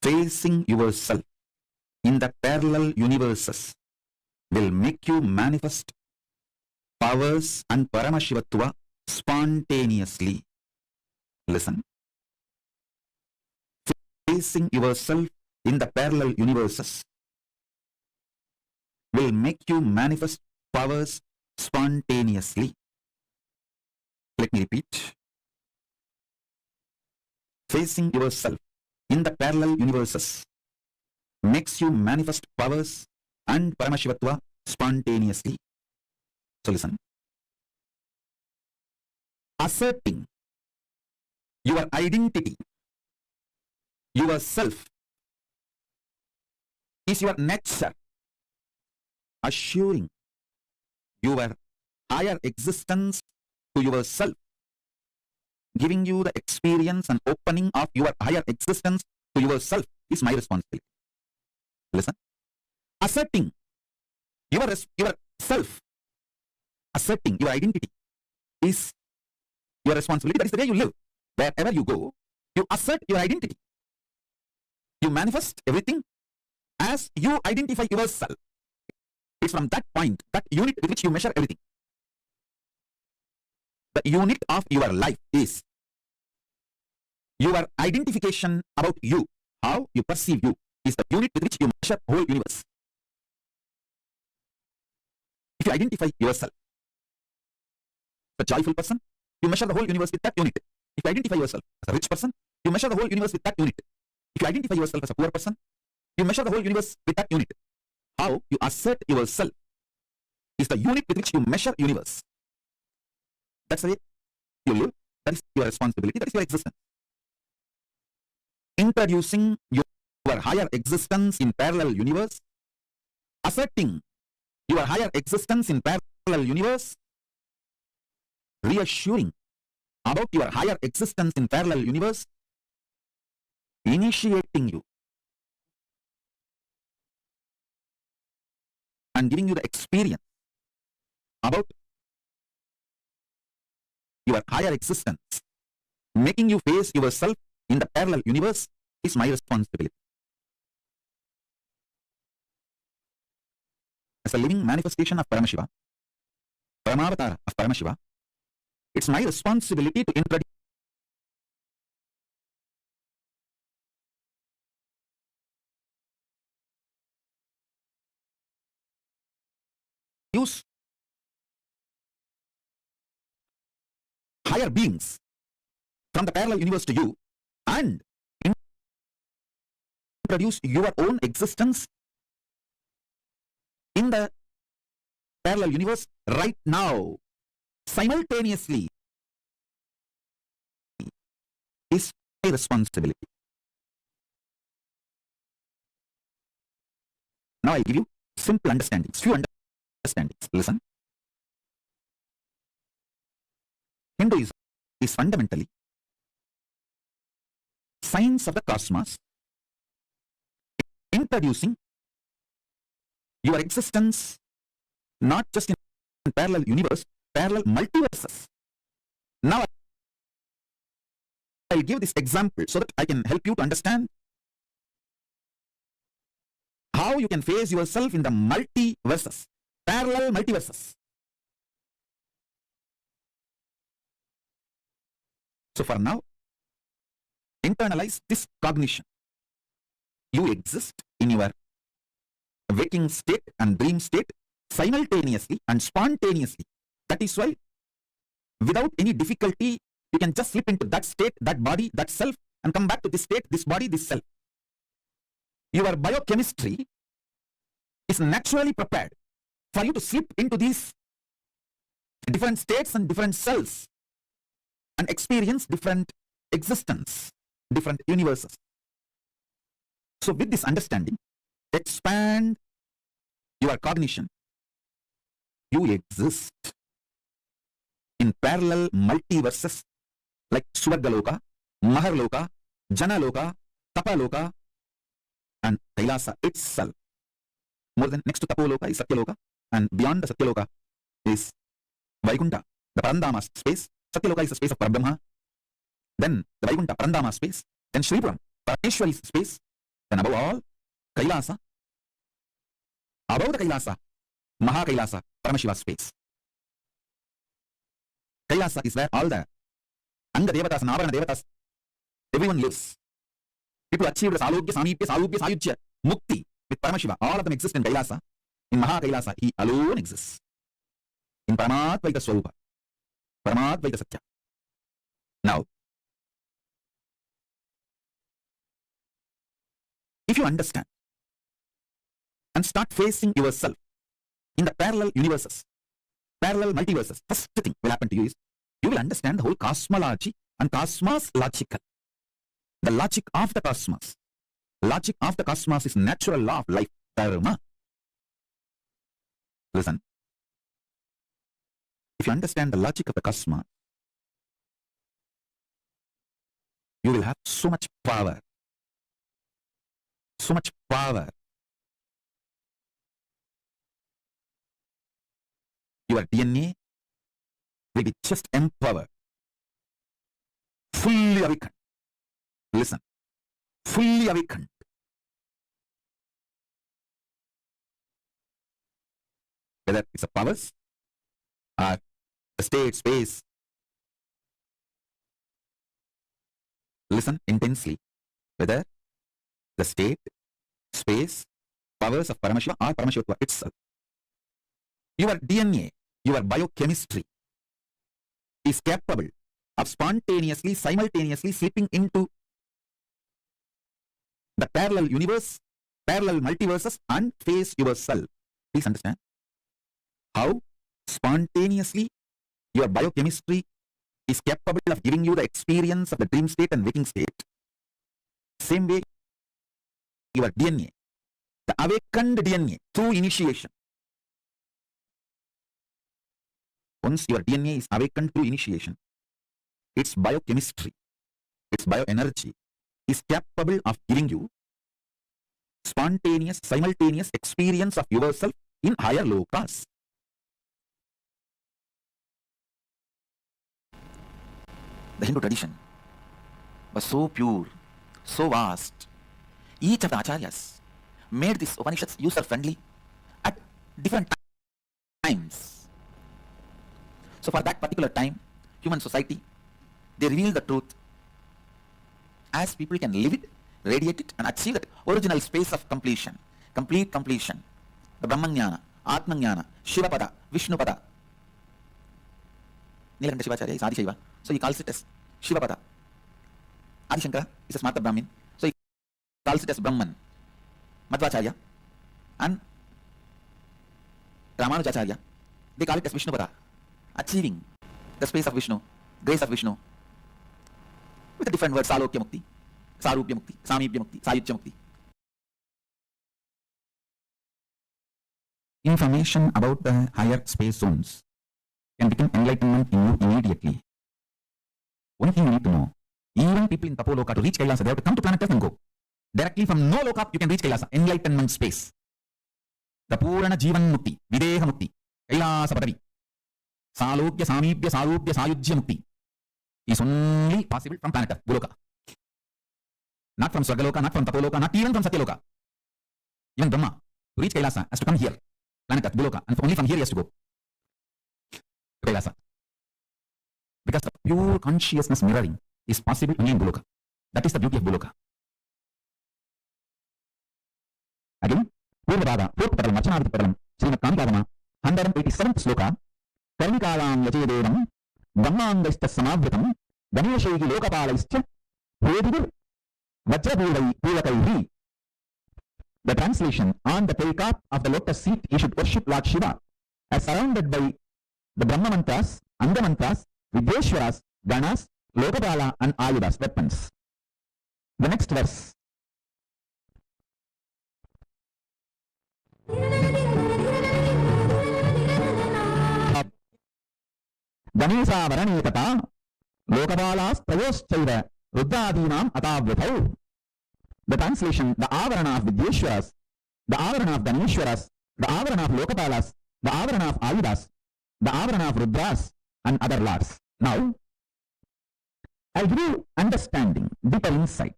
Facing yourself in the parallel universes will make you manifest powers and Paramashivatva spontaneously. Listen. Facing yourself in the parallel universes will make you manifest powers spontaneously. Let me repeat. Facing yourself in the parallel universes makes you manifest powers and Paramashivatva spontaneously. So listen. Asserting your identity, yourself, is your nature. Assuring your higher existence to yourself, giving you the experience and opening of your higher existence to yourself is my responsibility. Listen. Asserting yourself, asserting your identity is your responsibility. That is the way you live. Wherever you go, you assert your identity. You manifest everything as you identify yourself. It's from that point, that unit with which you measure everything. The unit of your life is your identification about you. How you perceive you is the unit with which you measure the whole universe. If you identify yourself as a joyful person, you measure the whole universe with that unit. If you identify yourself as a rich person, you measure the whole universe with that unit. If you identify yourself as a poor person, you measure the whole universe with that unit. How you assert yourself is the unit with which you measure universe. That's the way you live. That is your responsibility. That is your existence. Introducing your higher existence in parallel universe, asserting your higher existence in parallel universe, reassuring about your higher existence in parallel universe, initiating you and giving you the experience about your higher existence, making you face yourself in the parallel universe is my responsibility. As a living manifestation of Paramashiva, Paramavatara of Paramashiva, it's my responsibility to introduce higher beings from the parallel universe to you and introduce your own existence in the parallel universe right now, simultaneously, is my responsibility. Now I give you simple understandings, few understandings. Listen. Hinduism is fundamentally science of the cosmos, introducing your existence not just in parallel universe, parallel multiverses. Now I'll give this example so that I can help you to understand how you can face yourself in the multiverses, parallel multiverses. So for now, internalize this cognition. You exist in your waking state and dream state simultaneously and spontaneously. That is why, without any difficulty, you can just slip into that state, that body, that self, and come back to this state, this body, this self. Your biochemistry is naturally prepared for you to slip into these different states and different selves and experience different existence, different universes. So with this understanding, expand your cognition. You exist in parallel multiverses like Suvargaloka, Maharloka, Janaloka, Tapaloka, and Kailasa itself. More than next to Tapoloka is Satyaloka, and beyond the Satyaloka is Vaikunta, the Parandama space. Satyaloka is the space of Parabrahma. Then the Vaikunta Parandama space. Then Shripuram, Parameshwari's space. Then above all, Kailasa. Above the Kailasa, Maha Kailasa, Paramashiva space. Kailasa is where all the Anga Devatas and Avarana Devatas, everyone lives. People achieve the Salogya, Samipya, Salupya, Sayujya, Mukti with Paramashiva. All of them exist in Kailasa. In Maha Kailasa, he alone exists. In Paramatvaita Swarupa, Paramatvaita Satya. Now, if you understand and start facing yourself in the parallel universes, parallel multiverses, first thing will happen to you is you will understand the whole cosmology and cosmos logical. The logic of the cosmos. Logic of the cosmos is natural law of life, dharma. Listen. If you understand the logic of the cosmos, you will have so much power. So much power. Your DNA will be just empowered. Fully awakened. Listen. Fully awakened. Whether it's a powers or the state, space. Listen intensely. Whether the state, space, powers of Paramashiva or Paramashiva itself. Your DNA, your biochemistry is capable of spontaneously, simultaneously slipping into the parallel universe, parallel multiverses and face yourself. Please understand how spontaneously your biochemistry is capable of giving you the experience of the dream state and waking state. Same way, your DNA, the awakened DNA through initiation. Once your DNA is awakened through initiation, its biochemistry, its bioenergy is capable of giving you spontaneous, simultaneous experience of yourself in higher lokas. The Hindu tradition was so pure, so vast. Each of the acharyas made these Upanishads user-friendly at different times. So for that particular time, human society, they reveal the truth as people can live it, radiate it and achieve that original space of completion, complete completion. The Brahmanyana, Atmanyana, Shivapada, Vishnupada. Nilakanta Shivacharya is Adishaiva, so he calls it as Shivapada. Adi Shankara is a Smarta Brahmin, so he calls it as Brahman. Madhvacharya and Ramanujacharya, they call it as Vishnupada, achieving the space of Vishnu, grace of Vishnu, with a different word, Salokya Mukti, Sarupya Mukti, Samipya Mukti, Sayujya Mukti. Information about the higher space zones can become enlightenment in you immediately. One thing you need to know, even people in Tapoloka to reach Kailasa, they have to come to planet Earth and go. Directly from no loka, you can reach Kailasa, enlightenment space. The Purana Jivan Mukti, Videha Mukti, Kailasa Padavi, Salokya, Samipya, Sarupya, Sayujya Mukti is only possible from planet Earth, Bhuloka. Not from Swargaloka, not from Tapoloka, not even from Satyaloka. Even Brahma, to reach Kailasa, has to come here, planet Earth, Bhuloka, and only from here he has to go to Kailasa. Because the pure consciousness mirroring is possible only in Bhuloka. That is the beauty of Bhuloka. Again, Purvabhava, Purvapadalam, Vachanadipadalam, Srimad Kamikagama, 187th sloka, Karmikalam Yachedevam, Brahmandaista Samavritam, Ganeshaihi Lokapalaischa, Pedigur, Vajrabhulai Pulakaihi. The translation: on the take-up of the lotus seat, he should worship Lord Shiva, as surrounded by the Brahma mantras, Anga mantras, Vidyeshwaras, Ganas, Lokapala and Ayudas, weapons. The next verse. Ganesa Varanetata, Lokabalas, Tayoschaiva, Ruddadinam Atavyatau. The translation: the Avarana of Vidyeshwaras, the Avarana of Ganeshwaras, the Avarana of Lokapalas, the Avarana of Ayudas, the Avarana of Rudras, and other lords. Now, I'll give you understanding, deeper insight.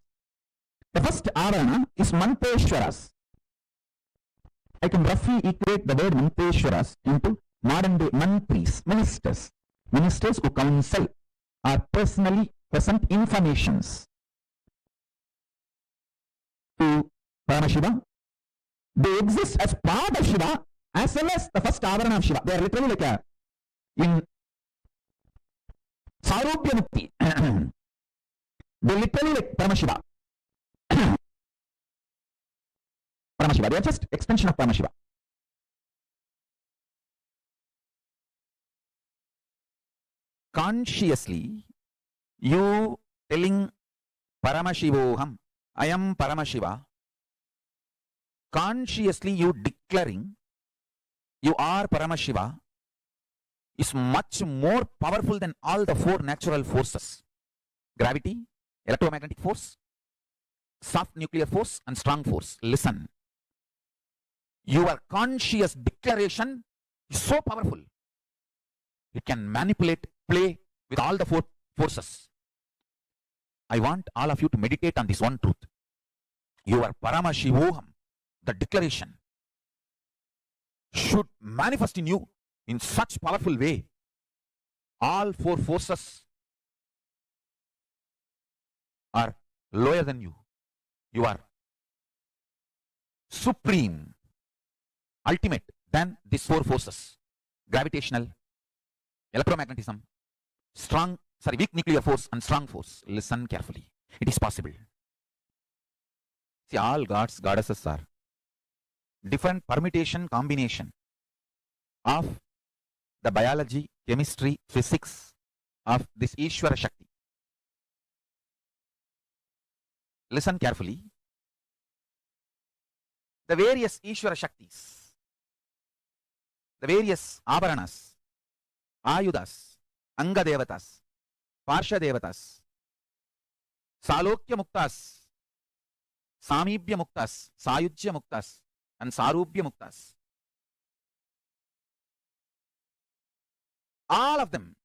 The first avarana is Manteshwaras. I can roughly equate the word Manteshwaras into modern day mantris, ministers. Ministers who counsel or personally present informations to Paramashiva. They exist as part of Shiva as well as the first avarana of Shiva. They are literally like a in Sarupya Mukti. They literally like Paramashiva. Paramashiva. They are just extension of Paramashiva. Consciously, you telling Paramashivoham, I am Paramashiva. Consciously, you declaring you are Paramashiva is much more powerful than all the four natural forces: gravity, electromagnetic force, soft nuclear force, and strong force. Listen. Your conscious declaration is so powerful. It can manipulate, play with all the four forces. I want all of you to meditate on this one truth. Your Paramashivoham, the declaration, should manifest in you in such powerful way. All four forces are lower than you. You are supreme, ultimate than these four forces: gravitational, electromagnetism, weak nuclear force, and strong force. Listen carefully. It is possible. See, all gods, goddesses are different permutation, combination of the biology, chemistry, physics of this Ishvara Shakti. Listen carefully. The various Ishvara Shaktis, the various Avaranas, Ayudas, Anga Devatas, Parsha Devatas, Salokya Muktas, Samibhya Muktas, Sayujya Muktas, and Sarubhya Muktas. All of them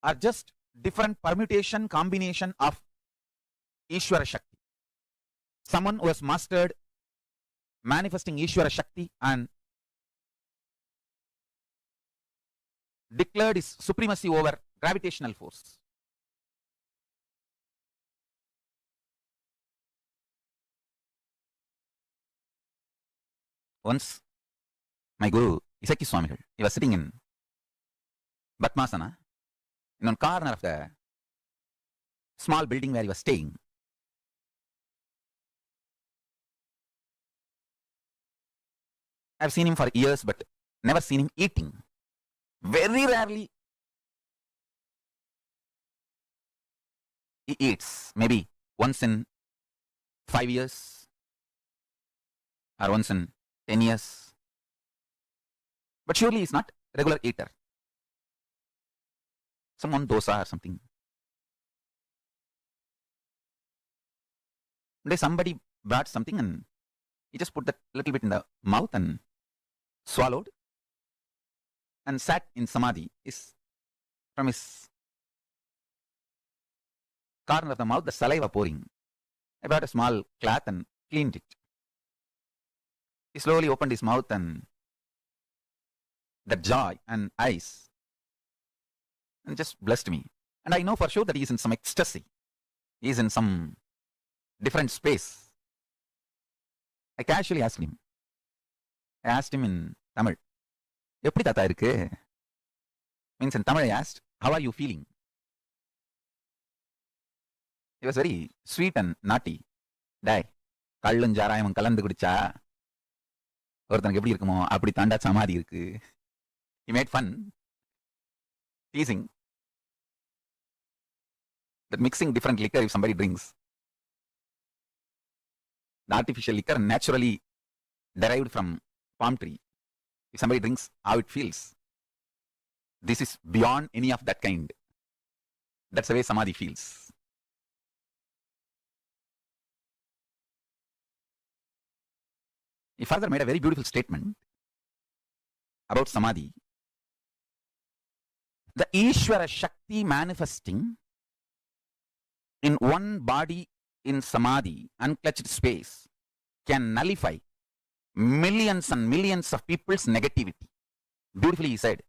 are just different permutation, combination of Ishvara Shakti. Someone who has mastered manifesting Ishvara Shakti and declared his supremacy over gravitational force. Once, my Guru, Isaki Swamigal, he was sitting in Bhatmasana, in one corner of the small building where he was staying. I've seen him for years, but never seen him eating. Very rarely he eats, maybe once in 5 years or once in 10 years. But surely he's not a regular eater. Someone dosa or something. One day somebody brought something and he just put that little bit in the mouth and swallowed and sat in samadhi. From his corner of the mouth, the saliva pouring. I brought a small cloth and cleaned it. He slowly opened his mouth and the joy and eyes and just blessed me. And I know for sure that he is in some ecstasy. He is in some different space. I casually asked him. I asked him in Tamil, "Eppadi tata irukku?" Means in Tamil I asked, "How are you feeling?" He was very sweet and naughty. "Dai, kallum jarayam kalandu kudicha ஒருத்தனுக்கு எப்படி இருக்குமோ அப்படி தாண்டா சமாதி இருக்கு." He made fun, teasing that mixing different liquor if somebody drinks. The artificial liquor naturally derived from palm tree. If somebody drinks, how it feels. This is beyond any of that kind. That's the way samadhi feels. He further made a very beautiful statement about samadhi. The Ishvara Shakti manifesting in one body in samadhi, unclutched space, can nullify millions and millions of people's negativity. Beautifully he said.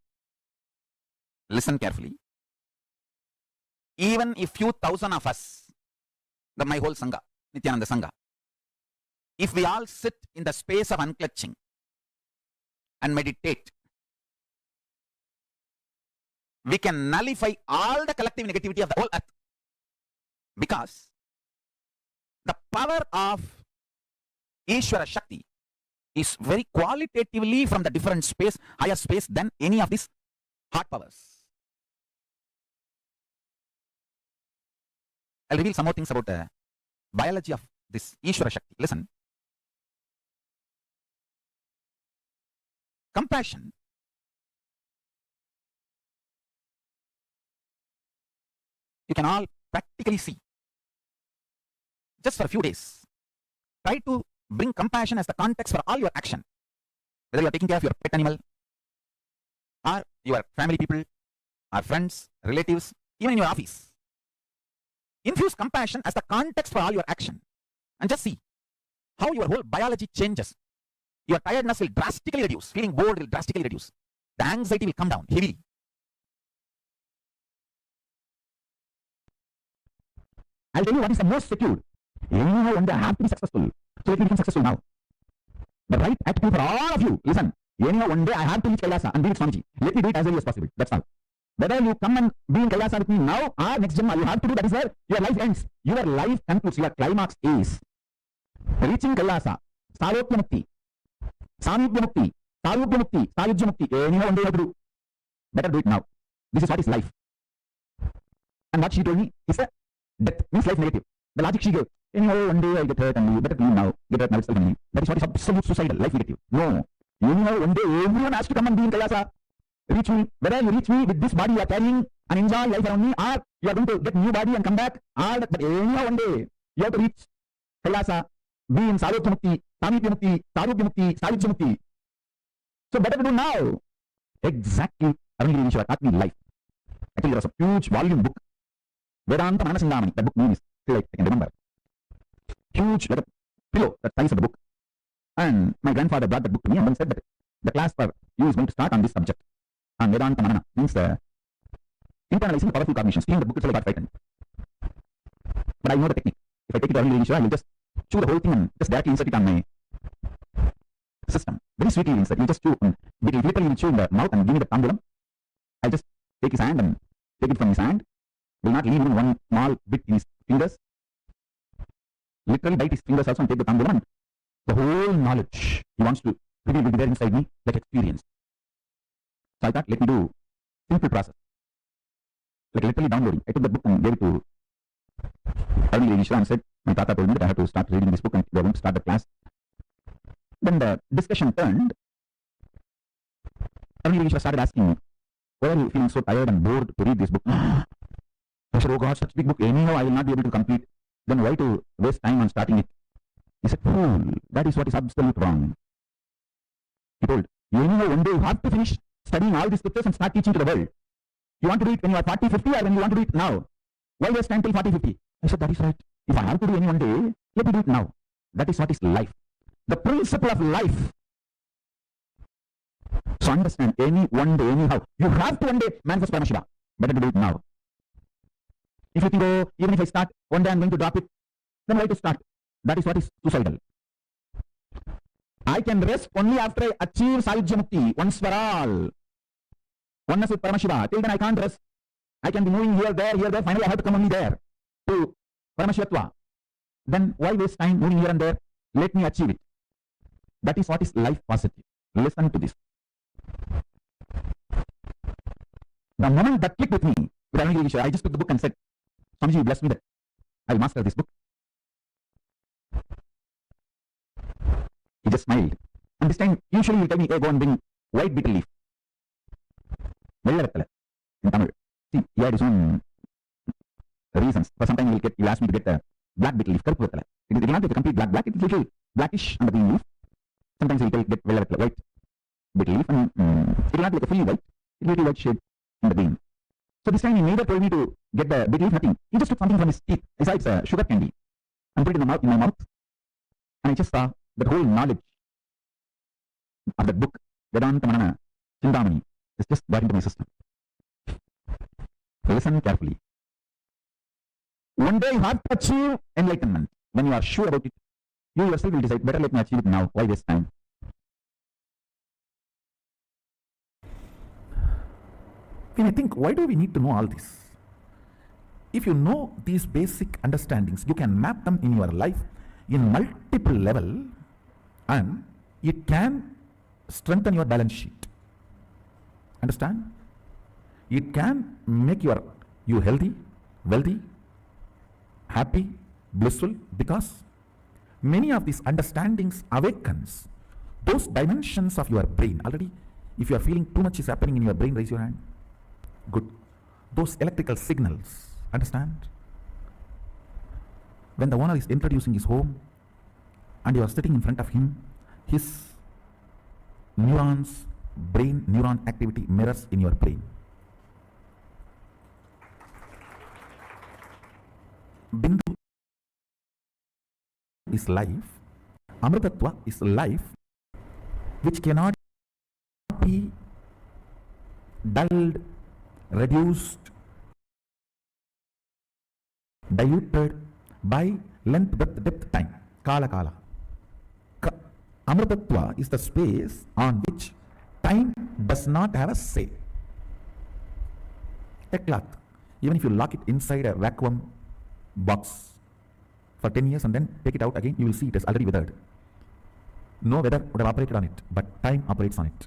Listen carefully. Even if few thousand of us, my whole Sangha, Nithyananda Sangha, if we all sit in the space of unclutching and meditate, we can nullify all the collective negativity of the whole earth. Because the power of Ishvara Shakti is very qualitatively from the different space, higher space than any of these hard powers. I'll reveal some more things about the biology of this Ishvara Shakti. Listen. Compassion you can all practically see. Just for a few days, try to bring compassion as the context for all your action. Whether you are taking care of your pet animal, or your family people, or friends, relatives, even in your office. Infuse compassion as the context for all your action. And just see how your whole biology changes. Your tiredness will drastically reduce. Feeling bored will drastically reduce. The anxiety will come down heavily. I'll tell you what is the most secure. Anyhow, one day I have to be successful. So let me become successful now. The right attitude for all of you. Listen. Anyhow, one day I have to reach Kailasa and be with Swamiji. Let me do it as early as possible. That's all. Whether you come and be in Kailasa with me now or next Janma, you have to do that is where your life ends. Your life concludes. Your climax is reaching Kailasa. Salokya Mukti. Samyukya Mukti. Sarupya Mukti. Sayujya Mukti. Anyhow, one day you have to do. Better do it now. This is what is life. And what she told me is that death means life negative. The logic she gave. Anyhow, one day I get hurt and you better leave now. Get hurt now, it's still that is what is absolute suicidal, life negative. No. Anyhow, one day everyone has to come and be in Kailasa. Reach me. Whether you reach me with this body you are carrying and enjoy life around me, or you are going to get new body and come back, or but anyhow one day you have to reach Kailasa, be in Salokya Mukti, Samyukya Mukti, Sarupya Mukti, Sayujya Mukti. So better to do now. Exactly. Arungi taught me life. Actually, there was a huge volume book. Vedanta Manasindamani. That book name is still I can remember. Huge leather pillow, the size of the book. And my grandfather brought that book to me and then said that the class for you is going to start on this subject. And Vedanta Manana means internalizing the powerful cognition. Seeing the book itself I got frightened. But I know the technique. If I take it to Arungi I will just chew the whole thing and just directly insert it on my system. Very sweetly insert. You just chew and literally will chew in the mouth and give me the tambulam. I'll just take his hand and take it from his hand. Will not leave even one small bit in his fingers. Literally bite his fingers also and take the tambulam and the whole knowledge he wants to really will be there inside me like experience. So I thought, let me do simple process. Like literally downloading. I took the book and gave it to Arungi and said, my tata told me that I have to start reading this book and we are going to start the class. Then the discussion turned. Arungi started asking me, why are you feeling so tired and bored to read this book? I said, oh God, such a big book. Anyhow, I will not be able to complete. Then why to waste time on starting it? He said, fool, that is what is absolutely wrong. He told, anyhow, one day you have to finish studying all these scriptures and start teaching to the world. You want to do it when you are 40, 50 or when you want to do it now? Why waste time till 40, 50? I said, that is right. If I have to do any one day, let me do it now. That is what is life. The principle of life. So understand, any one day, anyhow, you have to one day manifest Paramashiva. Better to do it now. If you think, oh, even if I start, one day I'm going to drop it, then why to start? That is what is suicidal. I can rest only after I achieve Sayujya Mukti, once for all. Oneness with Paramashiva. Till then I can't rest. I can be moving here, there, finally I have to come only there to Paramashivatva. Then why waste time moving here and there? Let me achieve it. That is what is life positive. Listen to this. The moment that clicked with me, with Arungi, I just took the book and said, Swamiji, you blessed me that I will master this book. He just smiled. And this time, usually he tell me, hey, go and bring white betel leaf. In Tamil. See, he had his own reasons. For some time he'll ask me to get the black betel leaf. It will not be the complete black. It is little blackish on the green leaf. Sometimes he'll get white betel leaf and it will not be like a fully white. It will be white shade in the green. So this time he neither told me to get the betel leaf, nothing. He just took something from his teeth. Besides sugar candy. and put it in my mouth, and I just saw that whole knowledge of that book, Vedanta Manana Chindamani, is just got into my system. Listen carefully. One day you have to achieve enlightenment. When you are sure about it, you yourself will decide, better let me achieve it now. Why waste time? When I think, why do we need to know all this? If you know these basic understandings, you can map them in your life in multiple levels, and it can strengthen your balance sheet. Understand? It can make you healthy, wealthy, happy, blissful, because many of these understandings awakens those dimensions of your brain. Already, if you are feeling too much is happening in your brain, raise your hand. Good. Those electrical signals, understand? When the owner is introducing his home and you are sitting in front of him, his neurons, brain neuron activity mirrors in your brain. Bindu is life, Amritattva is life which cannot be dulled, reduced, diluted by length, breadth, depth, time. Kala. Amritattva is the space on which time does not have a say. A cloth, even if you lock it inside a vacuum box for 10 years and then take it out again, you will see it is already withered. No weather would have operated on it, but time operates on it.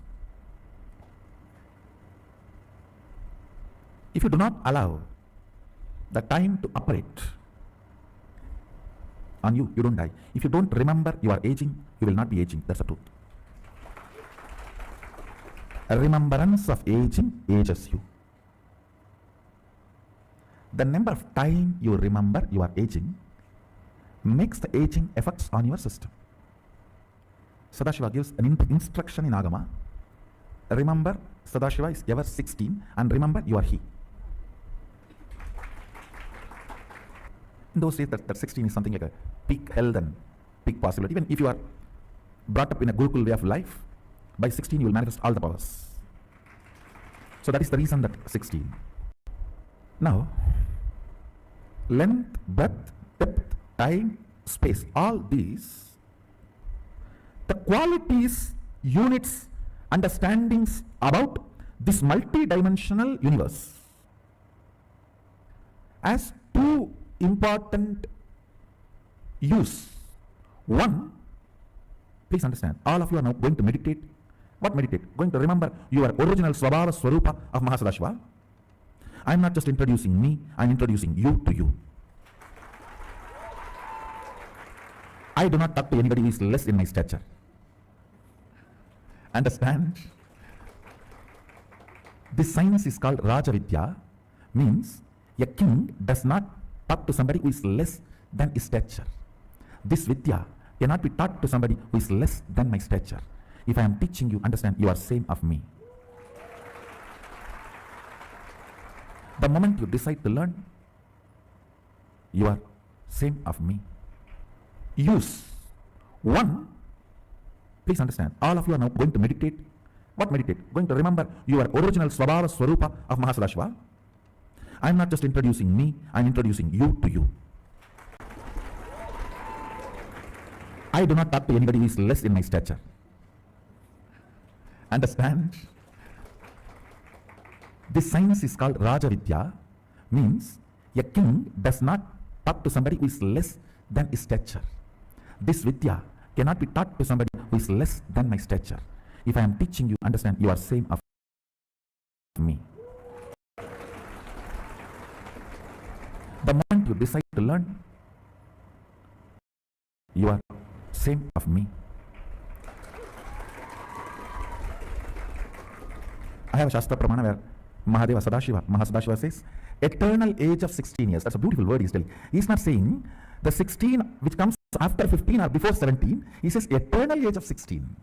If you do not allow the time to operate on you, you don't die. If you don't remember you are aging, you will not be aging. That's the truth. A remembrance of aging ages you. The number of time you remember you are aging makes the aging effects on your system. Sadashiva gives an instruction in Agama. Remember, Sadashiva is ever 16, and remember you are he. In those days, that 16 is something like a peak health and peak possibility. Even if you are brought up in a Gurukul way of life, by 16 you will manifest all the powers. So that is the reason that 16. Now, length, breadth, depth, time, space, all these, the qualities, units, understandings about this multi-dimensional universe as two important use. One, please understand, all of you are now going to meditate. What meditate? Going to remember your original Swabhava Swarupa of Mahasadashiva. I am not just introducing me, I am introducing you to you. I do not talk to anybody who is less in my stature. Understand? This science is called Raja Vidya, means a king does not talk to somebody who is less than his stature. This Vidya cannot be taught to somebody who is less than my stature. If I am teaching you, understand, you are same of me. The moment you decide to learn, you are same of me. Use. One, please understand, all of you are now going to meditate. What meditate? Going to remember your original Swabhava Swarupa of Mahasadashiva. I am not just introducing me, I am introducing you to you. I do not talk to anybody who is less in my stature. Understand? This science is called Raja Vidya, means a king does not talk to somebody who is less than his stature. This Vidya cannot be taught to somebody who is less than my stature. If I am teaching you, understand, you are same of me. The moment you decide to learn, you are same of me. I have a Shastra Pramana where Mahadeva Mahasadashiva says, eternal age of 16 years. That's a beautiful word he's telling. He's not saying the 16 which comes after 15 or before 17. He says eternal age of 16.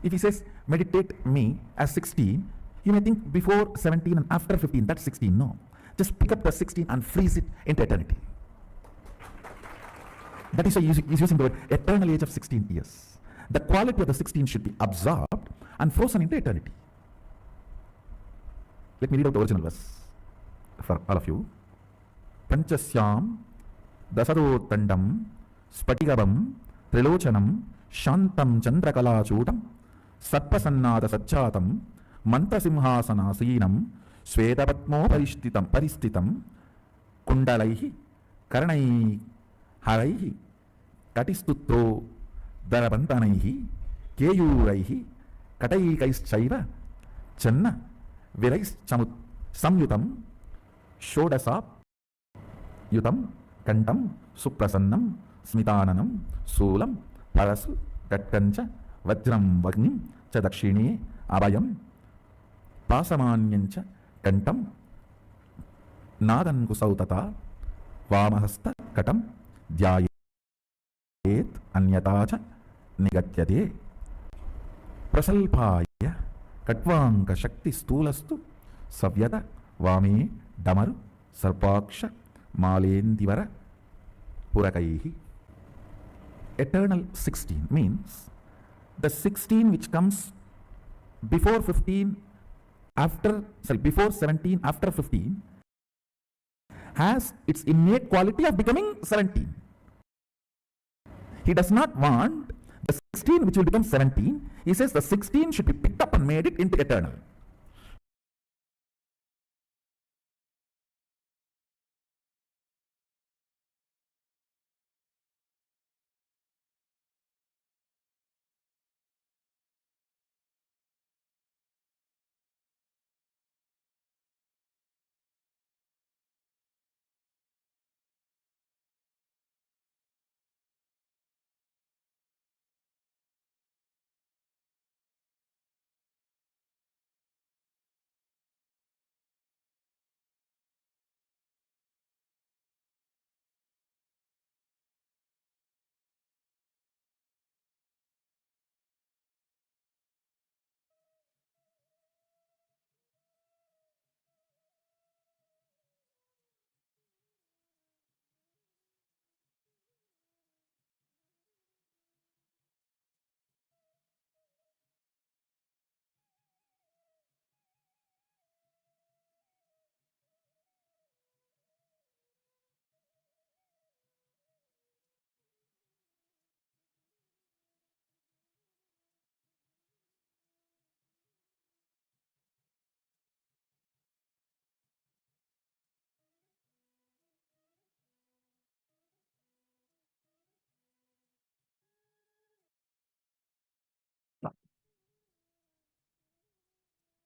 If he says meditate me as 16, you may think before 17 and after 15, that's 16. No. Just pick up the 16 and freeze it into eternity. That is why he's using the word eternal age of 16 years. The quality of the 16 should be absorbed and frozen into eternity. Let me read out the original verse for all of you. Panchasyam dasadotandam spatigabam trilochanam shantam chandrakalachutam sarpasannada sajjatam mantrasimhasanasinam swedapatmo paristitam kundalaihi karanai haraihi katistutto darabantanaihi keyuraihi kataikaishchaiva channa virais samyutam shodasa yutam kantam suprasannam smitananam sulam parasu katkancha vajram vagnim cha dakshini abhayam pasamanyancha kantam nadan kusautata vamahasta katam dhyayet anyatacha nigatyate prasalpaya katvanka shakti stulastu savyata vame damaru sarpaksha malendivara purakaihi. Eternal 16 means the 16 which comes before 15, before 17, after 15, has its innate quality of becoming 17. He does not want the 16 which will become 17. He says the 16 should be picked up and made it into eternal.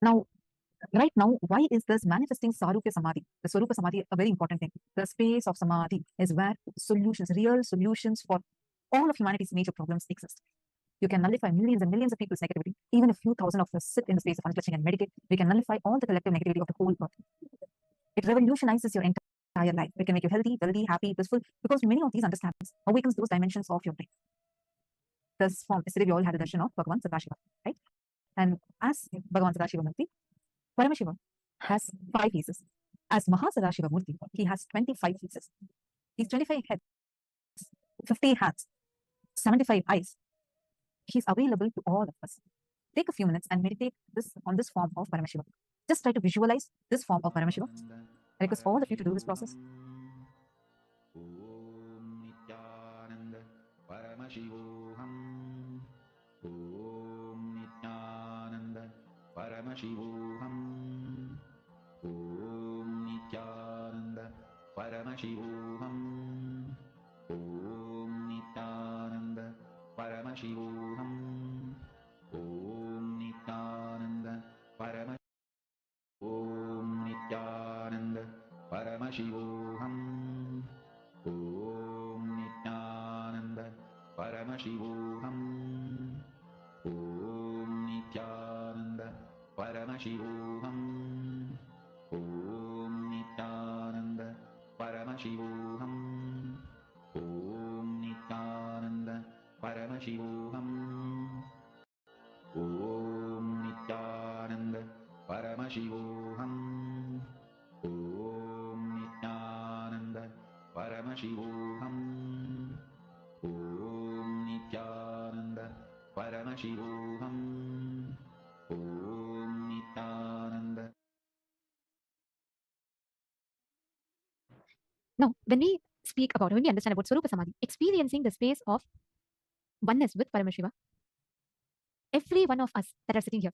Now, right now, why is this manifesting Sarupya Samadhi, the Swarupa Samadhi, a very important thing? The space of Samadhi is where solutions, real solutions for all of humanity's major problems exist. You can nullify millions and millions of people's negativity. Even a few thousand of us sit in the space of unclutching and meditate, we can nullify all the collective negativity of the whole earth. It revolutionizes your entire life. It can make you healthy, wealthy, happy, blissful, because many of these understandings awakens those dimensions of your brain. This form, yesterday we all had a darshan of Bhagavan Sadashiva, right? And as Bhagavan Sadashiva Murti, Paramashiva has 5 faces. As Mahasadashiva Murti, he has 25 faces. He's 25 heads, 50 hands, 75 eyes. He's available to all of us. Take a few minutes and meditate on this form of Paramashiva. Just try to visualize this form of Paramashiva. I request all of you to do this process. Om Nithyananda Paramashivoham. Om Nithyananda Paramashivoham. Om Nithyananda Paramashivoham. Om Nithyananda Paramashivoham. Om Nithyananda Paramashivoham. Om Nithyananda Paramashivoham. Om Nithyananda Paramashivoham. Om Nithyananda Paramashivoham. Om Nithyananda Paramashivoham. Om Nithyananda Paramashivoham. Om Nithyananda Paramashivoham. Om Nithyananda Paramashivoham. Paramashivoham Om Nithyananda. Now, when we understand about Swarupa Samadhi, experiencing the space of oneness with Paramashiva, every one of us that are sitting here,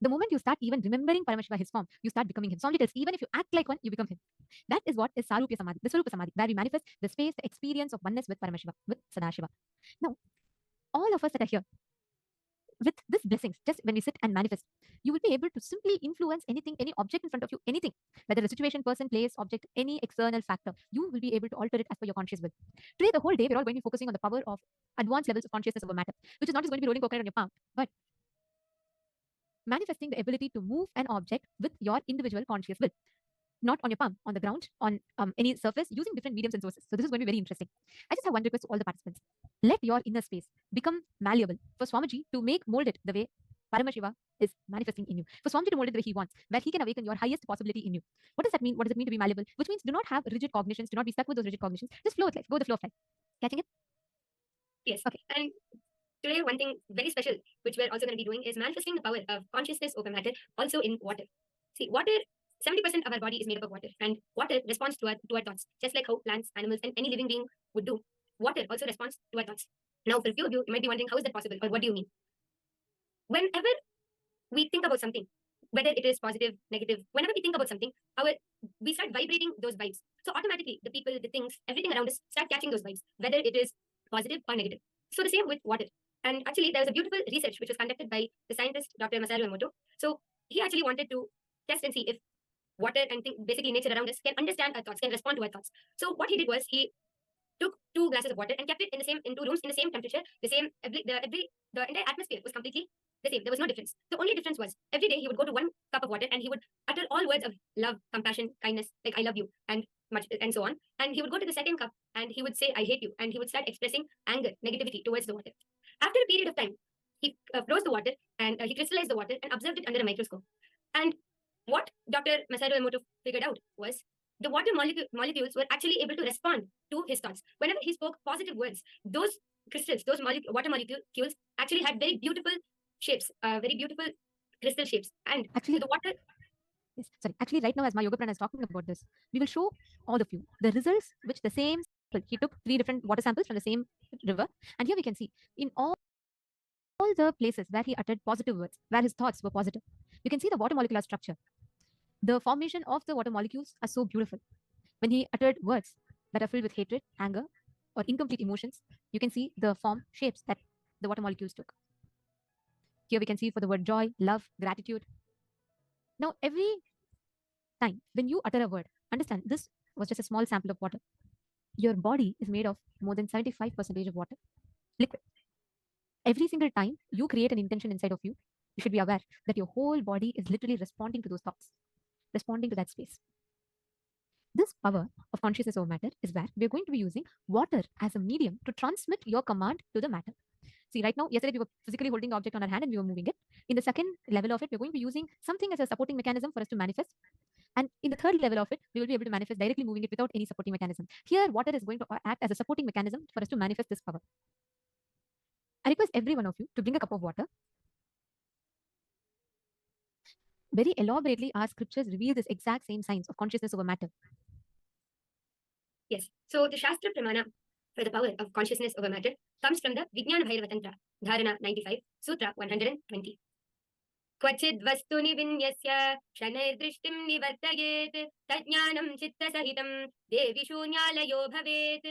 the moment you start even remembering Paramashiva, his form, you start becoming him. Swami tells, even if you act like one, you become him. That is what is Sarupya Samadhi, the Swarupa Samadhi, where we manifest the space, the experience of oneness with Paramashiva, with Sadashiva. Now, all of us that are here, with these blessings, just when we sit and manifest, you will be able to simply influence anything, any object in front of you, anything, whether a situation, person, place, object, any external factor, you will be able to alter it as per your conscious will. Today, the whole day, we're all going to be focusing on the power of advanced levels of consciousness over matter, which is not just going to be rolling coconut on your palm, but manifesting the ability to move an object with your individual conscious will. Not on your palm, on the ground, on any surface, using different mediums and sources. So this is going to be very interesting. I just have one request to all the participants. Let your inner space become malleable for Swamiji to mold it the way Paramashiva is manifesting in you. For Swamiji to mold it the way he wants, where he can awaken your highest possibility in you. What does that mean? What does it mean to be malleable? Which means do not have rigid cognitions, do not be stuck with those rigid cognitions. Just flow with life, go with the flow of life. Catching it? Yes. Okay. And today, one thing very special, which we're also going to be doing, is manifesting the power of consciousness over matter, also in water. See, water, 70% of our body is made up of water, and water responds to our thoughts, just like how plants, animals, and any living being would do. Water also responds to our thoughts. Now, for a few of you, you might be wondering, how is that possible, or what do you mean? Whenever we think about something, whether it is positive, negative, whenever we think about something, we start vibrating those vibes. So automatically, the people, the things, everything around us start catching those vibes, whether it is positive or negative. So the same with water. And actually, there was a beautiful research which was conducted by the scientist Dr. Masaru Emoto. So he actually wanted to test and see if water and basically nature around us can understand our thoughts, can respond to our thoughts. So what he did was he took 2 glasses of water and kept it in 2 rooms in the same temperature, the entire atmosphere was completely the same. There was no difference. The only difference was every day he would go to 1 cup of water and he would utter all words of love, compassion, kindness, like I love you, and so on. And he would go to the second cup and he would say I hate you, and he would start expressing anger, negativity towards the water. After a period of time, he froze the water and he crystallized the water and observed it under a microscope. And what Dr. Masaru Emoto figured out was the water molecules were actually able to respond to his thoughts. Whenever he spoke positive words, those crystals, those water molecules actually had very beautiful shapes, very beautiful crystal shapes. And actually, the water. Yes, sorry. Actually, right now, as my yoga prana is talking about this, we will show all of you the results which the same sample. He took 3 different water samples from the same river, and here we can see in all the places where he uttered positive words, where his thoughts were positive, you can see the water molecular structure. The formation of the water molecules are so beautiful. When he uttered words that are filled with hatred, anger, or incomplete emotions, you can see the form shapes that the water molecules took. Here we can see for the word joy, love, gratitude. Now, every time when you utter a word, understand this was just a small sample of water. Your body is made of more than 75% of water, liquid. Every single time you create an intention inside of you, you should be aware that your whole body is literally responding to those thoughts, responding to that space. This power of consciousness over matter is where we're going to be using water as a medium to transmit your command to the matter. See, right now, yesterday we were physically holding the object on our hand and we were moving it. In the second level of it, we're going to be using something as a supporting mechanism for us to manifest. And in the third level of it, we will be able to manifest directly moving it without any supporting mechanism. Here, water is going to act as a supporting mechanism for us to manifest this power. I request every one of you to bring a cup of water. Very elaborately, our scriptures reveal this exact same science of consciousness over matter. Yes. So the Shastra Pramana for the power of consciousness over matter comes from the Vijnana Bhairava Tantra, Dharana 95, Sutra 120. क्वचिद् वस्तुनि विन्यस्य शनैर्दृष्टिं निवर्तयेत् तज्ज्ञानं चित्तसहितं देवि शून्यालयो भवेत्.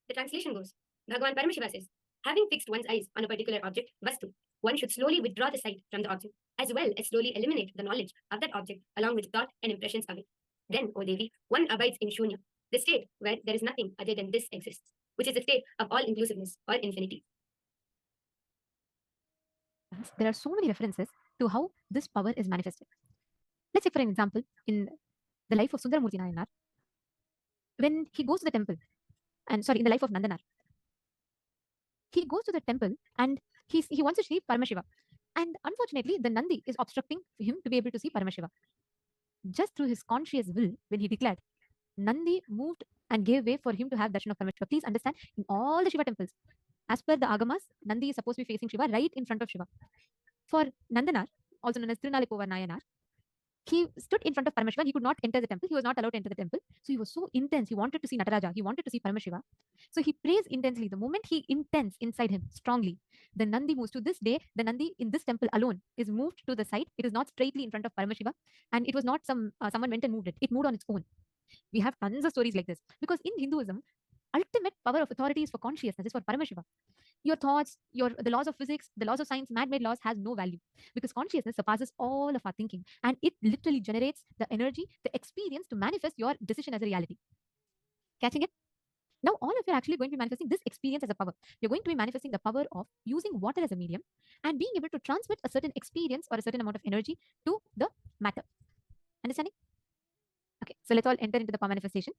The translation goes, Bhagavan Paramashiva says, having fixed one's eyes on a particular object, vastu, one should slowly withdraw the sight from the object, as well as slowly eliminate the knowledge of that object along with thought and impressions of it. Then, O Devi, one abides in shunya, the state where there is nothing other than this exists, which is the state of all inclusiveness or infinity. There are so many references to how this power is manifested. Let's say, for an example, in the life of Sundaramurti Nayanar, when he goes to the temple, in the life of Nandanar, he goes to the temple and he wants to see Paramashiva. And unfortunately, the Nandi is obstructing for him to be able to see Paramashiva. Just through his conscious will, when he declared, Nandi moved and gave way for him to have darshan of Paramashiva. Please understand, in all the Shiva temples, As per the Agamas, Nandi is supposed to be facing Shiva right in front of Shiva. For Nandanar, also known as Tirunalikovar Nayanar, he stood in front of Paramashiva. He could not enter the temple. He was not allowed to enter the temple. So he was so intense. He wanted to see Nataraja. He wanted to see Paramashiva. So he prays intensely. The moment he intends inside him strongly, the Nandi moves. To this day, the Nandi in this temple alone is moved to the side. It is not straightly in front of Paramashiva. And it was not someone went and moved it. It moved on its own. We have tons of stories like this. Because in Hinduism, ultimate power of authority is for consciousness, is for Paramashiva. Your thoughts, the laws of physics, the laws of science, man-made laws has no value because consciousness surpasses all of our thinking and it literally generates the energy, the experience to manifest your decision as a reality. Catching it? Now, all of you are actually going to be manifesting this experience as a power. You're going to be manifesting the power of using water as a medium and being able to transmit a certain experience or a certain amount of energy to the matter. Understanding? Okay, so let's all enter into the power manifestation.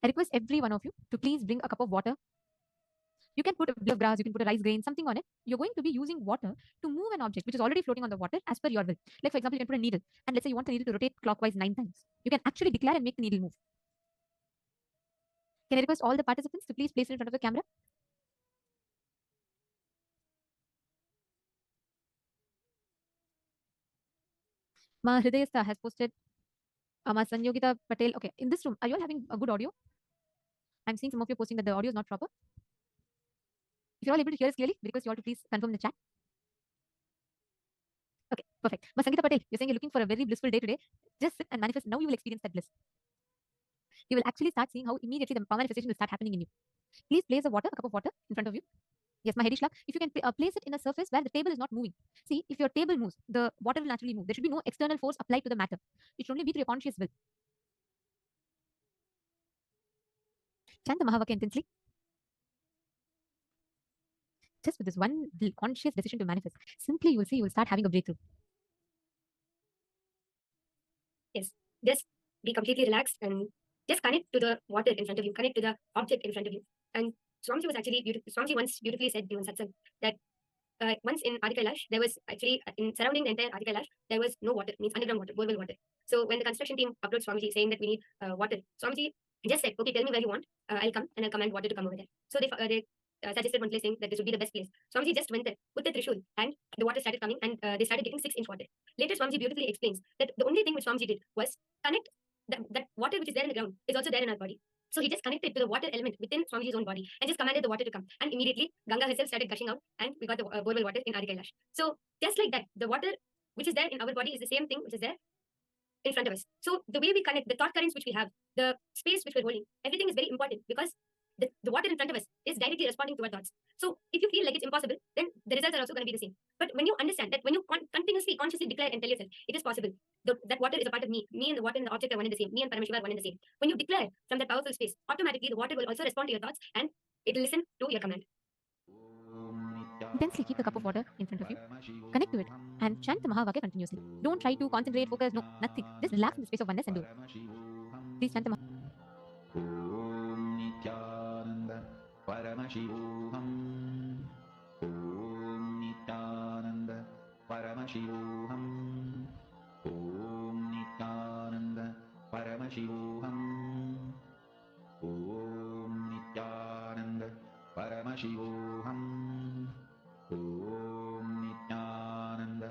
I request every one of you to please bring a cup of water. You can put a blade of grass, you can put a rice grain, something on it. You're going to be using water to move an object which is already floating on the water as per your will. Like, for example, you can put a needle, and let's say you want the needle to rotate clockwise 9 times. You can actually declare and make the needle move. Can I request all the participants to please place it in front of the camera? Ma Hridayastha has posted. Ma Sanyogita Patel. Okay, in this room, are you all having a good audio? I'm seeing some of you posting that the audio is not proper. If you're all able to hear us clearly, we request you all to please confirm the chat. Okay, perfect. Ma Sangeeta Patel, you're saying you're looking for a very blissful day today. Just sit and manifest. Now you will experience that bliss. You will actually start seeing how immediately the power manifestation will start happening in you. Please place a cup of water in front of you. Yes, my Hedishla, if you can place it in a surface where the table is not moving. See, if your table moves, the water will naturally move. There should be no external force applied to the matter. It should only be through your conscious will. Chant the Mahavakya intensely. Just with this one conscious decision to manifest, simply you will see you will start having a breakthrough. Yes, just be completely relaxed and just connect to the water in front of you, connect to the object in front of you. And Swamiji was actually Swamiji once beautifully said during satsang that once in Adi Kailash, there was actually in surrounding the entire Adi Kailash, there was no water, means underground water, borewell water. So when the construction team approached Swamiji saying that we need water, Swamiji just said, okay, tell me where you want, I'll come and I'll command water to come over there. So they suggested one place saying that this would be the best place. Swamiji just went there, put the trishul, and the water started coming, and they started getting 6-inch water. Later, Swamiji beautifully explains that the only thing which Swamiji did was connect that water which is there in the ground is also there in our body. So he just connected to the water element within Swamiji's own body and just commanded the water to come. And immediately, Ganga herself started gushing out and we got the borewell water in Adi Kailash. So just like that, the water which is there in our body is the same thing which is there in front of us. So the way we connect, the thought currents which we have, the space which we're holding, everything is very important because the water in front of us is directly responding to our thoughts. So if you feel like it's impossible, then the results are also going to be the same. But when you understand that when you continuously, consciously declare and tell yourself, it is possible, that water is a part of me and the water and the object are one and the same, me and Paramashiva are one and the same. When you declare from that powerful space, automatically the water will also respond to your thoughts and it will listen to your command. Intensely keep the cup of water in front of you, connect to it, and chant the Mahavakya continuously. Don't try to concentrate, focus, no, nothing. Just relax in the space of oneness and do it. Please chant the Mahavakya. Paramashivoham. Om Nithyananda Paramashivoham. Om Nithyananda Paramashivoham. Om Nithyananda Paramashivoham. Om Nithyananda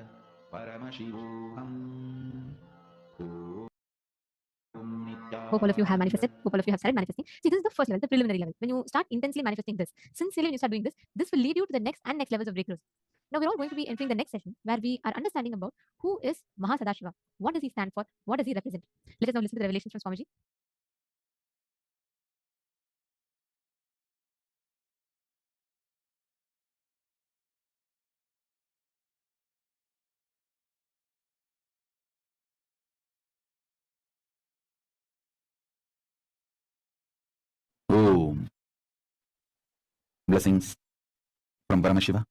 Paramashivoham. Hope all of you have manifested. Hope all of you have started manifesting. See, this is the first level, the preliminary level. When you start intensely manifesting this, sincerely when you start doing this will lead you to the next and next levels of breakthroughs. Now we're all going to be entering the next session where we are understanding about who is Mahasadashiva. What does he stand for? What does he represent? Let us now listen to the revelations from Swamiji. Om. Blessings from Paramashiva.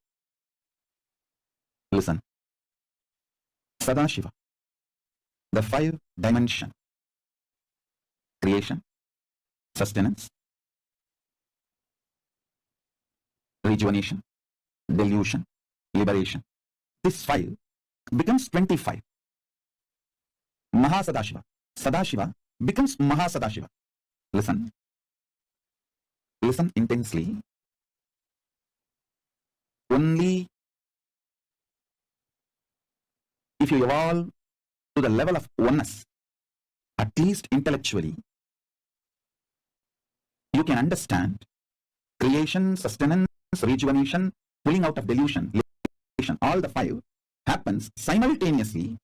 Listen. Sadashiva. The 5 dimension. Creation, sustenance, rejuvenation, delusion, liberation. This 5 becomes 25. Mahasadashiva. Sadashiva becomes Mahasadashiva. Listen. Listen intensely only if you evolve to the level of oneness, at least intellectually, you can understand creation, sustenance, rejuvenation, pulling out of delusion, liberation, all the five happens simultaneously,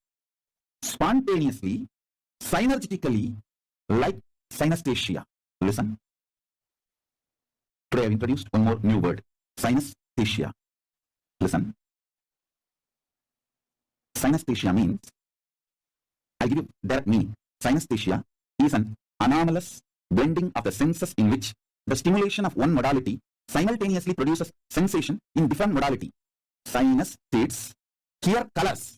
spontaneously, synergetically, like synesthesia. Listen. Today I have introduced one more new word, synesthesia. Listen. Synesthesia means, I'll give you direct meaning. Synesthesia is an anomalous blending of the senses in which the stimulation of one modality simultaneously produces sensation in different modality. Synesthetes hear colors,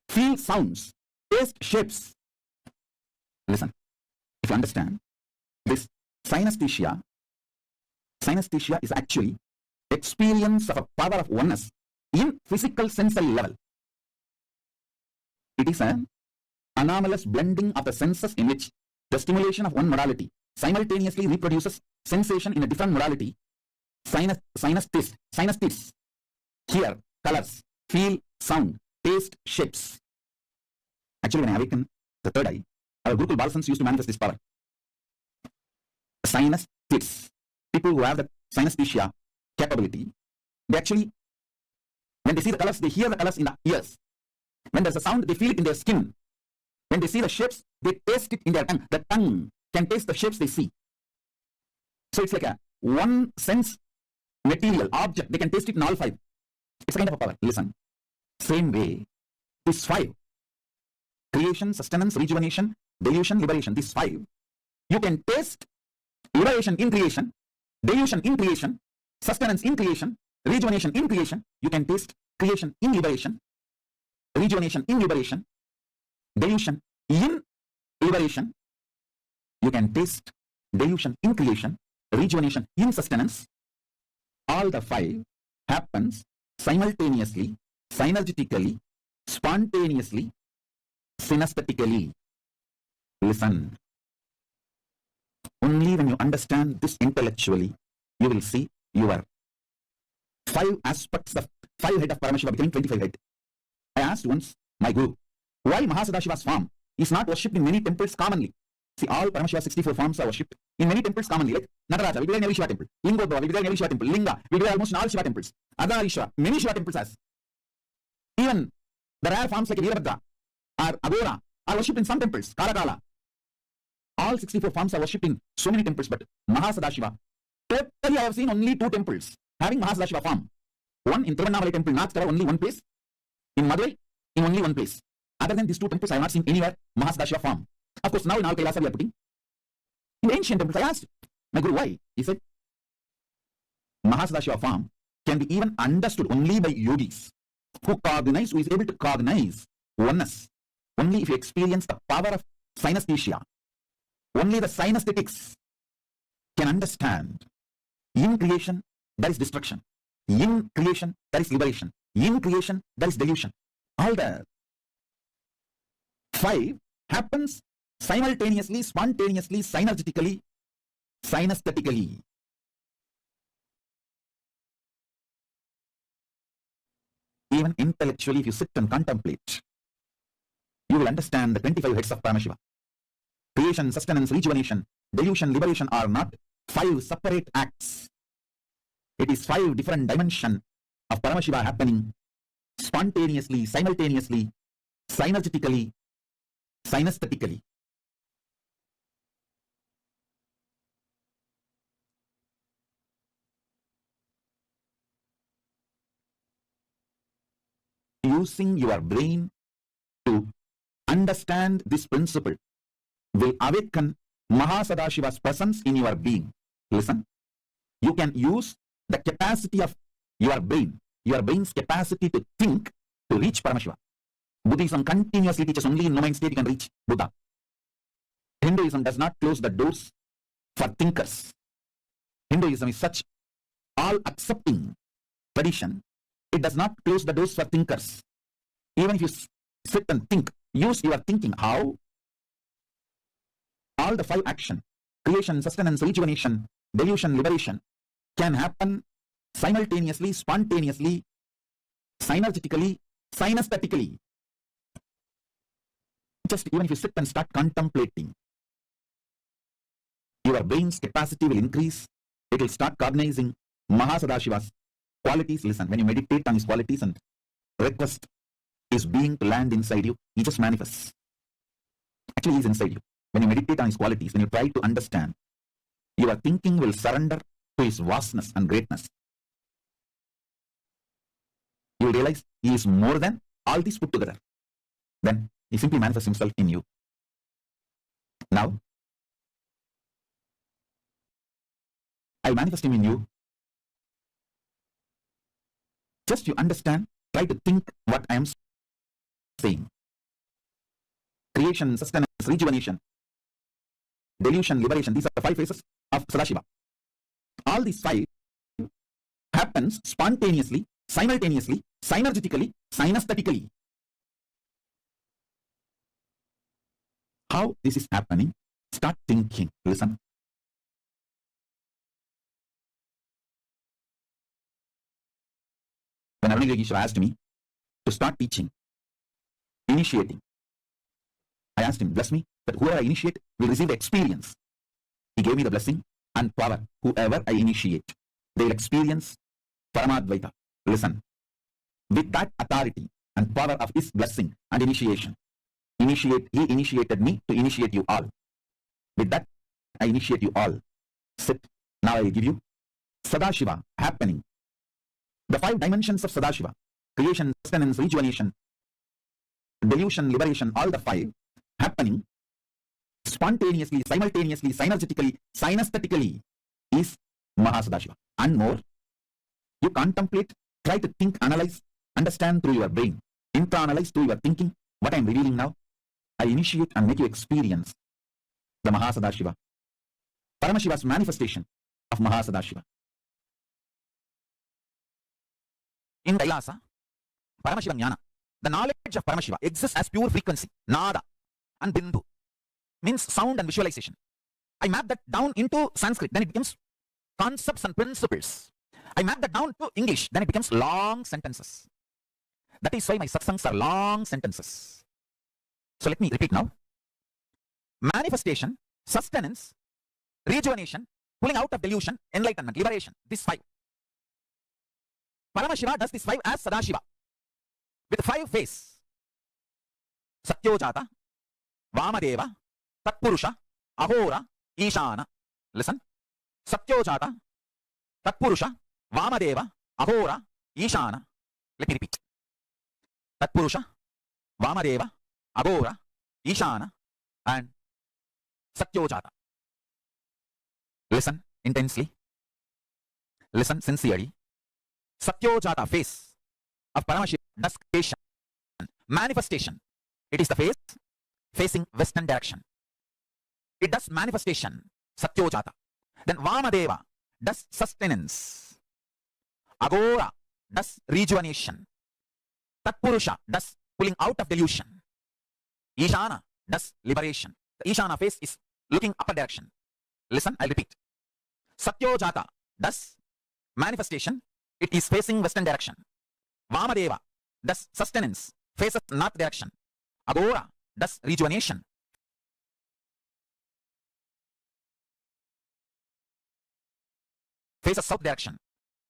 feel sounds, taste shapes. Listen, if you understand, this synesthesia is actually experience of a power of oneness in physical sensory level. It is an anomalous blending of the senses in which the stimulation of one modality simultaneously reproduces sensation in a different modality. Synesthetes hear colors, feel sound, taste shapes. Actually, when I awaken the third eye, our Gurukul Balasans used to manifest this power. Synesthetes, people who have the synesthesia capability, they actually, when they see the colors, they hear the colors in the ears. When there's a sound, they feel it in their skin. When they see the shapes, they taste it in their tongue. The tongue can taste the shapes they see. So it's like a one sense material, object. They can taste it in all five. It's a kind of a power. Listen. Same way, these five, creation, sustenance, rejuvenation, delusion, liberation, these five, you can taste liberation in creation, delusion in creation, sustenance in creation, rejuvenation in creation. You can taste creation in liberation, rejuvenation in liberation, delusion in liberation. You can taste delusion in creation, rejuvenation in sustenance. All the five happens simultaneously, synergetically, spontaneously, synesthetically. Listen. Only when you understand this intellectually, you will see your five aspects of five head of Paramashiva becoming 25 head. I asked once my guru, why Mahasadashiva's form is not worshipped in many temples commonly? See, all Paramashiva's 64 forms are worshipped in many temples commonly. Like Nataraja, we do in every Shiva temple. Lingodhava, we do in every Shiva temple. Linga, we do almost in all Shiva temples. Adharishwara, many Shiva temples has. Even the rare forms like Veerabhadra or Agora are worshipped in some temples. Karakala. All 64 forms are worshipped in so many temples, but Mahasadashiva, totally I have seen only 2 temples having Mahasadashiva form. One in Tiruvannamalai temple, North Kerala, only one place. In Madurai, in only one place. Other than these 2 temples, I have not seen anywhere Mahasadashiva form. Of course, now in all Kailasa we are putting. In ancient temples, I asked my guru why. He said, Mahasadashiva form can be even understood only by yogis who is able to cognize oneness. Only if you experience the power of synesthesia. Only the synesthetics can understand. In creation, there is destruction. In creation, there is liberation. In creation, there is delusion. All the 5 happens simultaneously, spontaneously, synergetically, synesthetically. Even intellectually, if you sit and contemplate, you will understand the 25 heads of Paramashiva. Creation, sustenance, rejuvenation, delusion, liberation are not 5 separate acts. It is 5 different dimensions of Paramashiva happening spontaneously, simultaneously, synergetically, synesthetically. Using your brain to understand this principle will awaken Mahasadashiva's presence in your being. Listen, you can use the capacity of your brain's capacity to think to reach Paramashiva. Buddhism continuously teaches only in no mind state you can reach Buddha. Hinduism does not close the doors for thinkers. Hinduism is such all-accepting tradition. It does not close the doors for thinkers. Even if you sit and think, use your thinking. How? All the 5 action, creation, sustenance, rejuvenation, delusion, liberation, can happen simultaneously, spontaneously, synergetically, synesthetically. Just even if you sit and start contemplating, your brain's capacity will increase. It will start cognizing Mahasadashiva's qualities. Listen, when you meditate on his qualities and request his being to land inside you, he just manifests. Actually, he's inside you. When you meditate on his qualities, when you try to understand, your thinking will surrender to his vastness and greatness. You will realize he is more than all these put together. Then he simply manifests himself in you. Now, I'll manifest him in you. Just you understand, try to think what I am saying. Creation, sustenance, rejuvenation, delusion, liberation. These are the 5 phases of Sadashiva. All these 5 happens spontaneously, simultaneously, synergetically, synesthetically. How this is happening? Start thinking. Listen. When Arunagirishwara asked me to start teaching, initiating, I asked him, bless me, that whoever I initiate will receive the experience. He gave me the blessing and power. Whoever I initiate, they will experience Paramadvaita. Listen. With that authority and power of his blessing and initiation, he initiated me to initiate you all. With that, I initiate you all. Sit. Now I give you Sadashiva happening. The 5 dimensions of Sadashiva: creation, sustenance, rejuvenation, delusion, liberation, all the 5 happening spontaneously, simultaneously, synergetically, synesthetically is Mahasadashiva. And more, you contemplate, try to think, analyze, understand through your brain, internalize through your thinking what I am revealing now. I initiate and make you experience the Mahasadashiva, Paramashiva's manifestation of Mahasadashiva. In Kailasa, Paramashiva Jnana, the knowledge of Paramashiva exists as pure frequency, Nada and Bindu, means sound and visualization. I map that down into Sanskrit, then it becomes concepts and principles. I map that down to English, then it becomes long sentences. That is why my satsangs are long sentences. So let me repeat now. Manifestation, sustenance, rejuvenation, pulling out of delusion, enlightenment, liberation. These 5. Paramashiva does these 5 as Sadashiva with 5 phases. Satyojata, Vamadeva, Tatpurusha, Ahora, Ishana. Listen. Satyojata, Tatpurusha, Vamadeva, Ahora, Ishana. Let me repeat. Tatpurusha, Vamadeva, Ahora, Ishana, and Satyojata. Listen intensely. Listen sincerely. Satyojata phase of Paramashiva does creation, manifestation. It is the phase facing western direction. It does manifestation, Satyojata. Then Vamadeva does sustenance. Agora does rejuvenation. Tatpurusha does pulling out of delusion. Ishana does liberation. The Ishana phase is looking upper direction. Listen, I'll repeat. Satyojata does manifestation. It is facing western direction. Vamadeva does sustenance, faces north direction. Agora does rejuvenation, faces south direction.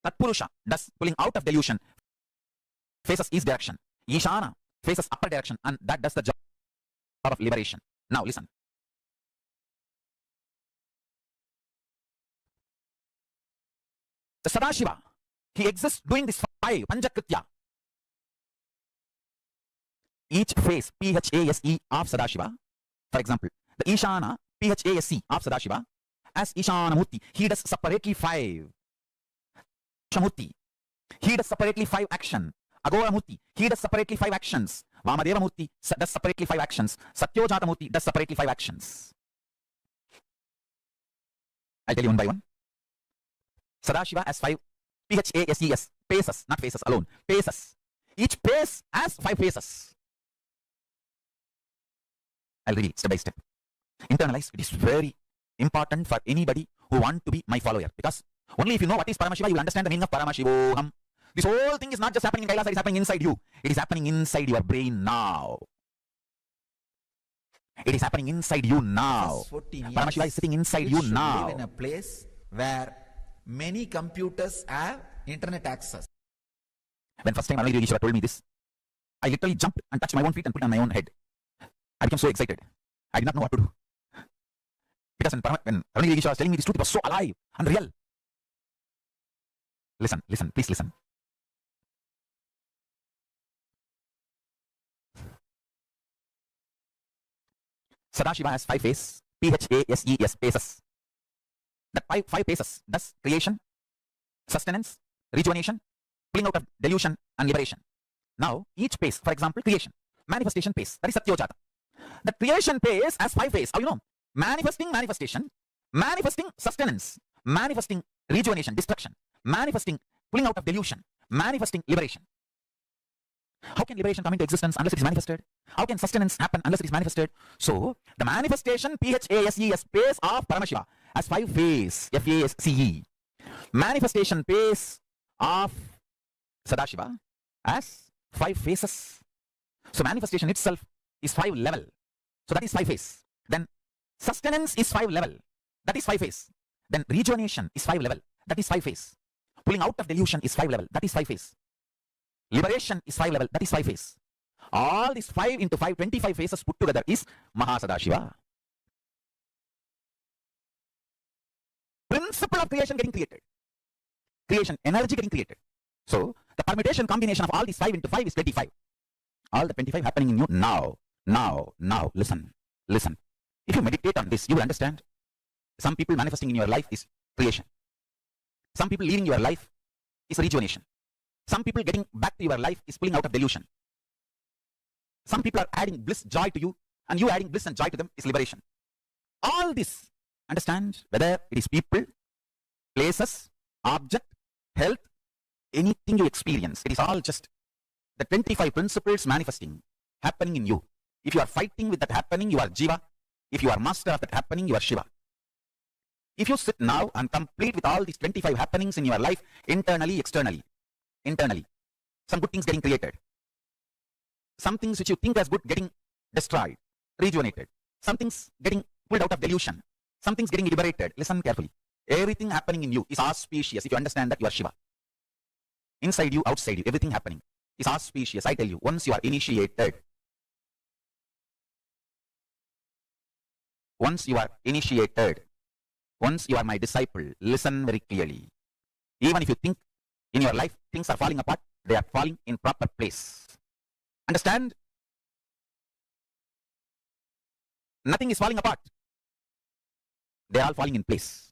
Tatpurusha does pulling out of delusion, faces east direction. Ishana faces upper direction, and that does the job of liberation. Now listen. The Sadashiva, he exists doing this 5 Panchakritya. Each phase, Phase of Sadashiva, for example, the Ishana, Phase of Sadashiva, as Ishanamurti, he does separately 5. Shamurti, he does separately 5 action. Agoramurti, he does separately 5 actions. Vamadeva Murti does separately 5 actions. Satyojata Murti does separately 5 actions. I'll tell you one by one. Sadashiva has 5 Phases, phases, not phases alone, phases. Each phase has 5 phases. I'll read it step by step. Internalize. It is very important for anybody who want to be my follower, because Only if you know what is Paramashiva, you will understand the meaning of Paramashivoham. This whole thing is not just happening in Kailasa, it is happening inside you. It is happening inside your brain now. It is happening inside you now. Paramashiva is sitting inside you now. Live in a place where many computers have internet access. When first time Anandi Yogeshwara told me this, I literally jumped and touched my own feet and put it on my own head. I became so excited. I did not know what to do. Because when Anandi Yogeshwara was telling me this truth, it was so alive and real. Listen, please listen. Sadashiva has 5 phases, P-H-A-S-E-S, phases. That five phases, thus creation, sustenance, rejuvenation, pulling out of delusion and liberation. Now, each phase, for example, creation, manifestation phase, that is Satyojata. The creation phase has 5 phases. How you know? Manifesting manifestation, manifesting sustenance, manifesting rejuvenation, destruction, manifesting pulling out of delusion, manifesting liberation. How can liberation come into existence unless it is manifested? How can sustenance happen unless it is manifested? So, the manifestation P-H-A-S-E-S phase of Paramashiva has 5 phases, F-A-S-C-E. Manifestation phase of Sadashiva has 5 phases. So, manifestation itself is 5 level. So, that is 5 phase. Then, sustenance is 5 level. That is 5 phase. Then, rejuvenation is 5 level. That is 5 phase. Pulling out of delusion is 5 level. That is 5 phase. Liberation is 5 level, that is 5 phase. All these 5 into 5, 25 phases put together is Mahasadashiva. Principle of creation getting created. Creation, energy getting created. So, the permutation combination of all these 5 into 5 is 25. All the 25 happening in you now. Listen. If you meditate on this, you will understand. Some people manifesting in your life is creation. Some people leaving your life is rejuvenation. Some people getting back to your life is pulling out of delusion. Some people are adding bliss, joy to you, and you adding bliss and joy to them is liberation. All this, understand, whether it is people, places, object, health, anything you experience, it is all just the 25 principles manifesting, happening in you. If you are fighting with that happening, you are Jiva. If you are master of that happening, you are Shiva. If you sit now and complete with all these 25 happenings in your life, internally, externally, some good things getting created. Some things which you think as good getting destroyed, rejuvenated. Some things getting pulled out of delusion. Some things getting liberated. Listen carefully. Everything happening in you is auspicious. If you understand that, you are Shiva. Inside you, outside you, everything happening is auspicious. I tell you, once you are initiated, once you are my disciple, listen very clearly. Even if you think in your life things are falling apart, they are falling in proper place. Understand? Nothing is falling apart. They are all falling in place.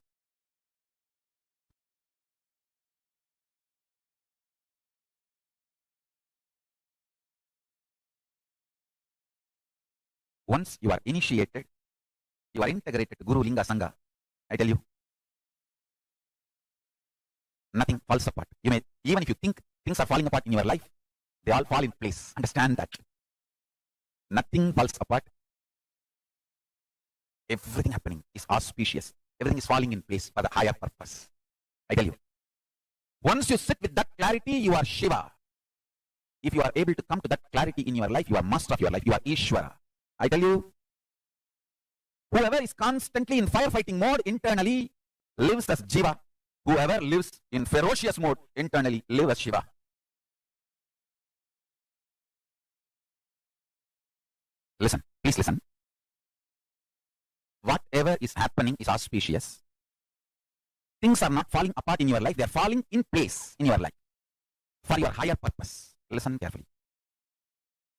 Once you are initiated, you are integrated to Guru, Linga, Sangha. I tell you, nothing falls apart. Even if you think things are falling apart in your life, they all fall in place. Understand that. Nothing falls apart. Everything happening is auspicious. Everything is falling in place for the higher purpose. I tell you. Once you sit with that clarity, you are Shiva. If you are able to come to that clarity in your life, you are master of your life. You are Ishvara. I tell you, whoever is constantly in firefighting mode internally lives as Jiva. Whoever lives in ferocious mode internally lives as Shiva. Listen, please listen. Whatever is happening is auspicious. Things are not falling apart in your life, they are falling in place in your life for your higher purpose. Listen carefully.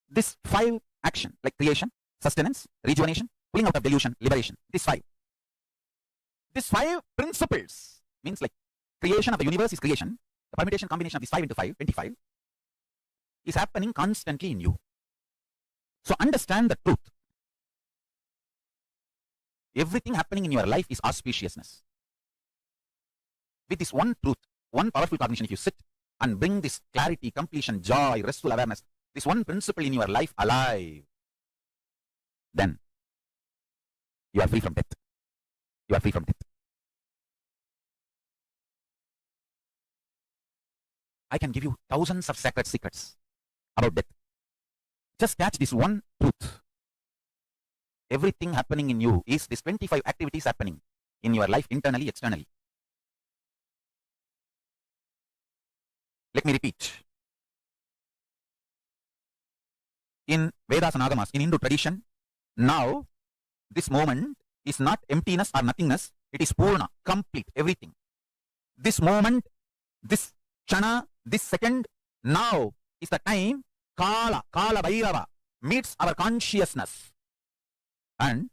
This 5 action, like creation, sustenance, rejuvenation, pulling out of delusion, liberation, these 5 principles means like creation of the universe is creation. The permutation combination of these 5 into 5, 25, is happening constantly in you. So understand the truth. Everything happening in your life is auspiciousness. With this one truth, one powerful cognition, if you sit and bring this clarity, completion, joy, restful awareness, this one principle in your life alive, then you are free from death. You are free from death. I can give you thousands of sacred secrets about death. Just catch this one truth. Everything happening in you is these 25 activities happening in your life, internally, externally. Let me repeat. In Vedas and Agamas, in Hindu tradition, now this moment is not emptiness or nothingness, it is Purna, complete, everything. This moment, this Chana, this second, now is the time Kala Bhairava meets our consciousness. And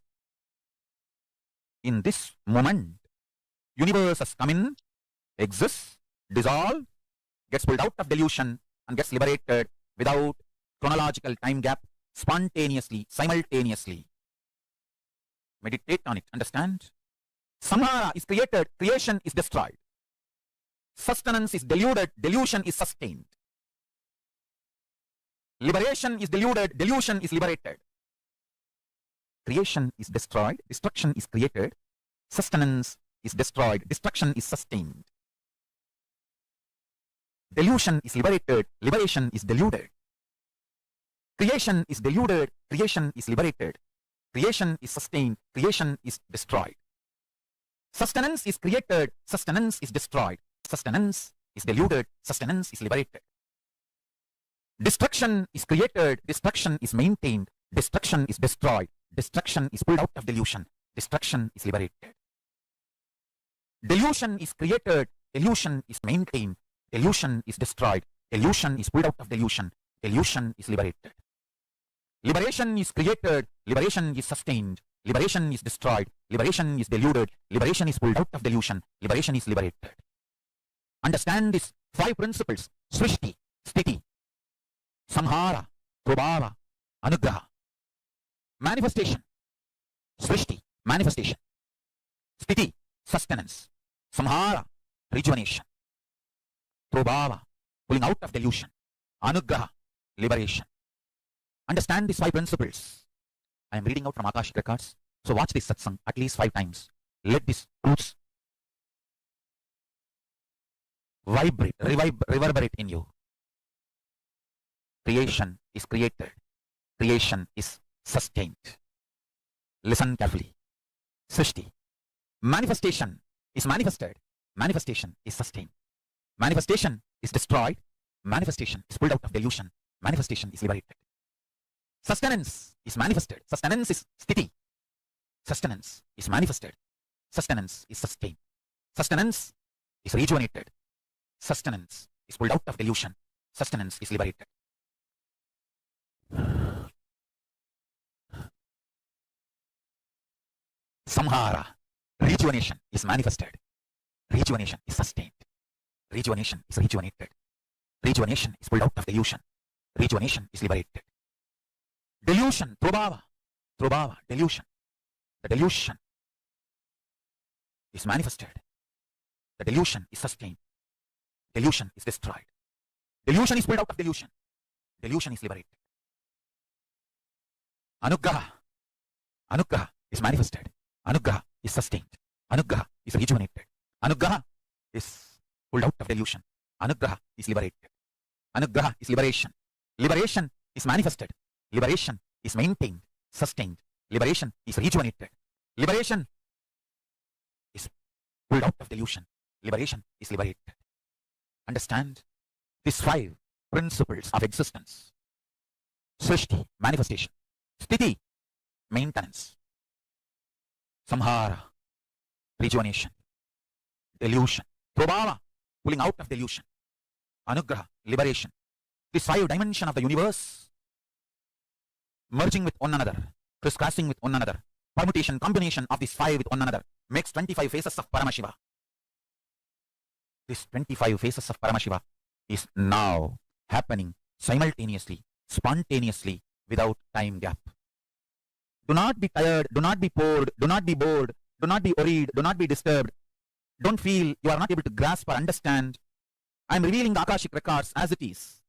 in this moment, universes come in, exists, dissolve, gets pulled out of delusion and gets liberated without chronological time gap, spontaneously, simultaneously. Meditate on it, understand? Samhara is created, creation is destroyed. Sustenance is deluded, delusion is sustained. Liberation is deluded, delusion is liberated. Creation is destroyed, destruction is created. Sustenance is destroyed, destruction is sustained. Delusion is liberated, liberation is deluded. Creation is deluded, creation is liberated. Creation is sustained, creation is destroyed. Sustenance is created, sustenance is destroyed. Sustenance is deluded, sustenance is liberated. Destruction is created, destruction is maintained. Destruction is destroyed, destruction is pulled out of delusion. Destruction is liberated. Delusion is created, delusion is maintained. Delusion is destroyed, delusion is pulled out of delusion. Delusion is liberated. Liberation is created, liberation is sustained. Liberation is destroyed, liberation is deluded. Liberation is pulled out of delusion. Liberation is liberated. Understand these 5 principles: Srishti, Sthiti, Samhara, Prabhava, Anugraha. Manifestation. Srishti, manifestation. Sthiti, sustenance. Samhara, rejuvenation. Prabhava, pulling out of delusion. Anugraha, liberation. Understand these 5 principles. I am reading out from Akashic records. So watch this satsang at least 5 times. Let these truths vibrate, reverberate in you. Creation is created. Creation is sustained. Listen carefully. Srishti. Manifestation is manifested. Manifestation is sustained. Manifestation is destroyed. Manifestation is pulled out of delusion. Manifestation is liberated. Sustenance is manifested. Sustenance is sthiti. Sustenance is manifested. Sustenance is sustained. Sustenance is rejuvenated. Sustenance is pulled out of delusion. Sustenance is liberated. Samhara, rejuvenation is manifested. Rejuvenation is sustained. Rejuvenation is rejuvenated. Rejuvenation is pulled out of delusion. Rejuvenation is liberated. Delusion, Prabhava, delusion. The delusion is manifested. The delusion is sustained. Delusion is destroyed. Delusion is pulled out of delusion. Delusion is liberated. Anugraha is manifested. Anugraha is sustained. Anugraha is rejuvenated. Anugraha is pulled out of delusion. Anugraha is liberated. Anugraha is liberation. Liberation is manifested. Liberation is maintained, sustained. Liberation is rejuvenated. Liberation is pulled out of delusion. Liberation is liberated. Understand these 5 principles of existence. Srishti, manifestation. Sthiti, maintenance. Samhara, rejuvenation. Delusion. Prabhava, pulling out of delusion. Anugraha, liberation. These 5 dimensions of the universe merging with one another, crisscrossing with one another, permutation, combination of these 5 with one another makes 25 faces of Paramashiva. This 25 faces of Paramashiva is now happening simultaneously, spontaneously, without time gap. Do not be tired, do not be bored, do not be bored, do not be worried, do not be disturbed. Don't feel you are not able to grasp or understand. I am revealing the Akashic records as it is,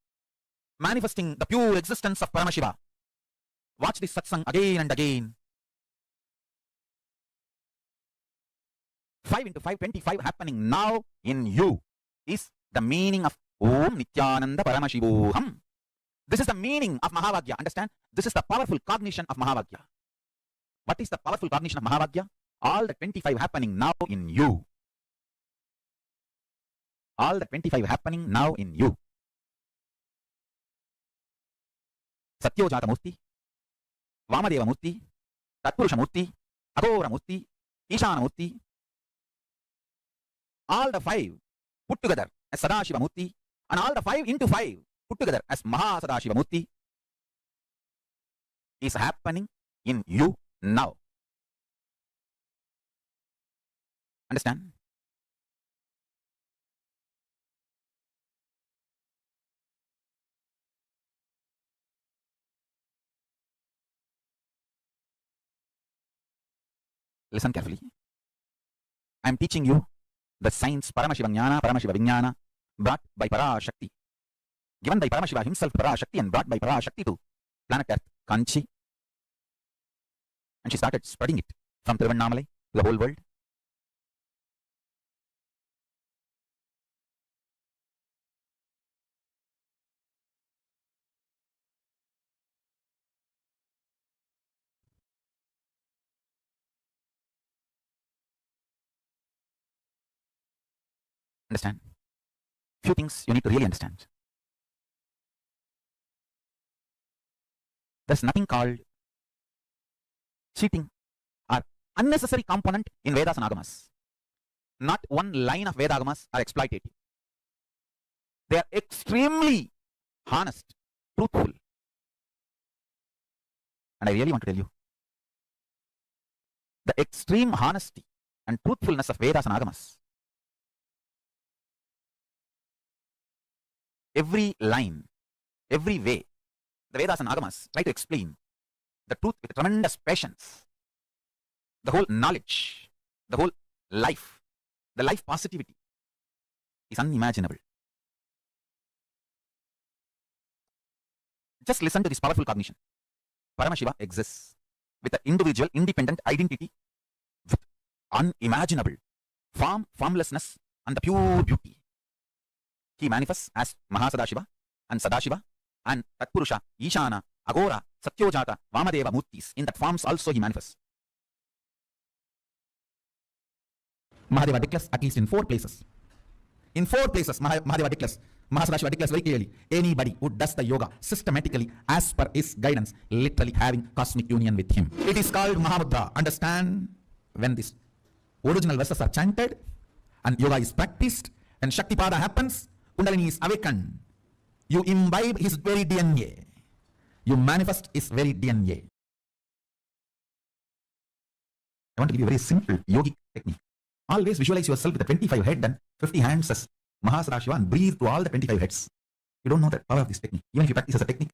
manifesting the pure existence of Paramashiva. Watch this satsang again and again. 5 into 5, 25 happening now in you is the meaning of Om Nithyananda Paramashivoham. This is the meaning of Mahavagya. Understand? This is the powerful cognition of Mahavagya. What is the powerful cognition of Mahavagya? All the 25 happening now in you. All the 25 happening now in you. Satyojata Murti, Vamadeva Murti, Tatpurusha Murti, Agora Murti, Ishana Murti. All the 5 put together as Sadashiva Murti, and all the 5 into 5 put together as Mahasadashiva Murti is happening in you now. Understand? Listen carefully. I am teaching you the science Paramashiva Jnana, Paramashiva Vijnana, brought by Parashakti. Given by Paramashiva himself to Parashakti and brought by Parashakti to planet Earth, Kanchi. And she started spreading it from Tiruvannamalai to the whole world. Understand? Few things you need to really understand. There's nothing called cheating or unnecessary component in Vedas and Agamas. Not one line of Veda Agamas are exploitative. They are extremely honest, truthful. And I really want to tell you, the extreme honesty and truthfulness of Vedas and Agamas. Every line, every way, the Vedas and Agamas try to explain the truth with tremendous patience. The whole knowledge, the whole life, the life positivity is unimaginable. Just listen to this powerful cognition. Paramashiva exists with an individual independent identity with unimaginable form, formlessness, and the pure beauty. He manifests as Mahasadashiva and Sadashiva and Tatpurusha, Ishana, Agora, Satyojata, Vamadeva Murtis. In that forms also he manifests. Mahadeva declares at least in 4 places. In 4 places, Mahadeva declares, Mahasadashiva declares very clearly, anybody who does the yoga systematically as per his guidance, literally having cosmic union with him. It is called Mahamudra. Understand? When these original verses are chanted and yoga is practiced, when Shaktipada happens, Kundalini is awakened. You imbibe his very DNA. You manifest his very DNA. I want to give you a very simple yogic technique. Always visualize yourself with a 25 head and 50 hands as Mahasadashiva and breathe to all the 25 heads. You don't know the power of this technique. Even if you practice as a technique,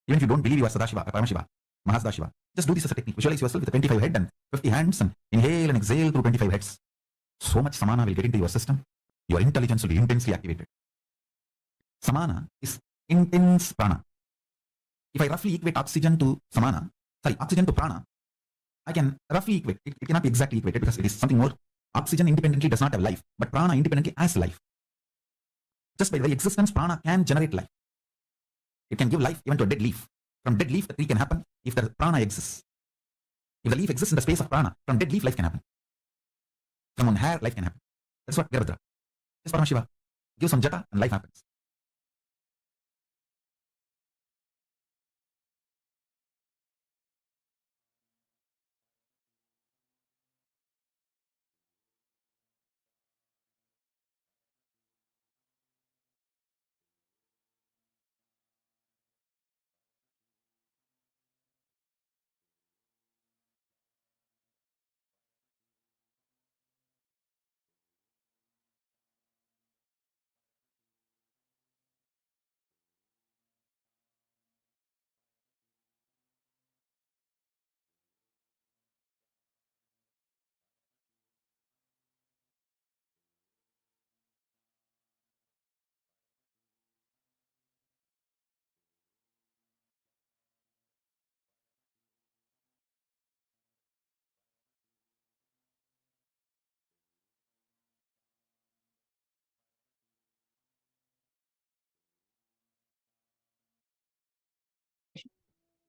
even if you don't believe you are Sadashiva, Paramashiva, Mahasadashiva, just do this as a technique. Visualize yourself with a 25 head and 50 hands and inhale and exhale through 25 heads. So much samana will get into your system. Your intelligence will be intensely activated. Samana is intense prana. If I roughly equate oxygen to prana, I can roughly equate. It cannot be exactly equated because it is something more. Oxygen independently does not have life, but prana independently has life. Just by the very existence, prana can generate life. It can give life even to a dead leaf. From dead leaf, the tree can happen if the prana exists. If the leaf exists in the space of prana, from dead leaf, life can happen. From one hair, life can happen. That's what Virabhadra. Just Paramashiva. Give some jata and life happens.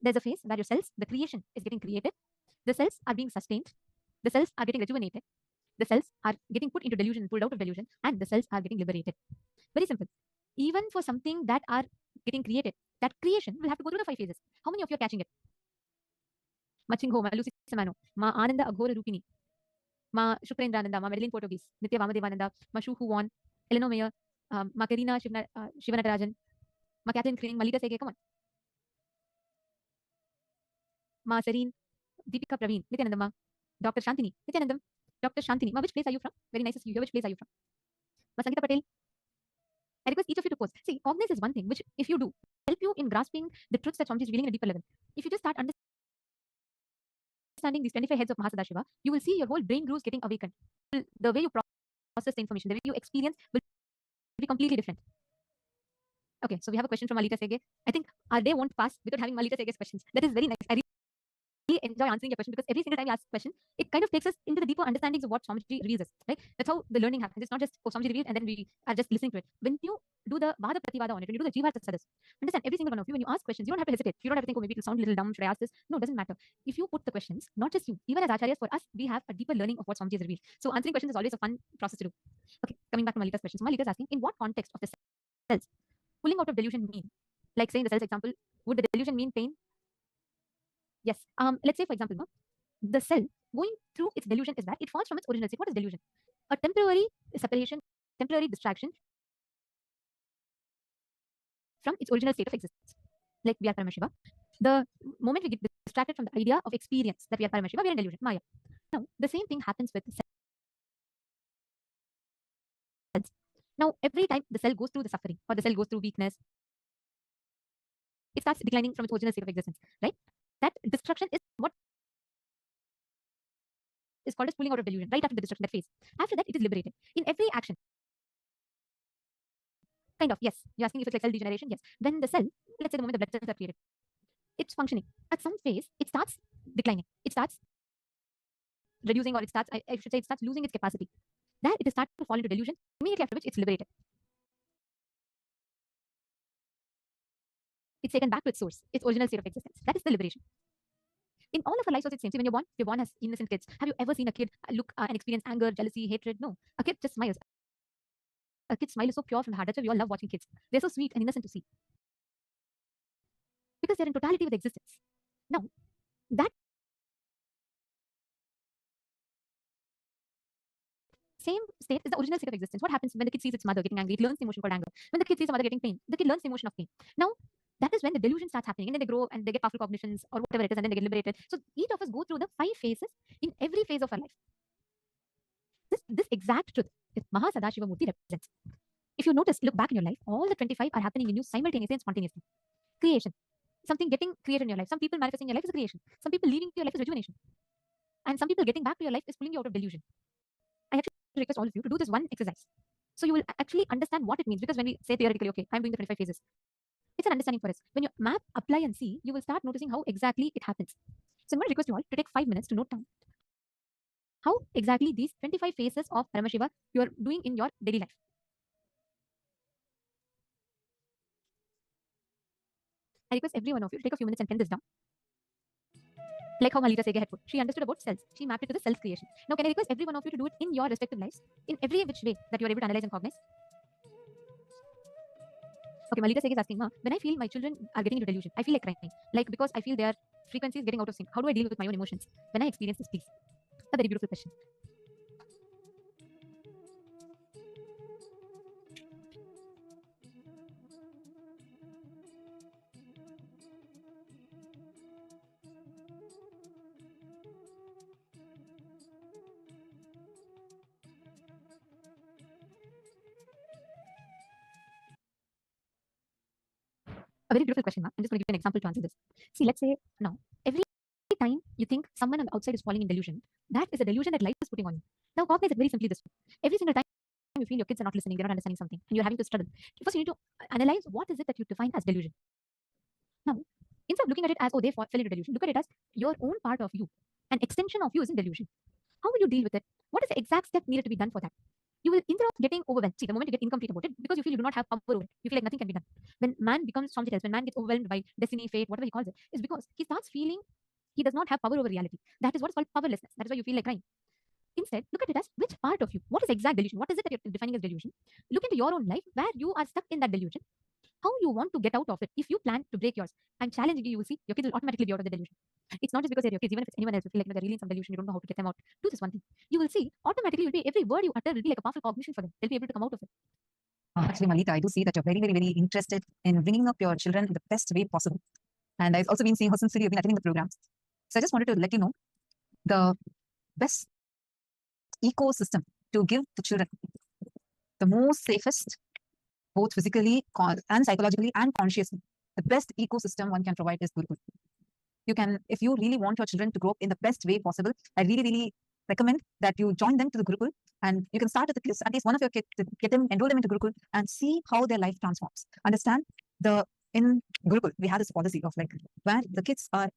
there's a phase where your cells, the creation is getting created, the cells are being sustained, the cells are getting rejuvenated, the cells are getting put into delusion, pulled out of delusion, and the cells are getting liberated. Very simple. Even for something that are getting created, that creation will have to go through the 5 phases. How many of you are catching it? Machingo, Ma Lucy Samano, Ma Ananda Aghora Rupini, Ma Shuprendananda, Ma Madeline Portuguese, Nithya Vamadevananda, Ma Shu Huan, Eleanor Mayer, Ma Karina Shivanatarajan, Ma Catherine Crane, Malika Sege, come on. Ma Serene, Deepika Praveen, Nithyanandama, Dr. Shantini, Nithyanandam, Dr. Shantini. Ma, which place are you from? Very nice to see you here. Which place are you from? Ma Sangeeta Patel. I request each of you to pose. See, cognizance is one thing which, if you do, help you in grasping the truths that Swamiji is revealing at a deeper level. If you just start understanding these 25 heads of Mahasadashiva, you will see your whole brain grooves getting awakened. The way you process the information, the way you experience will be completely different. Okay, so we have a question from Malika Sege. I think our day won't pass without having Malika Sege's questions. That is very nice. I really enjoy answering your question because every single time you ask a question, it kind of takes us into the deeper understandings of what Swamiji reveals us, right? That's how the learning happens. It's not just, oh, Swamiji revealed and then we are just listening to it. When you do the Vada Prativada on it, when you do the Jivartha Sadas, understand every single one of you, when you ask questions, you don't have to hesitate. You don't have to think, oh, maybe it'll sound a little dumb. Should I ask this? No, it doesn't matter. If you put the questions, not just you, even as Acharyas, for us, we have a deeper learning of what Swamiji has revealed. So answering questions is always a fun process to do. Okay, coming back to Malika's question. So Malika is asking, in what context of the cells pulling out of delusion mean? Like say in the cells example, would the delusion mean pain? Yes. Let's say, for example, the cell going through its delusion is that it falls from its original state. What is delusion? A temporary separation, temporary distraction from its original state of existence. Like we are Paramashiva. The moment we get distracted from the idea of experience that we are Paramashiva, we are in delusion, Maya. Now, the same thing happens with cells. Now, every time the cell goes through the suffering or the cell goes through weakness, it starts declining from its original state of existence, right? That destruction is what is called as pulling out of delusion, right after the destruction, that phase. After that, it is liberated. In every action, kind of, yes. You're asking if it's like cell degeneration? Yes. When the cell, let's say the moment the blood cells are created, it's functioning. At some phase, it starts declining. It starts reducing, or it starts, I should say, it starts losing its capacity. That it starts to fall into delusion, immediately after which it's liberated. It's taken back to its source, its original state of existence. That is the liberation. In all of our lives, also it's the same. So when you're born as innocent kids, have you ever seen a kid look and experience anger, jealousy, hatred? No. A kid just smiles. A kid's smile is so pure from the heart. That's why we all love watching kids. They're so sweet and innocent to see. Because they're in totality with existence. Now, that same state is the original state of existence. What happens when the kid sees its mother getting angry? It learns the emotion called anger. When the kid sees the mother getting pain, the kid learns the emotion of pain. Now, that is when the delusion starts happening, and then they grow and they get powerful cognitions or whatever it is, and then they get liberated. So each of us go through the 5 phases in every phase of our life. This exact truth is Mahasadashiva Murti represents. If you notice, look back in your life, all the 25 are happening in you simultaneously and spontaneously. Creation. Something getting created in your life. Some people manifesting in your life is a creation. Some people leaving your life is rejuvenation. And some people getting back to your life is pulling you out of delusion. I actually request all of you to do this one exercise. So you will actually understand what it means. Because when we say theoretically, okay, I'm doing the 25 phases, it's an understanding for us. When you map, apply, and see, you will start noticing how exactly it happens. So I'm going to request you all to take 5 minutes to note down how exactly these 25 phases of Paramashiva you are doing in your daily life. I request every one of you to take a few minutes and pen this down. Like how Malita Sege had put. She understood about cells. She mapped it to the self creation. Now, can I request every one of you to do it in your respective lives, in every which way that you are able to analyze and cognize? Okay, Malita Sege is asking, Ma, when I feel my children are getting into delusion, I feel like crying. Like because I feel their frequency is getting out of sync. How do I deal with my own emotions when I experience this, please? A very beautiful question. A very beautiful question, ma'am. I'm just going to give you an example to answer this. See, let's say now, every time you think someone on the outside is falling in delusion, that is a delusion that life is putting on you. Now, cognize it very simply this way. Every single time you feel your kids are not listening, they're not understanding something, and you're having to struggle, first you need to analyze what is it that you define as delusion. Now, instead of looking at it as, oh, they fell into delusion, look at it as your own part of you. An extension of you is in delusion. How will you deal with it? What is the exact step needed to be done for that? you will, instead of getting overwhelmed, see, the moment you get incomplete about it, because you feel you do not have power over it, you feel like nothing can be done. When man becomes something else, when man gets overwhelmed by destiny, fate, whatever he calls it, is because he starts feeling he does not have power over reality. That is what is called powerlessness. That is why you feel like crying. Instead, look at it as which part of you, what is exact delusion, what is it that you're defining as delusion? Look into your own life where you are stuck in that delusion, how you want to get out of it. If you plan to break yours, I'm challenging you, you will see your kids will automatically be out of the delusion. It's not just because they're your kids, even if it's anyone else, you feel like they're really in some delusion, you don't know how to get them out. Do this one thing. You will see automatically will be every word you utter will be like a powerful cognition for them. They'll be able to come out of it. Actually, Malita, I do see that you're very, very, very interested in bringing up your children in the best way possible. And I've also been seeing how sincerely you've been attending the programs. So I just wanted to let you know the best ecosystem to give to children, the most safest, both physically and psychologically and consciously. The best ecosystem one can provide is Gurukul. You can, if you really want your children to grow up in the best way possible, I really, really recommend that you join them to the Gurukul, and you can start with at least one of your kids, to get them, enroll them into Gurukul and see how their life transforms. Understand in Gurukul, we have this policy of like where the kids are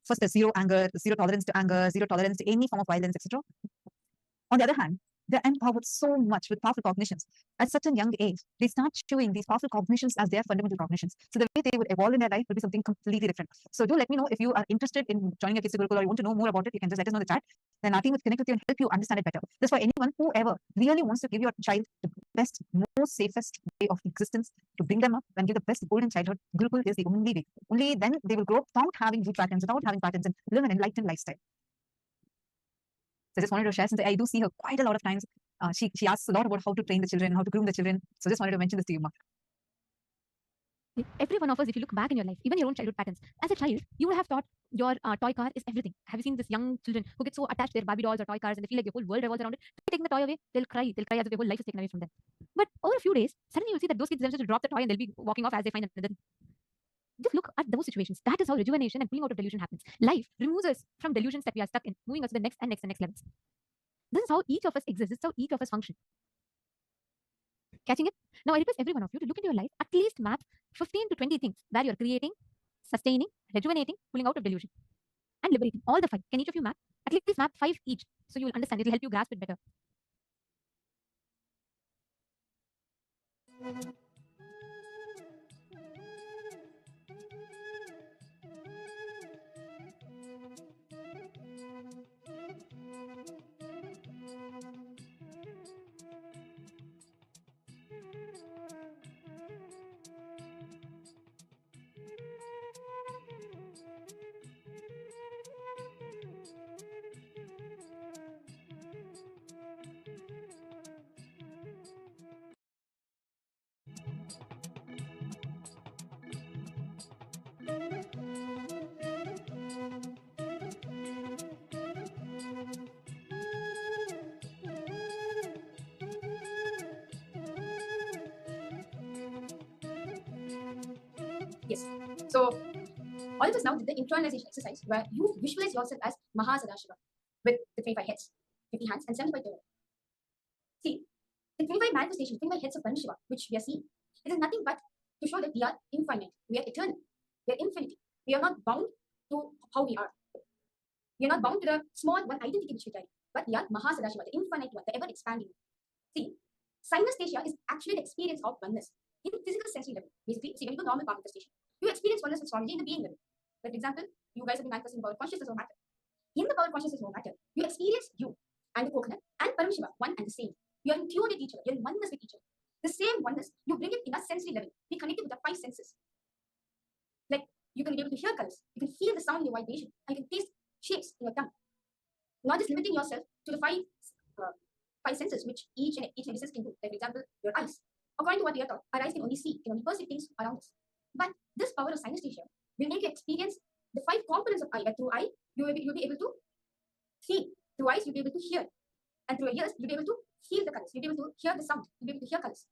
first there's zero anger, zero tolerance to anger, zero tolerance to any form of violence, etc. On the other hand, they're empowered so much with powerful cognitions. At such a young age, they start chewing these powerful cognitions as their fundamental cognitions. So the way they would evolve in their life will be something completely different. So do let me know if you are interested in joining a kids Gurukul or you want to know more about it. You can just let us know in the chat. Then our team will connect with you and help you understand it better. That's for anyone, whoever really wants to give your child the best, most safest way of existence, to bring them up and give the best golden childhood. Gurukul is the only way. Only then they will grow up without having root patterns, without having patterns, and live an enlightened lifestyle. So I just wanted to share, since I do see her quite a lot of times. She asks a lot about how to train the children, how to groom the children. So just wanted to mention this to you, Ma. Every one of us, if you look back in your life, even your own childhood patterns, as a child, you would have thought your toy car is everything. Have you seen this young children who get so attached to their Barbie dolls or toy cars and they feel like the whole world revolves around it? Taking the toy away, they'll cry. They'll cry as if their whole life is taken away from them. But over a few days, suddenly you'll see that those kids themselves will drop the toy and they'll be walking off as they find another. Just look at those situations. That is how rejuvenation and pulling out of delusion happens. Life removes us from delusions that we are stuck in, moving us to the next and next and next levels. This is how each of us exists. This is how each of us function. Catching it? Now I request every one of you to look into your life, at least map 15 to 20 things where you're creating, sustaining, rejuvenating, pulling out of delusion, and liberating. All the 5. Can each of you map? At least map 5 each, so you will understand. It will help you grasp it better. Yes. So all of us now did the internalization exercise where you visualize yourself as Mahasadashiva with the 25 heads, 50 hands, and 75 toes. See, the 25 manifestations, 25 heads of Paramashiva, which we are seeing, it is nothing but to show that we are infinite, we are eternal, we are infinity. We are not bound to how we are. We are not bound to the small one identity which we carry, but we are Mahasadashiva, the infinite one, the ever expanding. See, synesthesia is actually the experience of oneness in physical sensory level. Basically, see, when you do normal manifestation, you experience oneness with astrology in the being level. For example, you guys have been manifesting power consciousness or matter. In the power consciousness or matter, you experience you and the coconut and Paramashiva, one and the same. You are in tune with each other, you're in oneness with each other. The same oneness, you bring it in a sensory level. Be connected with the 5 senses. Like, you can be able to hear colors, you can feel the sound in your vibration, and you can taste shapes in your tongue. Not just limiting yourself to the 5 senses which each and every sense can do. Like, for example, your eyes. According to what we are taught, our eyes can only see, can only perceive things around us. But this power of synesthesia will make you experience the 5 components of eye. Like, through eye, you'll be able to see. Through eyes, you'll be able to hear. And through your ears, you'll be able to feel the colors. You'll be able to hear the sound. You'll be able to hear colors.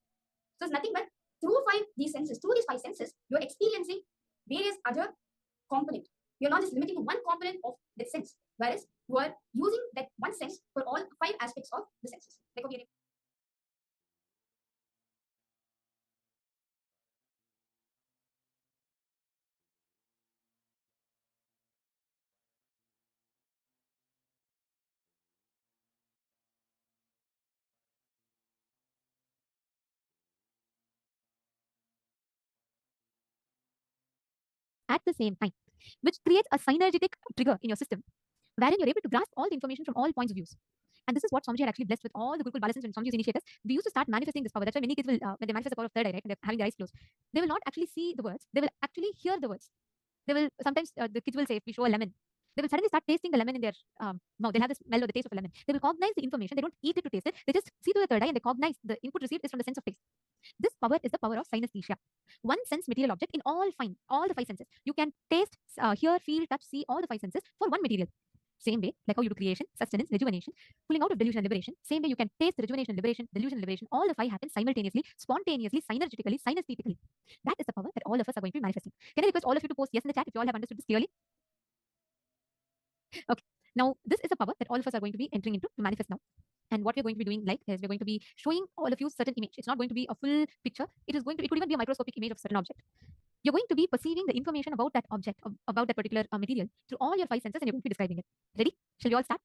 So it's nothing but through these 5 senses, you're experiencing various other components. You're not just limiting to one component of that sense, whereas you are using that one sense for all 5 aspects of the senses. Like, okay, at the same time, which creates a synergetic trigger in your system wherein you're able to grasp all the information from all points of views. And this is what Swamiji had actually blessed with all the Gurukul Balasans and Swamiji's initiators. They used to start manifesting this power. That's why many kids will, when they manifest the power of third eye, right, and they're having their eyes closed, they will not actually see the words. They will actually hear the words. They will sometimes the kids will say, if we show a lemon, they will suddenly start tasting the lemon in their mouth. They'll have the smell or the taste of a lemon. They will cognize the information. They don't eat it to taste it. They just see through the third eye and they cognize the input received is from the sense of taste. This power is the power of synesthesia. One sense material object in all the five senses. You can taste, hear, feel, touch, see, all the five senses for one material. Same way, like how you do creation, sustenance, rejuvenation, pulling out of delusion and liberation. Same way you can taste rejuvenation, liberation, delusion, liberation. All the five happen simultaneously, spontaneously, synergetically, synesthetically. That is the power that all of us are going to be manifesting. Can I request all of you to post yes in the chat if you all have understood this clearly? Okay. Now, this is a power that all of us are going to be entering into to manifest now. And what we're going to be doing like is we're going to be showing all of you certain image. It's not going to be a full picture. It could even be a microscopic image of a certain object. You're going to be perceiving the information about that object, about that particular material through all your five senses, and you're going to be describing it. Ready? Shall we all start?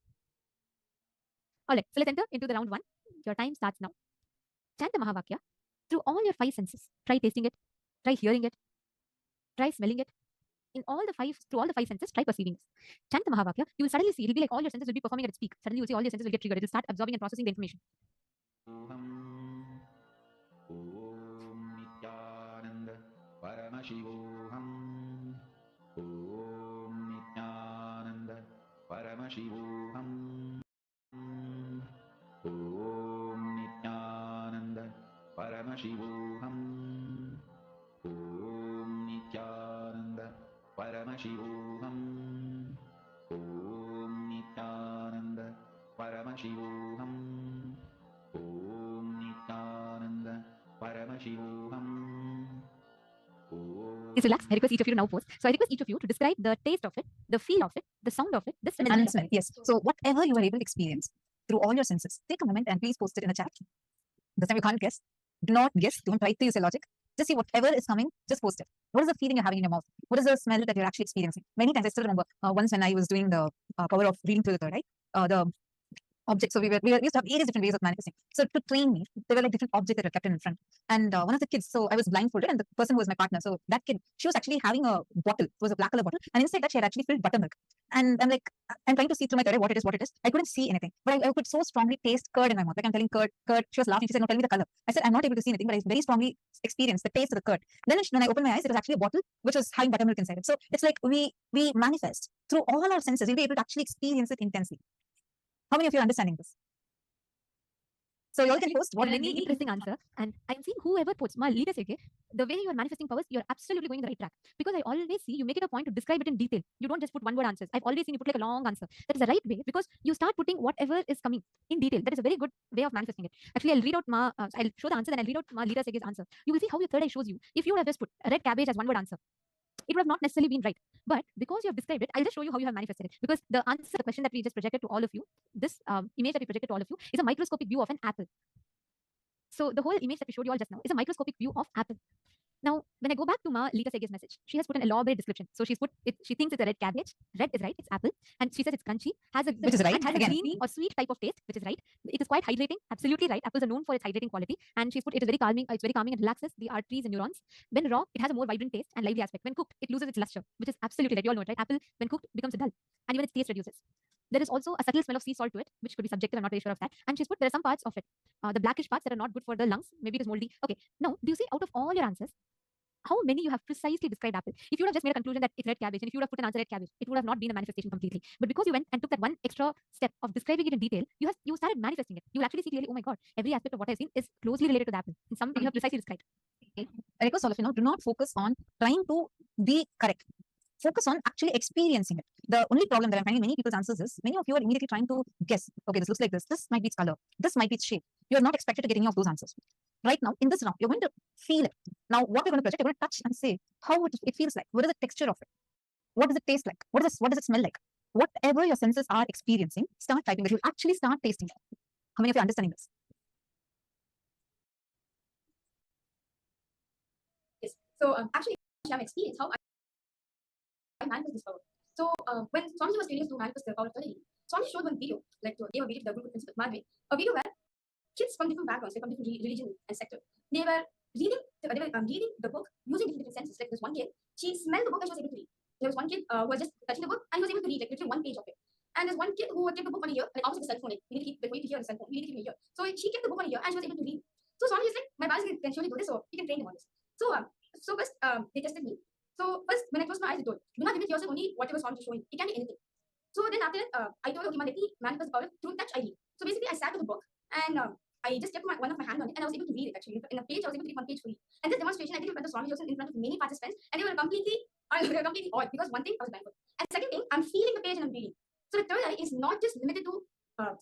All right. So let's enter into the round one. Your time starts now. Chant the Mahavakya through all your five senses. Try tasting it. Try hearing it. Try smelling it. Through all the five senses, try perceiving this. Chant the Mahavakya. You will suddenly see, it'll be like all your senses will be performing at its peak. Suddenly you'll see all your senses will get triggered. It will start absorbing and processing the information. Paramashivoham. Om Nithyananda. Paramashivoham. Om Nithyananda. Paramashivoham. Om Nithyananda. Paramashivoham. Om Nithyananda. Paramashivoham. Om Nithyananda. Paramashivoham. Please relax. I request each of you to now pause. So I request each of you to describe the taste of it, the feel of it, the sound of it, the smell. And smell. Yes. So whatever you are able to experience through all your senses, take a moment and please post it in the chat. This time you can't guess. Do not guess. Don't try to use your logic. Just see whatever is coming, just post it. What is the feeling you're having in your mouth? What is the smell that you're actually experiencing? Many times I still remember once when I was doing the power of reading through the third eye, the objects. So we used to have various different ways of manifesting. So to train me, there were like different objects that were kept in front. And one of the kids, so I was blindfolded, and the person who was my partner, so that kid, she was actually having a bottle. It was a black color bottle, and inside that she had actually filled buttermilk. And I'm like, I'm trying to see through my third eye what it is. I couldn't see anything, but I could so strongly taste curd in my mouth. Like I'm telling curd. She was laughing. She said, "No, tell me the color." I said, "I'm not able to see anything, but I very strongly experienced the taste of the curd." Then when I opened my eyes, it was actually a bottle which was having buttermilk inside it. So it's like we manifest through all our senses. We'll be able to actually experience it intensely. How many of you are understanding this? So you all can post what Very interesting answer. And I'm seeing whoever puts my leaders, okay, the way you are manifesting powers, you're absolutely going the right track. Because I always see you make it a point to describe it in detail. You don't just put one word answers. I've always seen you put like a long answer. That is the right way because you start putting whatever is coming in detail. That is a very good way of manifesting it. Actually, I'll read out I'll show the answer, then I'll read out my leader's answer. You will see how your third eye shows you. If you would have just put a red cabbage as one word answer, it would have not necessarily been right. But because you have described it, I'll just show you how you have manifested it. Because the answer to the question that we just projected to all of you, this image that we projected to all of you, is a microscopic view of an apple. So the whole image that we showed you all just now is a microscopic view of apple. Now, when I go back to Ma Lita Sege's message, she has put an elaborate description. So she's put it, she thinks it's a red cabbage. Red is right, it's apple. And she says it's crunchy, which is right, and has a green or sweet type of taste, which is right. It is quite hydrating, absolutely right. Apples are known for its hydrating quality. And she's put it is very calming, it's very calming and relaxes the arteries and neurons. When raw, it has a more vibrant taste and lively aspect. When cooked, it loses its luster, which is absolutely right. You all know it, right? Apple, when cooked, becomes dull. And even its taste reduces. There is also a subtle smell of sea salt to it, which could be subjective. I'm not very sure of that. And she's put there are some parts of it, the blackish parts that are not good for the lungs. Maybe it is moldy. Okay. Now, do you see out of all your answers, how many you have precisely described apple? If you would have just made a conclusion that it's red cabbage, and if you would have put an answer red cabbage, it would have not been a manifestation completely. But because you went and took that one extra step of describing it in detail, you started manifesting it. You will actually see clearly, oh my God, every aspect of what I've seen is closely related to the apple. In some way, you have precisely described. I request all of you now, do not focus on trying to be correct. Focus on actually experiencing it. The only problem that I'm finding many people's answers is many of you are immediately trying to guess. Okay, this looks like this. This might be its color. This might be its shape. You are not expected to get any of those answers. Right now, in this round, you're going to feel it. Now, what we're going to project, you're going to touch and say how it feels like. What is the texture of it? What does it taste like? What does it smell like? Whatever your senses are experiencing, start typing it. You'll actually start tasting it. How many of you are understanding this? Yes. So actually, I have experienced how I manifest this power. So when Swamiji was curious to manifest the power of eternity, Swamiji showed one video, like gave a video to the group of principal Madhve, a video where kids from different backgrounds, like from different religion and sector, they were reading the book using different senses. Like this one kid, she smelled the book and she was able to read. There was one kid who was just touching the book and he was able to read like literally one page of it. And there's one kid who kept the book on a ear, like almost like a cell phone. Like, you need to keep before you hear the cell phone, you need to keep it in your ear. So she kept the book on a ear and she was able to read. So Swami is like, my parents can surely do this, so you can train him on this. So first they tested me. So first when I closed my eyes, I told, do not limit yourself only whatever Swami is showing. It can be anything. So then after that, I told, okay, let me manifest the power through touch I read. So basically I sat with the book and I just kept one of my hand on it and I was able to read it actually. In a page, I was able to read one page fully. And this demonstration, I did it in front of Swami also in front of many participants, and they were completely awed because one thing, I was blindfolded. And second thing, I'm feeling the page and I'm reading. So the third eye is not just limited to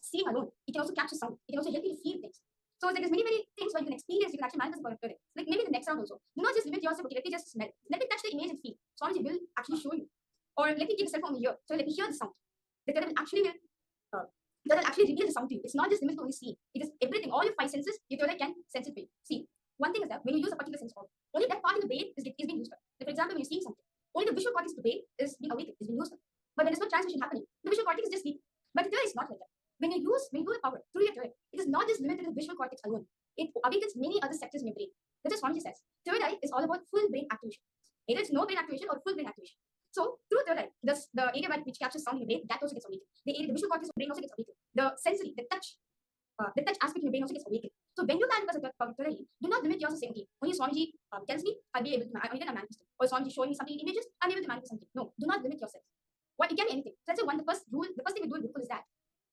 seeing alone. It can also capture sound. It can also help you to feel things. So it's like there's many things where you can experience, you can actually manifest the power of third eye. Like maybe the next round also. Do not just limit yourself, okay, let me just smell. Let me touch the image and feel. Swamiji will actually show you. Or let me keep the cell phone here. So let me hear the sound. The third eye will actually reveal the sound to you. It's not just limited to only seeing. It is everything. All your five senses, your third eye can sense it for you. See, one thing is that when you use a particular sense organ, only that part of the brain is being used. Like for example, when you're seeing something, only the visual cortex of the brain is being awakened, is being used. But when there's no transmission happening, the visual cortex is just sleeping. But the third eye is not like that. When you do the power through your third eye, it is not just limited to the visual cortex alone. It awakens many other sectors in your brain. That's just Swamiji says. Third eye is all about full brain activation. Either it's no brain activation or full brain activation. So through third eye, the area which captures sound in your brain, that also gets awakened. The visual cortex of the brain also gets awakened. The sensory, the touch aspect in your brain also gets awakened. So when you manifest a third eye, do not limit yourself saying, okay, only Swamiji tells me I'll be able to manifest it. Or Swamiji showing me something in images, I'm able to manifest something. No, do not limit yourself. It can be anything. So let's say the first thing we do in Vikul is that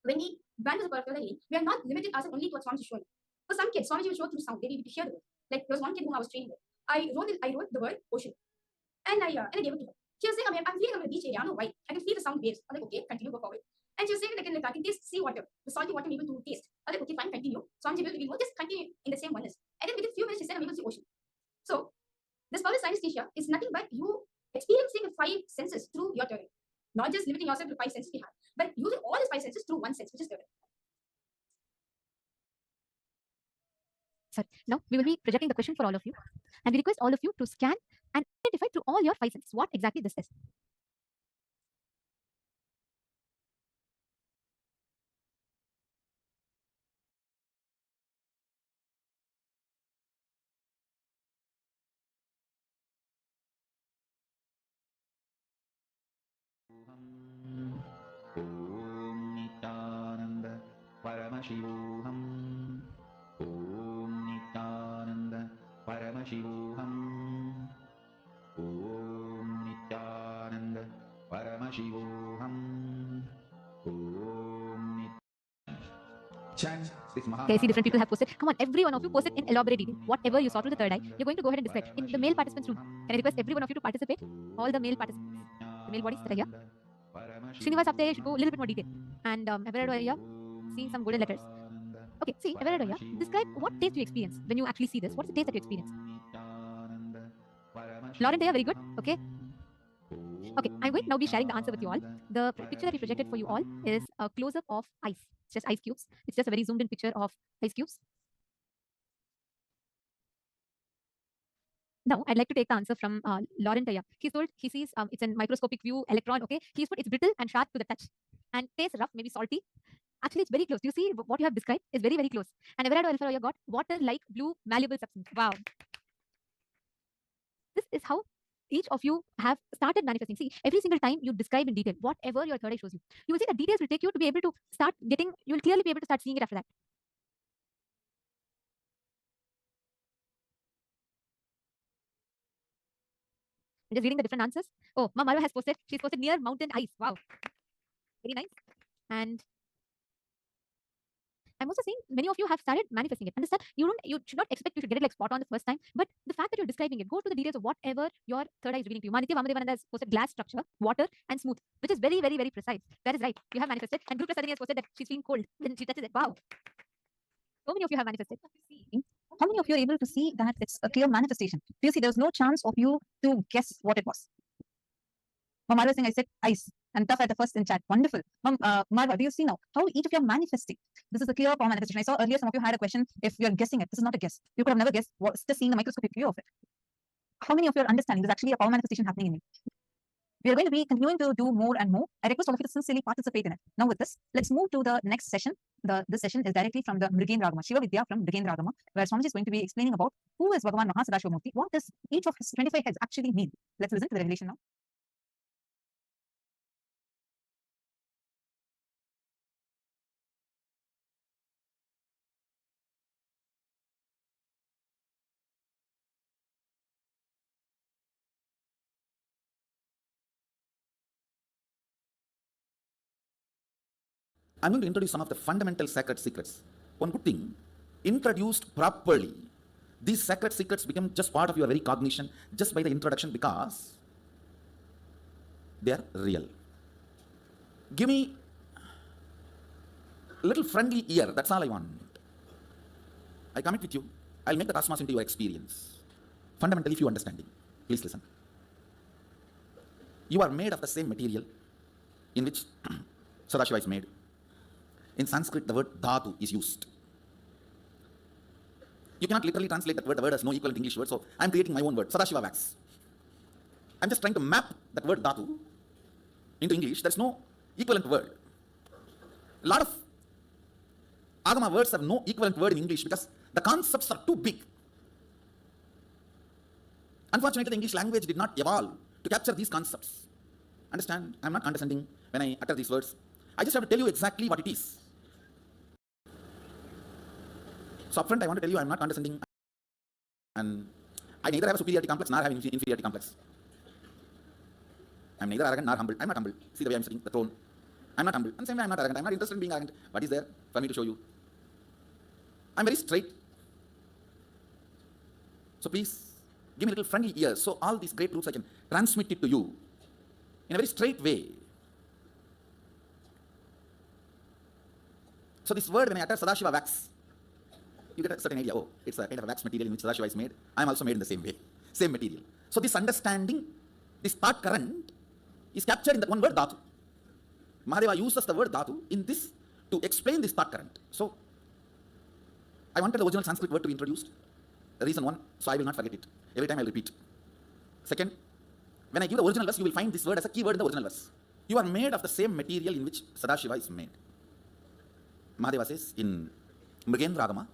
when we manifest a third eye, we are not limiting ourselves only to what Swamiji is showing. For some kids, Swamiji will show through sound. They will be able to hear the word. Like there was one kid whom I was training with. I wrote the word ocean. And I gave it to her. She was saying, I'm feeling I'm in a beach area. I don't know why. I can feel the sound waves. I'm like, okay, continue, go forward. And she was saying, I can taste seawater, the salty water I'm able to taste. I'm like, okay, fine, continue. Swamiji will reveal, just continue in the same oneness. And then within a few minutes, she said, I'm able to see ocean. So this power synesthesia is nothing but you experiencing the five senses through your third eye. Not just limiting yourself to five senses we have, but using all these five senses through one sense, which is third eye. Sorry. Now we will be projecting the question for all of you, and we request all of you to scan and identify through all your five senses what exactly this is. Om Nithyananda Paramashivoham. Om Nithyananda Paramashivoham. Om Nithyananda Paramashivoham. Om Chant this Maha. Okay, I see different people have posted. Come on, every one of you posted in elaborate detail. Whatever you saw through the third eye, you're going to go ahead and describe. In the male participants room, can I request every one of you to participate? All the male participants, the male bodies that are here. Srinivas up there should go a little bit more detail. And Everardo here, seeing some golden letters. Okay, see, Everardo here, describe what taste you experience when you actually see this. What's the taste that you experience? Lauren here, very good. Okay. Okay, I'm going to now be sharing the answer with you all. The picture that we projected for you all is a close-up of ice. It's just ice cubes. It's just a very zoomed in picture of ice cubes. Now, I'd like to take the answer from Lauren Taya. He's told he sees it's a microscopic view electron. Okay, he's put it's brittle and sharp to the touch, and tastes rough, maybe salty. Actually, it's very close. Do you see what you have described? Is very, very close. And Everardo Alpha got water-like blue malleable substance. Wow. This is how each of you have started manifesting. See, every single time you describe in detail whatever your third eye shows you, you will see the details will take you to be able to start getting. You will clearly be able to start seeing it after that. I'm just reading the different answers. Oh, Mama has posted. She's posted near mountain ice. Wow. Very nice. And I'm also saying many of you have started manifesting it. Understand? You should not expect you should get it like spot on the first time. But the fact that you're describing it, go to the details of whatever your third eye is revealing to you. Manitya Vamadevananda has posted glass structure, water, and smooth, which is very, very, very precise. That is right. You have manifested. And Guru Prasadini has posted that she's feeling cold when she touches it. Wow. So many of you have manifested. How many of you are able to see that it's a clear manifestation? Do you see there was no chance of you to guess what it was? Marva saying I said ice and tough at the first in chat. Wonderful. Marva, do you see now how each of you are manifesting? This is a clear power manifestation. I saw earlier some of you had a question if you're guessing it. This is not a guess. You could have never guessed. Just seeing the microscopic view of it. How many of you are understanding there's actually a power manifestation happening in you? We are going to be continuing to do more and more. I request all of you to sincerely participate in it. Now with this, let's move to the next session. This session is directly from the Mrigendra Agama, Shiva Vidya from Mrigendra Agama, where Swamiji is going to be explaining about who is Bhagavan Mahasadashivamurti, what does each of his 25 heads actually mean. Let's listen to the revelation now. I'm going to introduce some of the fundamental sacred secrets. One good thing, introduced properly, these sacred secrets become just part of your very cognition just by the introduction because they are real. Give me a little friendly ear, that's all I want. I commit with you, I'll make the cosmos into your experience. Fundamentally, few understanding. Please listen. You are made of the same material in which Sadashiva is made. In Sanskrit, the word dhatu is used. You cannot literally translate that word. The word has no equivalent English word, so I'm creating my own word, Sadashiva wax. I'm just trying to map that word dhatu into English. There's no equivalent word. A lot of Agama words have no equivalent word in English because the concepts are too big. Unfortunately, the English language did not evolve to capture these concepts. Understand? I'm not condescending when I utter these words. I just have to tell you exactly what it is. So upfront, I want to tell you I'm not condescending, and I neither have a superiority complex nor have an inferiority complex. I'm neither arrogant nor humble. I'm not humble. See the way I'm sitting, the throne. I'm not humble. And same way, I'm not arrogant. I'm not interested in being arrogant. What is there for me to show you? I'm very straight. So please, give me a little friendly ear so all these great truths I can transmit it to you in a very straight way. So this word, when I utter Sadashiva wax, you get a certain idea. Oh, it's a kind of a wax material in which Sadashiva is made. I am also made in the same way, same material. So this understanding, this thought current is captured in that one word dhatu. Mahadeva uses the word dhatu in this to explain this thought current. So I wanted the original Sanskrit word to be introduced. Reason one, so I will not forget it. Every time I will repeat. Second, when I give the original verse, you will find this word as a key word in the original verse. You are made of the same material in which Sadashiva is made. Mahadeva says in Mrigendra Agama,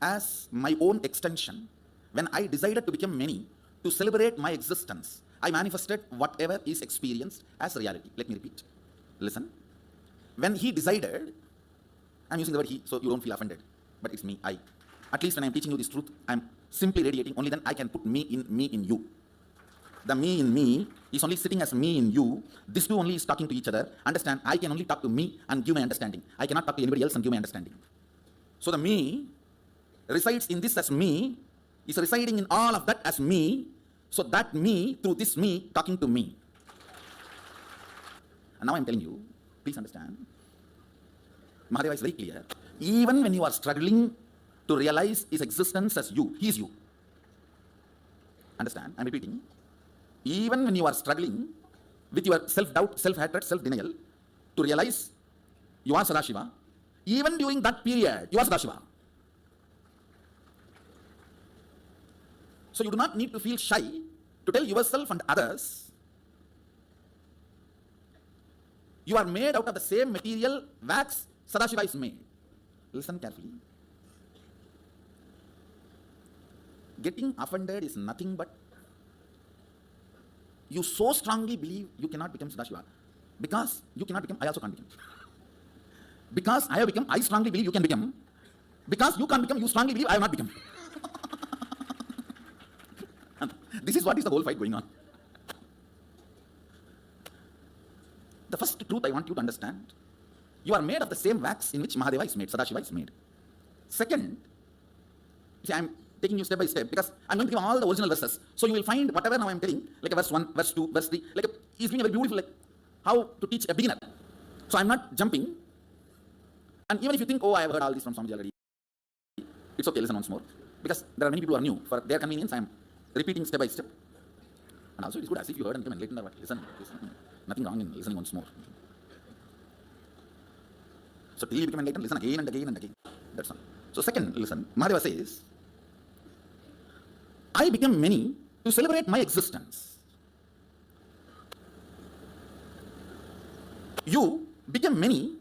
as my own extension, when I decided to become many, to celebrate my existence, I manifested whatever is experienced as reality. Let me repeat. Listen. When he decided, I'm using the word he, so you don't feel offended, but it's me, I. At least when I'm teaching you this truth, I'm simply radiating, only then I can put me in you. The me in me is only sitting as me in you. These two only is talking to each other. Understand, I can only talk to me and give my understanding. I cannot talk to anybody else and give my understanding. So the me resides in this as me, is residing in all of that as me, so that me, through this me, talking to me. And now I'm telling you, please understand, Mahadeva is very clear. Even when you are struggling to realize his existence as you, he is you. Understand, I'm repeating. Even when you are struggling with your self-doubt, self-hatred, self-denial, to realize you are Sadashiva, even during that period, you are Sadashiva. So you do not need to feel shy to tell yourself and others, you are made out of the same material wax Sadashiva is made. Listen carefully. Getting offended is nothing but you so strongly believe you cannot become Sadashiva. Because you cannot become, I also can't become. Because I have become, I strongly believe you can become. Because you can't become, you strongly believe I have not become. This is what is the whole fight going on. The first truth I want you to understand, you are made of the same wax in which Mahadeva is made, Sadashiva is made. Second, see, I am taking you step by step because I am going to give all the original verses. So you will find whatever now I am telling, like a verse 1, verse 2, verse 3, like he is being very beautiful, like how to teach a beginner. So I am not jumping. And even if you think, oh, I have heard all this from Swamiji already, it's okay, listen once more. Because there are many people who are new. For their convenience, I am repeating step by step. And also it is good as if you heard and become enlightened. Listen. Nothing wrong in listening once more. So till you become enlightened, listen again and again and again. That's all. So second, listen. Mahadeva says, I become many to celebrate my existence. You became many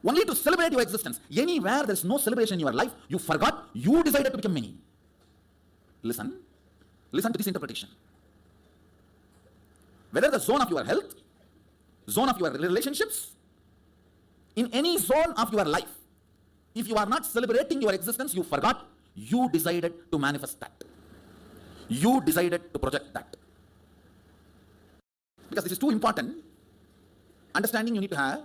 only to celebrate your existence. Anywhere there is no celebration in your life, you forgot, you decided to become many. Listen to this interpretation. Whether the zone of your health, zone of your relationships, in any zone of your life, if you are not celebrating your existence, you forgot, you decided to manifest that. You decided to project that. Because this is too important. Understanding you need to have.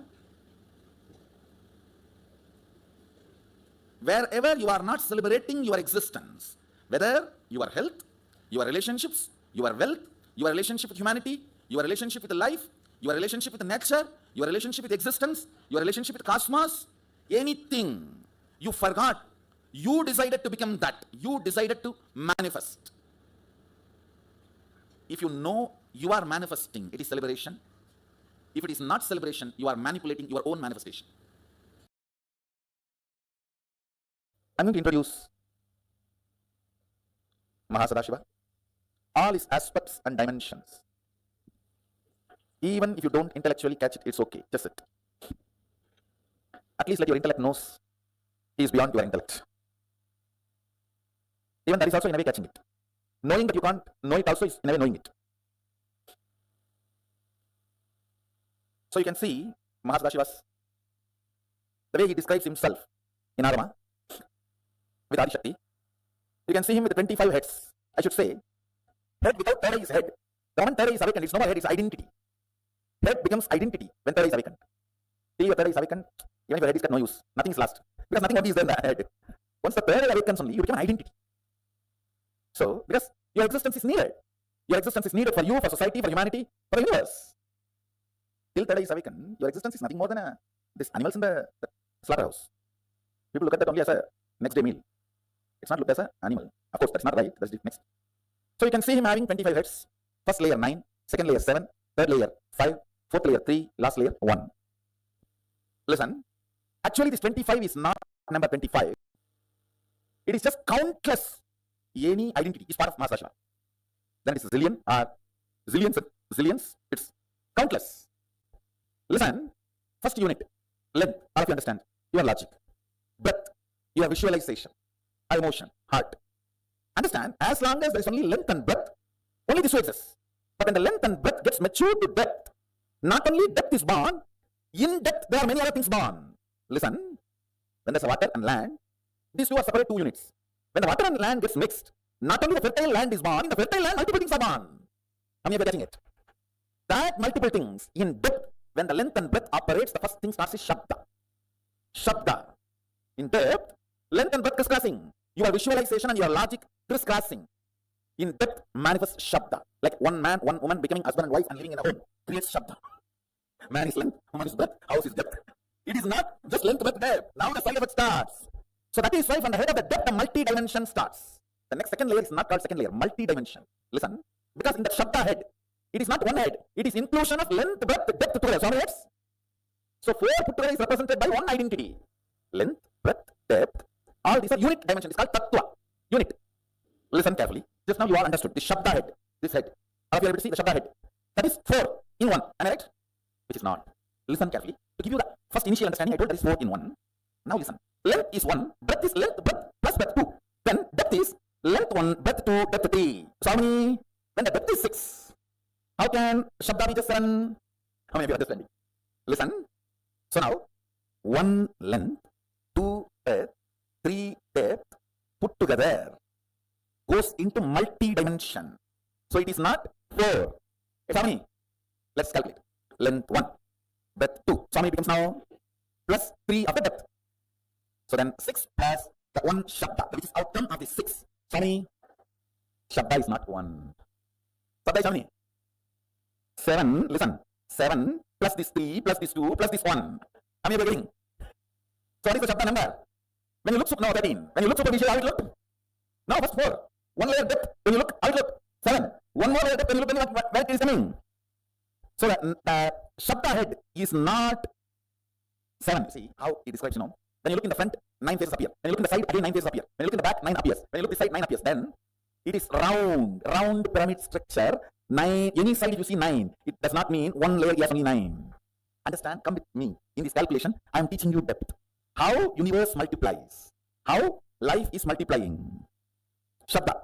Wherever you are not celebrating your existence, whether your health, your relationships, your wealth, your relationship with humanity, your relationship with the life, your relationship with the nature, your relationship with existence, your relationship with cosmos, anything, you forgot. You decided to become that. You decided to manifest. If you know you are manifesting, it is celebration. If it is not celebration, you are manipulating your own manifestation. I'm going to introduce Mahasadashiva, all its aspects and dimensions. Even if you don't intellectually catch it, it's okay, just sit. At least let your intellect knows he is beyond your intellect. Even that is also in a way catching it. Knowing that you can't know it also is in a way knowing it. So you can see Mahasadashiva's, the way he describes himself in Arama with Adishakti. You can see him with the 25 heads. I should say, head without third eye is head. The moment third eye is awakened, it's no more head, it's identity. Head becomes identity when third eye is awakened. Till your third eye is awakened, even if your head is got no use, nothing is lost. Because nothing is there in the head. Once the third eye awakens only, you become an identity. So, because your existence is needed. Your existence is needed for you, for society, for humanity, for the universe. Till third eye is awakened, your existence is nothing more than this animals in the slaughterhouse. People look at that only as a next day meal. It's not looked as an animal. Of course, that's not right. That's the next. So you can see him having 25 heads. First layer 9, second layer 7, third layer 5, fourth layer 3, last layer 1. Listen, actually this 25 is not number 25. It is just countless. Any identity is part of Mahasadashiva. Then it's zillion or zillions, it's countless. Listen, first unit, length, all of you understand, your logic, breath, your visualization, emotion, heart. Understand, as long as there is only length and breadth, only this way exists. But when the length and breadth gets matured to depth, not only depth is born, in depth there are many other things born. Listen, when there's a water and land, these two are separate two units. When the water and land gets mixed, not only the fertile land is born, in the fertile land multiple things are born. How many of you are getting it? That multiple things in depth, when the length and breadth operates, the first thing starts is Shabda. Shabda. In depth, length and breadth crisscrossing. Your visualization and your logic crisscrossing. In depth manifests Shabda. Like one man, one woman becoming husband and wife and living in a home creates Shabda. Man is length, woman is breadth, house is depth. It is not just length, breadth, depth. Now the side of it starts. So that is why from the head of the depth, the multi-dimension starts. The next second layer is not called second layer, multi-dimension. Listen, because in the Shabda head, it is not one head. It is inclusion of length, breadth, depth together. So how many heads? So 4 put together is represented by one identity. Length, breadth, depth. All these are unit dimension. It's called Tattva. Unit. Listen carefully. Just now you all understood. The Shabda head. This head. All of you are able to see the Shabda head. That is 4 in 1. Am I right? Which is not. Listen carefully. To give you the first initial understanding, I told that is 4 in 1. Now listen. Length is 1. Breadth is length, breadth plus breadth 2. Then depth is length 1, breadth 2, depth 3. So how many? When the depth is 6. How can Shabda be just 7? How many of you are understanding? Listen. So now, 1 length, 2 breadth, 3 depth, put together, goes into multi-dimension. So it is not 4. It's how many? Let's calculate. Length 1, breadth 2. So how many becomes now? Plus 3 of the depth. So then 6 plus the 1 Shabda, which is outcome of the 6. So how many? Shabda is not 1. Shabda is how many? 7. Listen. 7 plus this 3 plus this 2 plus this 1. How many are you getting? So what is the Shabda number? When you look, no, 13. When you look superficial, how it look? No, first 4. 1 layer depth. When you look, how it look? 7. 1 more layer depth. When you look, where it is coming? So the Shabda head is not 7. See how he describes, you know. When you look in the front, 9 faces appear. When you look in the side, again 9 faces appear. When you look in the back, 9 appears. When you look this side, 9 appears. Then it is round pyramid structure. 9. Any side if you see 9, it does not mean one layer has only 9. Understand? Come with me. In this calculation, I am teaching you depth. How universe multiplies. How life is multiplying. Shabda.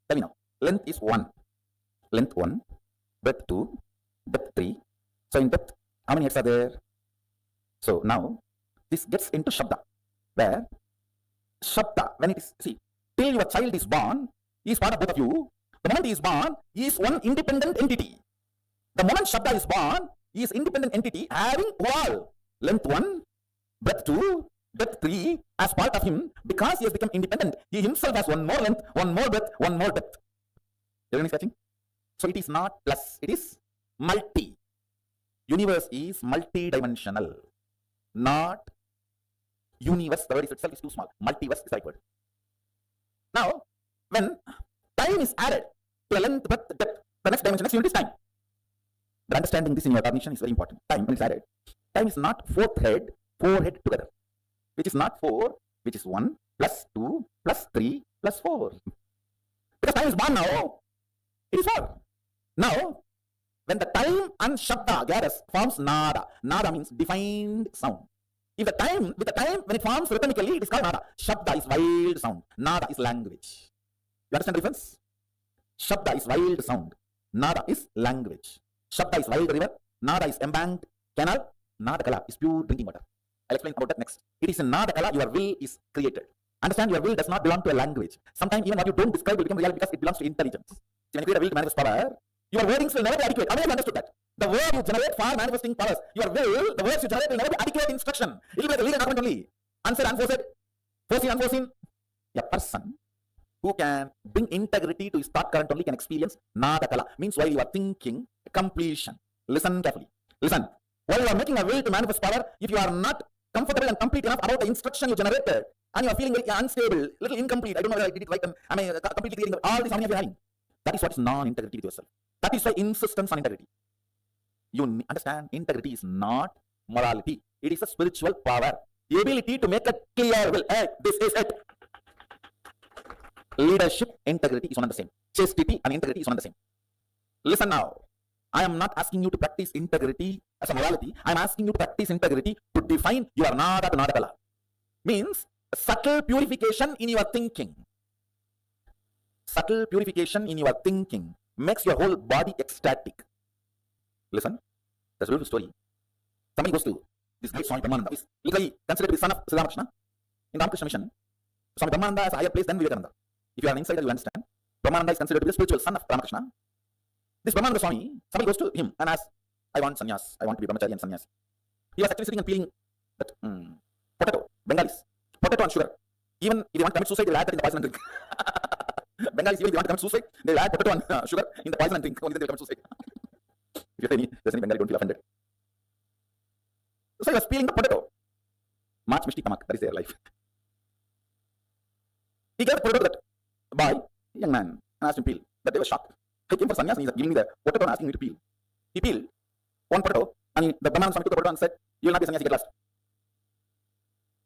Tell me now. Length is 1. Length 1. Breadth 2. Depth 3. So in depth, how many heads are there? So now, this gets into Shabda. Where Shabda, when it is, see, till your child is born, he is part of both of you. The moment he is born, he is one independent entity. The moment Shabda is born, he is independent entity having all. Length 1, breadth 2, depth 3 as part of him, because he has become independent. He himself has one more length, one more breadth, one more depth. Everyone is catching? So it is not plus, it is multi. Universe is multi-dimensional, not universe. The word itself is too small. Multiverse is the right word. Now, when time is added to a length, breadth, depth, the next dimension, next unit is time. But understanding this in your cognition is very important. Time, when it's added, time is not four head together, which is not 4, which is 1 plus 2 plus 3 plus 4. Because time is born now, it is 4. Now, when the time and Shabda gathers, forms Nada. Nada means defined sound. If the time, with the time, when it forms rhythmically, it is called Nada. Shabda is wild sound. Nada is language. You understand the difference? Shabda is wild sound. Nada is language. Shabda is wild river. Nada is embanked canal. Nada Kala is pure drinking water. I'll explain about that next. It is in Nada Kala your will is created. Understand, your will does not belong to a language. Sometimes even what you don't describe will become reality because it belongs to intelligence. So when you create a will to manifest power, your wordings will never be adequate. How many of you understood that? The word you generate for manifesting powers, your will, the words you generate will never be adequate instruction. It will be the legal document only. Unsaid, unforeseen, foreseen, unforeseen. A person who can bring integrity to his thought current only can experience Nada Kala. Means while you are thinking, completion. Listen carefully. Listen. While you are making a will to manifest power, if you are not comfortable and complete enough about the instruction you generated, and you are feeling very unstable, little incomplete, I don't know whether I did it right, am I completely creating all this, how many of you are having? That is what is non-integrity with yourself. That is why insistence on integrity. You understand, integrity is not morality. It is a spiritual power. The ability to make a clear will. Hey, this is it. Leadership, integrity is one and the same. Chastity and integrity is one and the same. Listen now. I am not asking you to practice integrity as a morality. I am asking you to practice integrity to define your Nada to Nada Kala. Means subtle purification in your thinking. Subtle purification in your thinking makes your whole body ecstatic. Listen, that's a beautiful story. Somebody goes to this great Swami Paramashivoham, who is literally considered to be the son of Sri Ramakrishna in Ramakrishna mission. Swami Paramashivoham has a higher place than Vivekananda. If you are an insider, you understand. Paramashivoham is considered to be the spiritual son of Ramakrishna. This Paramashivoham Swami, somebody goes to him and asks, I want sannyas, I want to be brahmachari and sannyas. He was actually sitting and peeling that potato, Bengalis, potato and sugar. Even if they want to commit suicide, they will add that in the poison and drink. Bengalis, even if they want to commit suicide, they will add potato and sugar in the poison and drink. Only then they will commit suicide. If there's any Bengali, don't feel offended. So he was peeling the potato. March Mishti Tamak, that is their life. He gave the potato to that boy, young man, and asked him to peel. But they were shocked. He came for sannyas and he's giving me the potato and asking me to peel. He peeled one potato, and the Brahman Swami took the potato and said, you will not be sannyasi, get lost.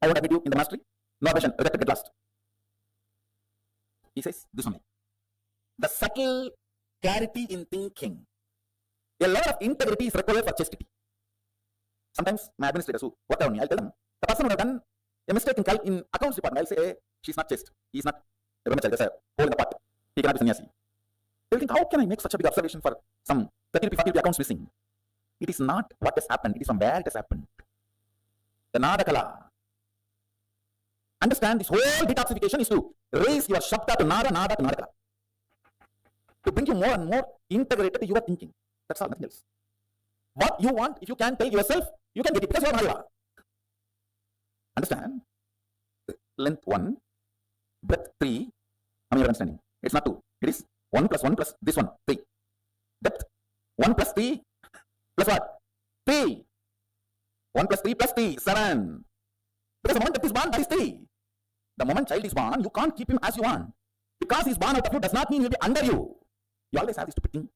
I won't admit you in the monastery. No admission, rejected, get lost. He says this only. The subtle clarity in thinking. A lot of integrity is required for chastity. Sometimes my administrators who work around me, I'll tell them, the person who has done a mistake in accounts department, I'll say, hey, she's not chaste. He's not a brahmachari, there's a hole in the pot. He cannot be sannyasi. They'll think, how can I make such a big observation for some 30 to 40 accounts missing? It is not what has happened, it is from where it has happened. The Nada Kala. Understand, this whole detoxification is to raise your Shabda to Nada, Nada to Nada Kala. To bring you more and more integrated to your thinking. That's all, nothing else. What you want, if you can tell yourself, you can get it because you are Mahayava. Understand? Length 1, breadth 3. How many are understanding? It's not 2. It is 1 plus 1 plus this one, 3. Depth 1 plus 3 plus what? 3. 1 plus 3 plus 3, 7. Because the moment that is born, that is 3. The moment child is born, you can't keep him as you want. Because he is born out of you does not mean he will be under you. You always have this stupid thing.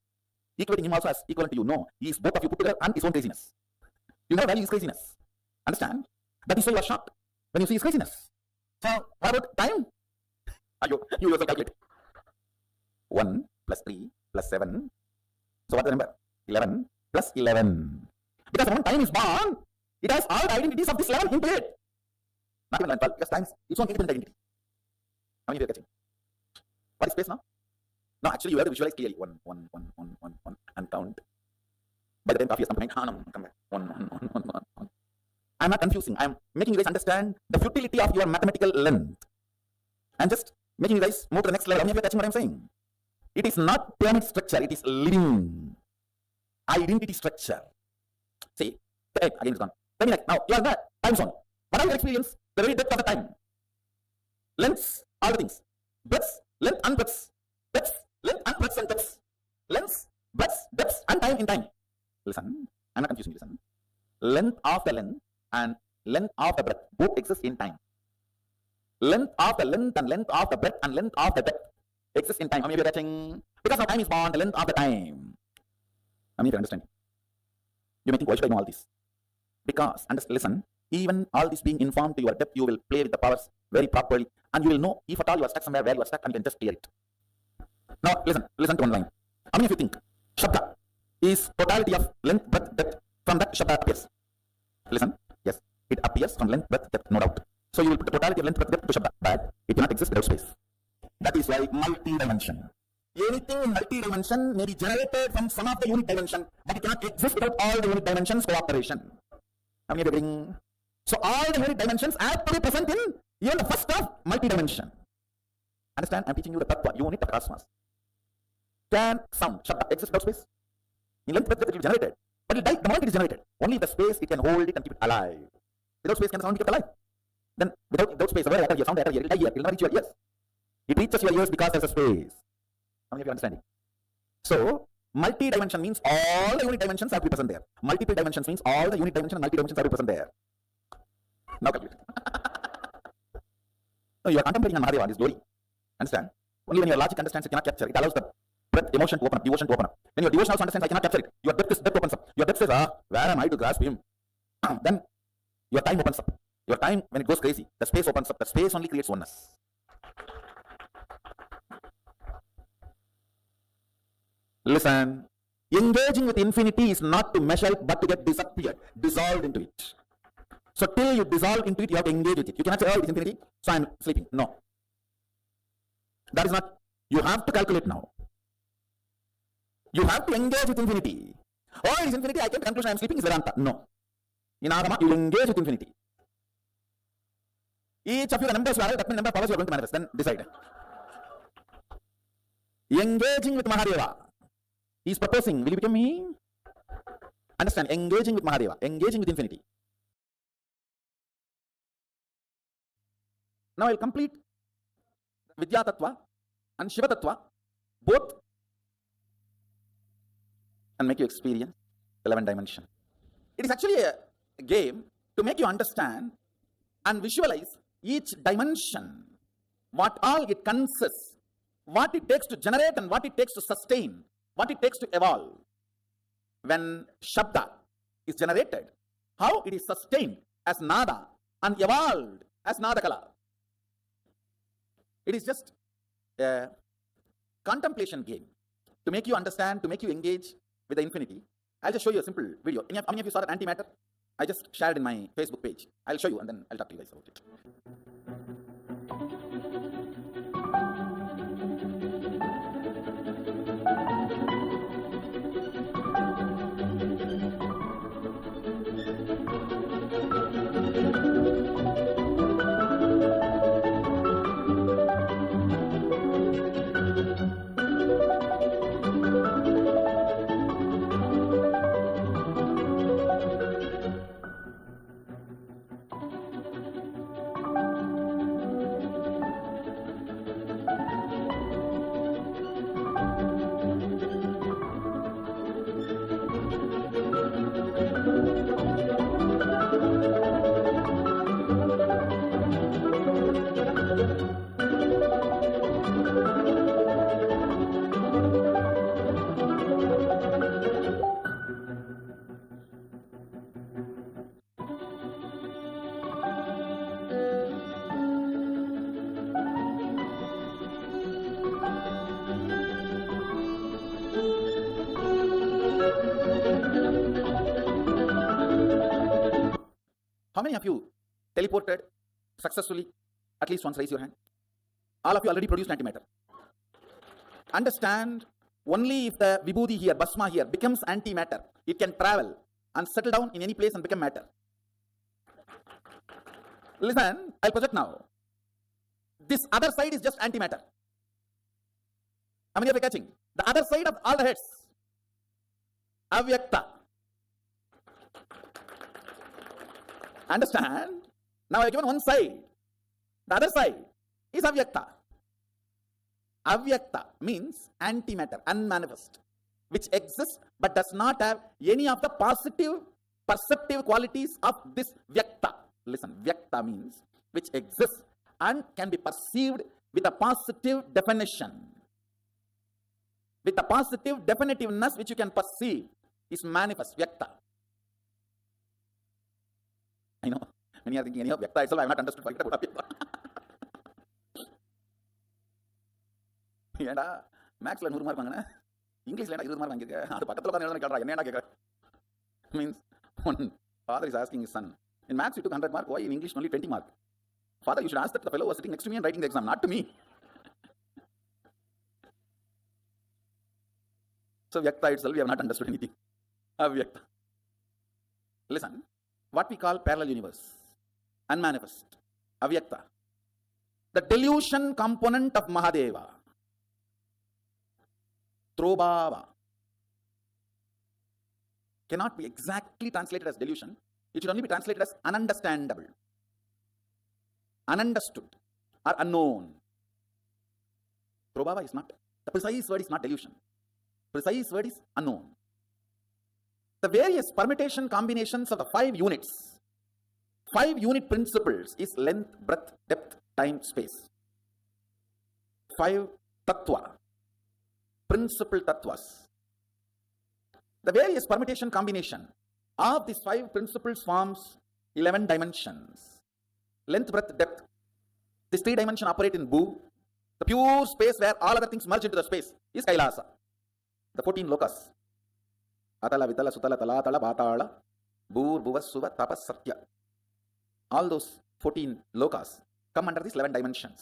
Equating him also as equivalent to you. No, he is both of you put together and his own craziness. You never value his craziness. Understand? That is why you are shocked when you see his craziness. So, what about time? You yourself calculate. 1 plus 3 plus 7. So, what's the number? 11 plus 11. Because when time is born, it has all the identities of this level into it. Not even 12, because time is its own independent identity. How many of you are catching? What is space now? No, actually you have to visualize clearly. One, and count. By the time coffee has come to mind, come back. One. I'm not confusing. I'm making you guys understand the futility of your mathematical length. I'm just making you guys move to the next level. How many of you are catching what I'm saying? It is not pyramid structure, it is living identity structure. See, the egg again is gone. Tell me like, now you are there, time zone. What are your experience? The very depth of the time. Lengths, all the things. Breadths, length and breadths. Depths, length and breadths and depths. Lengths, breadths, depths and time in time. Listen, I'm not confusing you, listen. Length of the length and length of the breadth both exist in time. Length of the length and length of the breadth and length of the depth exist in time. How many of you are getting? Because now time is born, the length of the time. How many of you understand? You may think, why should I know all this? Because, listen, even all this being informed to your depth, you will play with the powers very properly, and you will know if at all you are stuck somewhere where you are stuck, and you can just clear it. Now, listen to one line. How many of you think Shabda is totality of length, breadth, depth? From that Shabda appears. Listen, yes, it appears from length, breadth, depth, no doubt. So you will put the totality of length, breadth, depth to Shabda, but it cannot exist without space. That is why multi-dimension. Anything in multi-dimension may be generated from some of the unit dimension, but it cannot exist without all the unit dimensions cooperation. How many of you agreeing? So all the unit dimensions have to be present in even the first of multi-dimension. Understand? I'm teaching you the tattva, unit of cosmos. Can sound, Shabda, exist without space? In length, breadth, it will be generated. But it will die the moment it is generated. Only the space it can hold it and keep it alive. Without space, can the sound be kept alive? Then without space, where the sound it will die here, it will not reach your ears. It reaches your ears because there's a space. How many of you are understanding? So, multi-dimension means all the unit dimensions have to be present there. Multiple dimensions means all the unit dimension and multi-dimensions have to be present there. Now calculate. No, you are contemplating on Mahadeva, his glory. Understand? Only when your logic understands, it cannot capture. It allows the breath, emotion to open up, devotion to open up. When your devotion also understands, I cannot capture it. Your depth opens up. Your depth says, where am I to grasp him? Then your time opens up. Your time, when it goes crazy, the space opens up. The space only creates oneness. Listen, engaging with infinity is not to measure it, but to get dissolved into it. So till you dissolve into it, you have to engage with it. You cannot say, oh, it is infinity, so I'm sleeping. No. That is not, you have to calculate now. You have to engage with infinity. Oh, it is infinity, I came to the conclusion I am sleeping, is Vedanta. No. In Agama, you engage with infinity. Each of you, the numbers you are, that number of powers you are going to manifest. Then decide. Engaging with Mahadeva. He is proposing, will you become me? Understand, engaging with Mahadeva, engaging with infinity. Now I will complete Vidya Tattva and Shiva Tattva, both, and make you experience 11 dimension. It is actually a game to make you understand and visualize each dimension, what all it consists, what it takes to generate and what it takes to sustain, what it takes to evolve. When Shabda is generated, how it is sustained as Nada and evolved as Nadakala. It is just a contemplation game to make you understand, to make you engage with the infinity. I'll just show you a simple video. How many of you saw that antimatter? I just shared in my Facebook page. I'll show you and then I'll talk to you guys about it. How many of you teleported successfully? At least once, raise your hand. All of you already produced antimatter. Understand, only if the vibhuti here, bhasma here, becomes antimatter, it can travel and settle down in any place and become matter. Listen, I'll project now. This other side is just antimatter. How many of you catching? The other side of all the heads, avyakta. Understand? Now I've given one side. The other side is avyakta. Avyakta means antimatter, unmanifest, which exists but does not have any of the positive perceptive qualities of this vyakta. Listen, vyakta means which exists and can be perceived with a positive definition. With a positive definitiveness which you can perceive is manifest, vyakta. I know, many are thinking, anyhow, vyakta itself I have not understood. ஏண்டா மேக்ஸ்ல 100 mark வாங்கினேன், இங்கிலீஷ்ல 20 mark வாங்கியிருக்கேன், அது பக்கத்துல உட்கார்ந்து எழுதுன கேட்கறா, என்னடா கேட்கற? Means one father is asking his son, in maths you took 100 mark, why in English only 20 mark? Father, you should ask that the fellow was sitting next to me and writing the exam, not to me. So vyakta itself we have not understood anything. Avyakta. Listen, what we call parallel universe, unmanifest, avyakta, the delusion component of Mahadeva, Trobhava, cannot be exactly translated as delusion. It should only be translated as ununderstandable, ununderstood, or unknown. Trobhava is not, the precise word is not delusion. Precise word is unknown. The various permutation combinations of the 5 units, 5 unit principles is length, breadth, depth, time, space. 5 tattva, principal tattvas. The various permutation combination of these 5 principles forms 11 dimensions. Length, breadth, depth. These 3 dimensions operate in Bhu. The pure space where all other things merge into the space is Kailasa. The 14 lokas. Atala, Vitala, Sutala, Talatala, Bhatala, Bhur, Bhuva, Suva, Tapas, Satya. All those 14 lokas come under these 11 dimensions.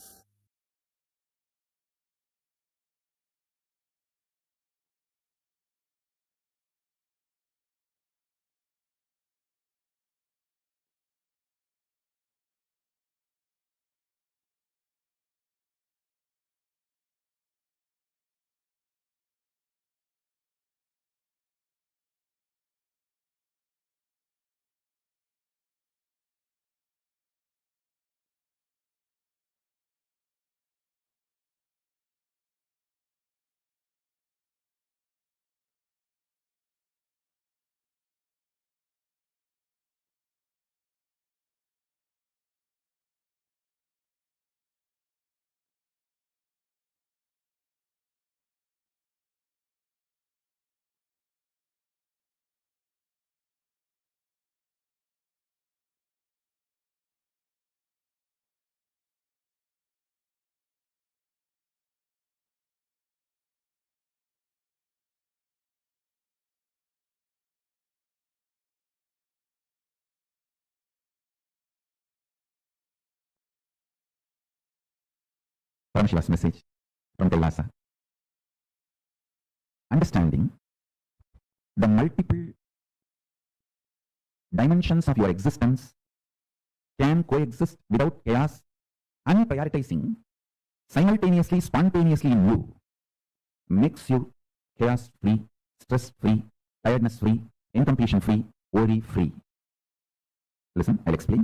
Paramashiva's message from Kailasa. Understanding the multiple dimensions of your existence can coexist without chaos and prioritizing simultaneously, spontaneously in you makes you chaos free, stress free, tiredness free, incompletion free, worry free. Listen, I'll explain.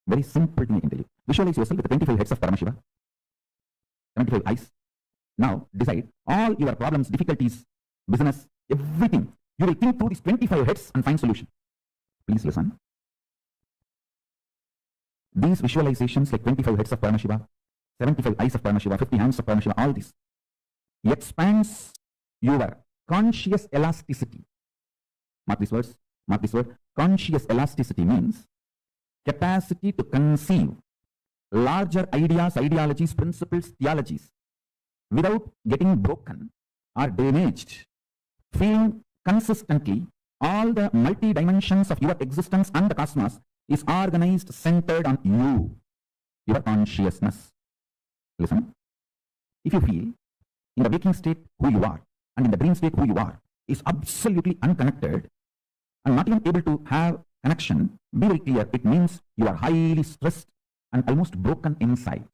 Very simple thing I can tell you. Visualize yourself with the 25 heads of Paramashiva, 75 eyes. Now decide all your problems, difficulties, business, everything. You will think through these 25 heads and find solution. Please listen. These visualizations like 25 heads of Paramashiva, 75 eyes of Paramashiva, 50 hands of Paramashiva, all this expands your conscious elasticity. Mark these words. Mark this word. Conscious elasticity means capacity to conceive larger ideas, ideologies, principles, theologies without getting broken or damaged, feeling consistently all the multi-dimensions of your existence and the cosmos is organized, centered on you, your consciousness. Listen, if you feel in the waking state who you are and in the dream state who you are is absolutely unconnected and not even able to have connection, be very clear, it means you are highly stressed and almost broken inside.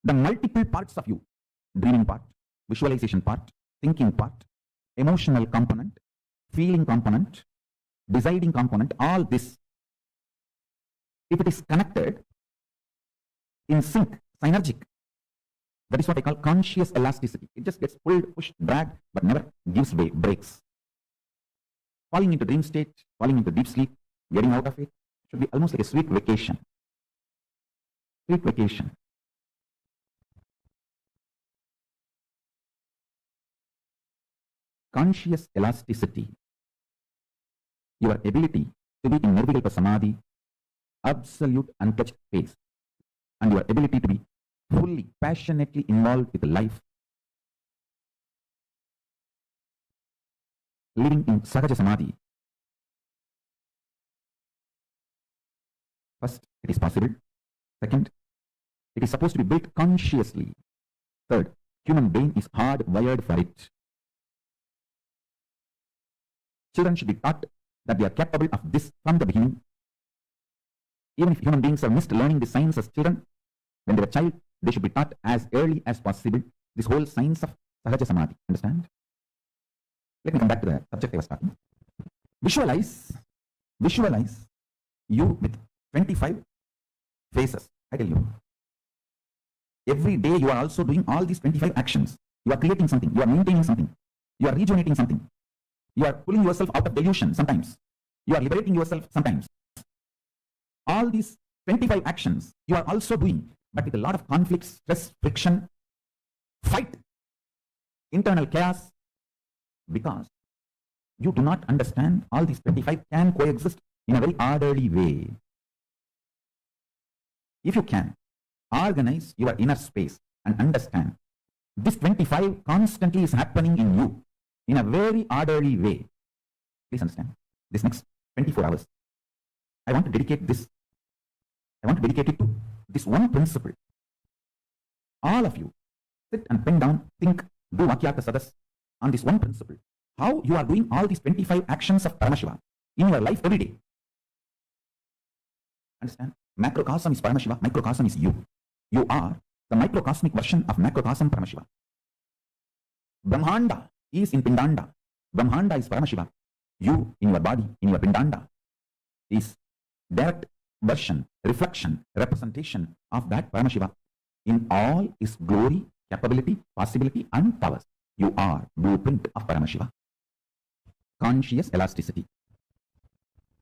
The multiple parts of you, dreaming part, visualization part, thinking part, emotional component, feeling component, deciding component, all this, if it is connected, in sync, synergic, that is what I call conscious elasticity. It just gets pulled, pushed, dragged, but never gives way, breaks. Falling into dream state, falling into deep sleep, getting out of it, should be almost like a sweet vacation. Sweet vacation. Conscious elasticity, your ability to be in Nirvikalpa Samadhi, absolute untouched phase, and your ability to be fully, passionately involved with life, living in Sahaja Samadhi. First, it is possible. Second, it is supposed to be built consciously. Third, human brain is hardwired for it. Children should be taught that they are capable of this from the beginning. Even if human beings have missed learning the science as children, when they were a child, they should be taught as early as possible this whole science of Sahaja Samadhi. Understand? Let me come back to the subject I was talking. Visualize you with 25 faces. I tell you, every day you are also doing all these 25 actions. You are creating something, you are maintaining something, you are rejuvenating something. You are pulling yourself out of delusion sometimes. You are liberating yourself sometimes. All these 25 actions you are also doing, but with a lot of conflict, stress, friction, fight, internal chaos, because you do not understand all these 25 can coexist in a very orderly way. If you can organize your inner space and understand this 25 constantly is happening in you in a very orderly way. Please understand, this next 24 hours, I want to dedicate it to this one principle. All of you, sit and pen down, think, do Vakyartha Sadas on this one principle. How you are doing all these 25 actions of Paramashiva in your life every day. Understand? Macrocosm is Paramashiva, microcosm is you. You are the microcosmic version of macrocosm Paramashiva. Brahmanda is in Pindanda. Brahmanda is Paramashiva. You in your body, in your Pindanda, is direct version, reflection, representation of that Paramashiva in all its glory, capability, possibility, and powers. You are blueprint of Paramashiva. Conscious elasticity.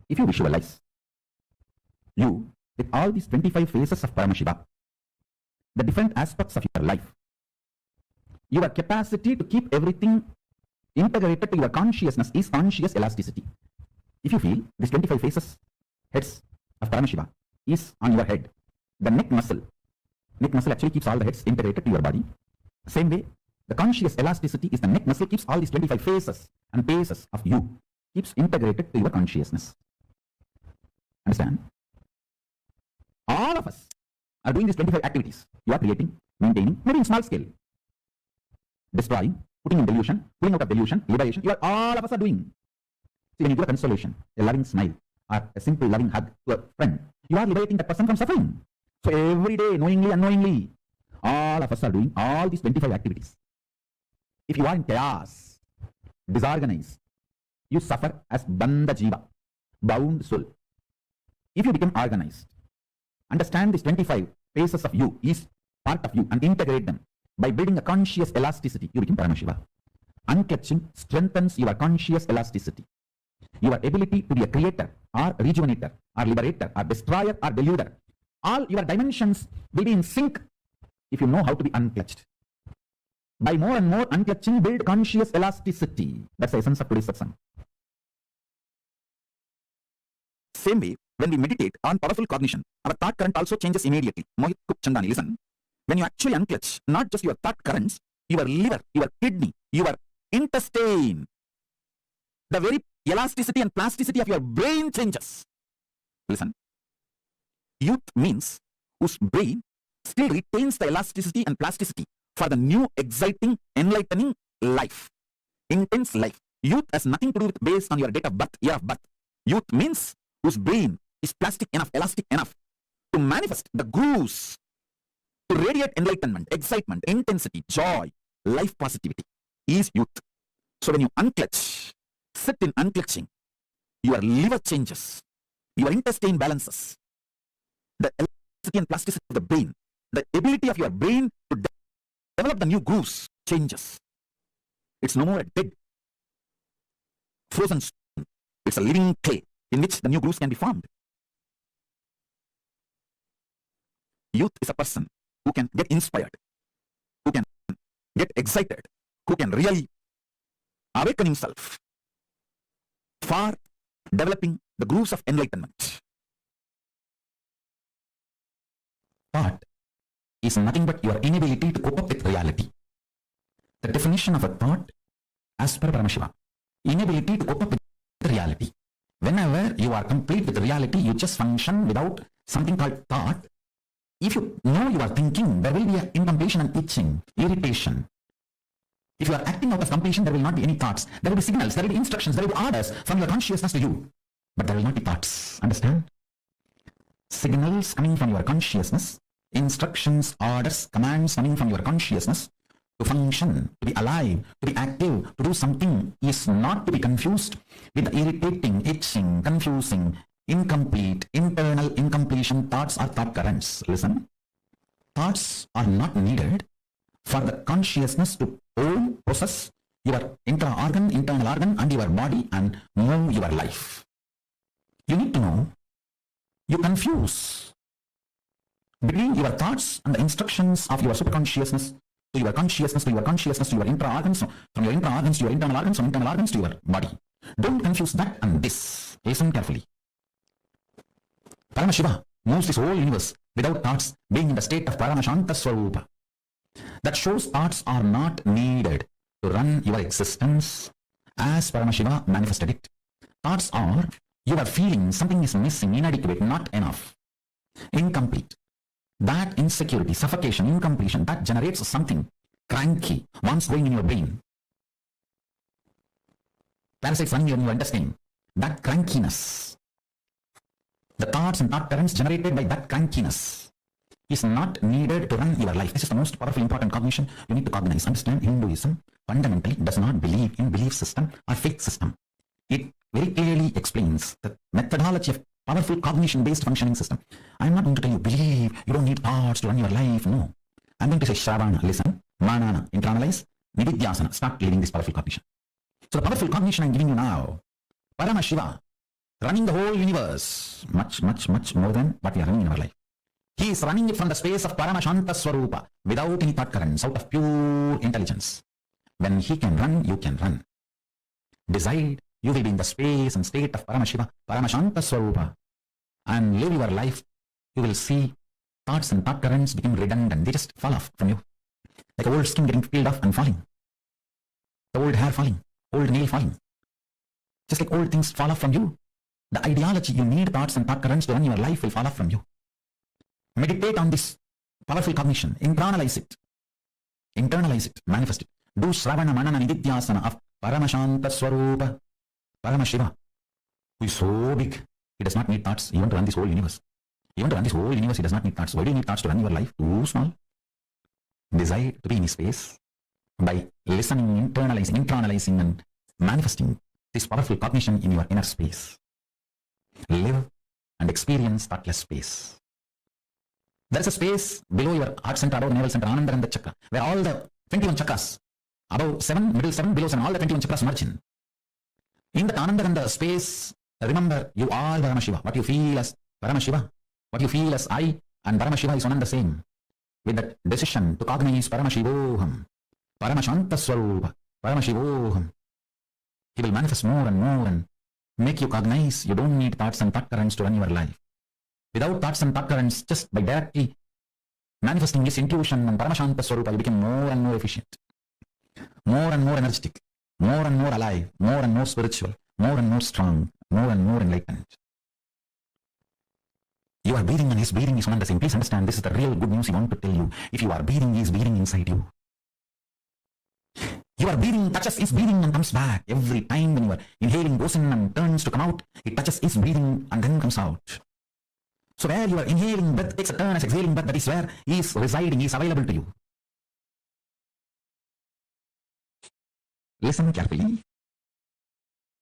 If you visualize you with all these 25 phases of Paramashiva, the different aspects of your life, your capacity to keep everything integrated to your consciousness is conscious elasticity. If you feel these 25 phases, heads of Paramashiva is on your head, the neck muscle actually keeps all the heads integrated to your body. Same way, the conscious elasticity is the neck muscle keeps all these 25 phases and paces of you, keeps integrated to your consciousness. Understand? All of us are doing these 25 activities. You are creating, maintaining, maybe in small scale. Destroying, putting in delusion, pulling out of delusion, liberation. All of us are doing. See, when you give a consolation, a loving smile, or a simple loving hug to a friend, you are liberating that person from suffering. So every day, knowingly, unknowingly, all of us are doing all these 25 activities. If you are in chaos, disorganized, you suffer as Bandha Jiva, bound soul. If you become organized, understand these 25 phases of you, each part of you, and integrate them. By building a conscious elasticity, you become Paramashiva. Unclutching strengthens your conscious elasticity. Your ability to be a creator, or rejuvenator, or liberator, or destroyer, or deluder. All your dimensions will be in sync if you know how to be unclutched. By more and more unclutching, build conscious elasticity. That's the essence of today's satsang. Same way, when we meditate on powerful cognition, our thought current also changes immediately. Mohit Chandani, listen. When you actually unclutch, not just your thought currents, your liver, your kidney, your intestine, the very elasticity and plasticity of your brain changes. Listen. Youth means whose brain still retains the elasticity and plasticity for the new, exciting, enlightening life. Intense life. Youth has nothing to do with based on your date of birth, year of birth. Youth means whose brain is plastic enough, elastic enough to manifest the grooves, to radiate enlightenment, excitement, intensity, joy, life positivity is youth. So when you unclutch, sit in unclutching, your liver changes, your intestine balances, the elasticity and plasticity of the brain, the ability of your brain to develop the new grooves changes. It's no more a dead, frozen stone. It's a living clay in which the new grooves can be formed. Youth is a person who can get inspired, who can get excited, who can really awaken himself for developing the grooves of enlightenment. Thought is nothing but your inability to cope up with reality. The definition of a thought, as per Paramashiva, inability to cope up with reality. Whenever you are complete with reality, you just function without something called thought. If you know you are thinking, there will be an incompletion and itching, irritation. If you are acting out of completion, there will not be any thoughts. There will be signals, there will be instructions, there will be orders from your consciousness to you. But there will not be thoughts. Understand? Signals coming from your consciousness, instructions, orders, commands coming from your consciousness to function, to be alive, to be active, to do something is not to be confused with the irritating, itching, confusing, incomplete, internal incompletion thoughts or thought currents. Listen, thoughts are not needed for the consciousness to own, possess your intra-organ, internal organ and your body and move your life. You need to know, you confuse between your thoughts and the instructions of your superconsciousness to your consciousness, to your consciousness, to your intra-organs, from your intra-organs to your internal organs, from internal organs to your body. Don't confuse that and this. Listen carefully. Paramashiva moves this whole universe without thoughts being in the state of Paramashanta Swarupa. That shows thoughts are not needed to run your existence as Paramashiva manifested it. Thoughts are, you are feeling something is missing, inadequate, not enough, incomplete. That insecurity, suffocation, incompletion, that generates something cranky once going in your brain. Parasites running in your intestine. That crankiness, the thoughts and thought currents generated by that crankiness is not needed to run your life. This is the most powerful, important cognition you need to cognize. Understand, Hinduism fundamentally does not believe in belief system or faith system. It very clearly explains the methodology of powerful cognition-based functioning system. I'm not going to tell you, believe, you don't need thoughts to run your life. No. I'm going to say, Shravana, listen, Manana, internalize, Nithyananda, start living this powerful cognition. So the powerful cognition I'm giving you now, Paramashiva, running the whole universe, much, much, much more than what we are running in our life. He is running it from the space of Paramashanta Swarupa, without any thought currents, out of pure intelligence. When he can run, you can run. Decide, you will be in the space and state of Paramashiva, Paramashanta Swarupa, and live your life. You will see thoughts and thought currents become redundant. They just fall off from you. Like old skin getting peeled off and falling. The old hair falling, old nail falling. Just like old things fall off from you. The ideology you need thoughts and thought currents to run your life will fall off from you. Meditate on this powerful cognition. Internalize it, manifest it. Do Shravana Manana Nididhyasana of Paramashanta Swarupa, Paramashiva, who is so big, he does not need thoughts even to run this whole universe. Even to run this whole universe, he does not need thoughts. Why do you need thoughts to run your life? Too small. Desire to be in his space by listening, internalizing and manifesting this powerful cognition in your inner space. Live and experience thoughtless space. There is a space below your heart center, above the navel center, Ananda and the chakra, where all the 21 chakras, above 7, middle 7, below 7, all the 21 chakras merge in. In the Ananda and the space, remember, you are Paramashiva. What you feel as Paramashiva, what you feel as I and Paramashiva is one and the same. With that decision to cognize Paramashivoham, Paramashanta Swarupa, Paramashivoham, he will manifest more and make you cognize you don't need thoughts and thought currents to run your life. Without thoughts and thought currents, just by directly manifesting this intuition and Paramashanta Swarupa, you become more and more efficient, more and more energetic, more and more alive, more and more spiritual, more and more strong, more and more enlightened. Your breathing and his breathing is one and the same. Please understand, this is the real good news I want to tell you. If you are breathing, he is breathing inside you. Your breathing touches his breathing and comes back. Every time when you are inhaling goes in and turns to come out, it touches his breathing and then comes out. So where you are inhaling breath takes a turn as exhaling breath, that is where he is residing, he is available to you. Listen carefully.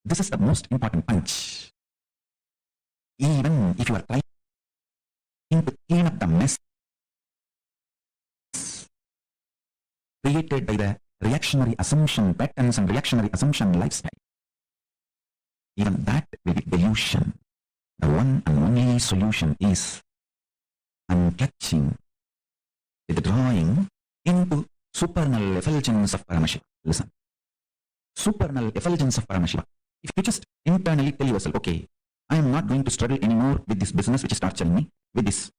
This is the most important punch. Even if you are trying to clean up the mess created by the reactionary assumption patterns and reactionary assumption lifestyle, even that will be delusion. The one and only solution is uncatching, withdrawing into supernal effulgence of Paramashiva. Listen. Supernal effulgence of Paramashiva. If you just internally tell yourself, okay, I am not going to struggle anymore with this business which is torturing me, with this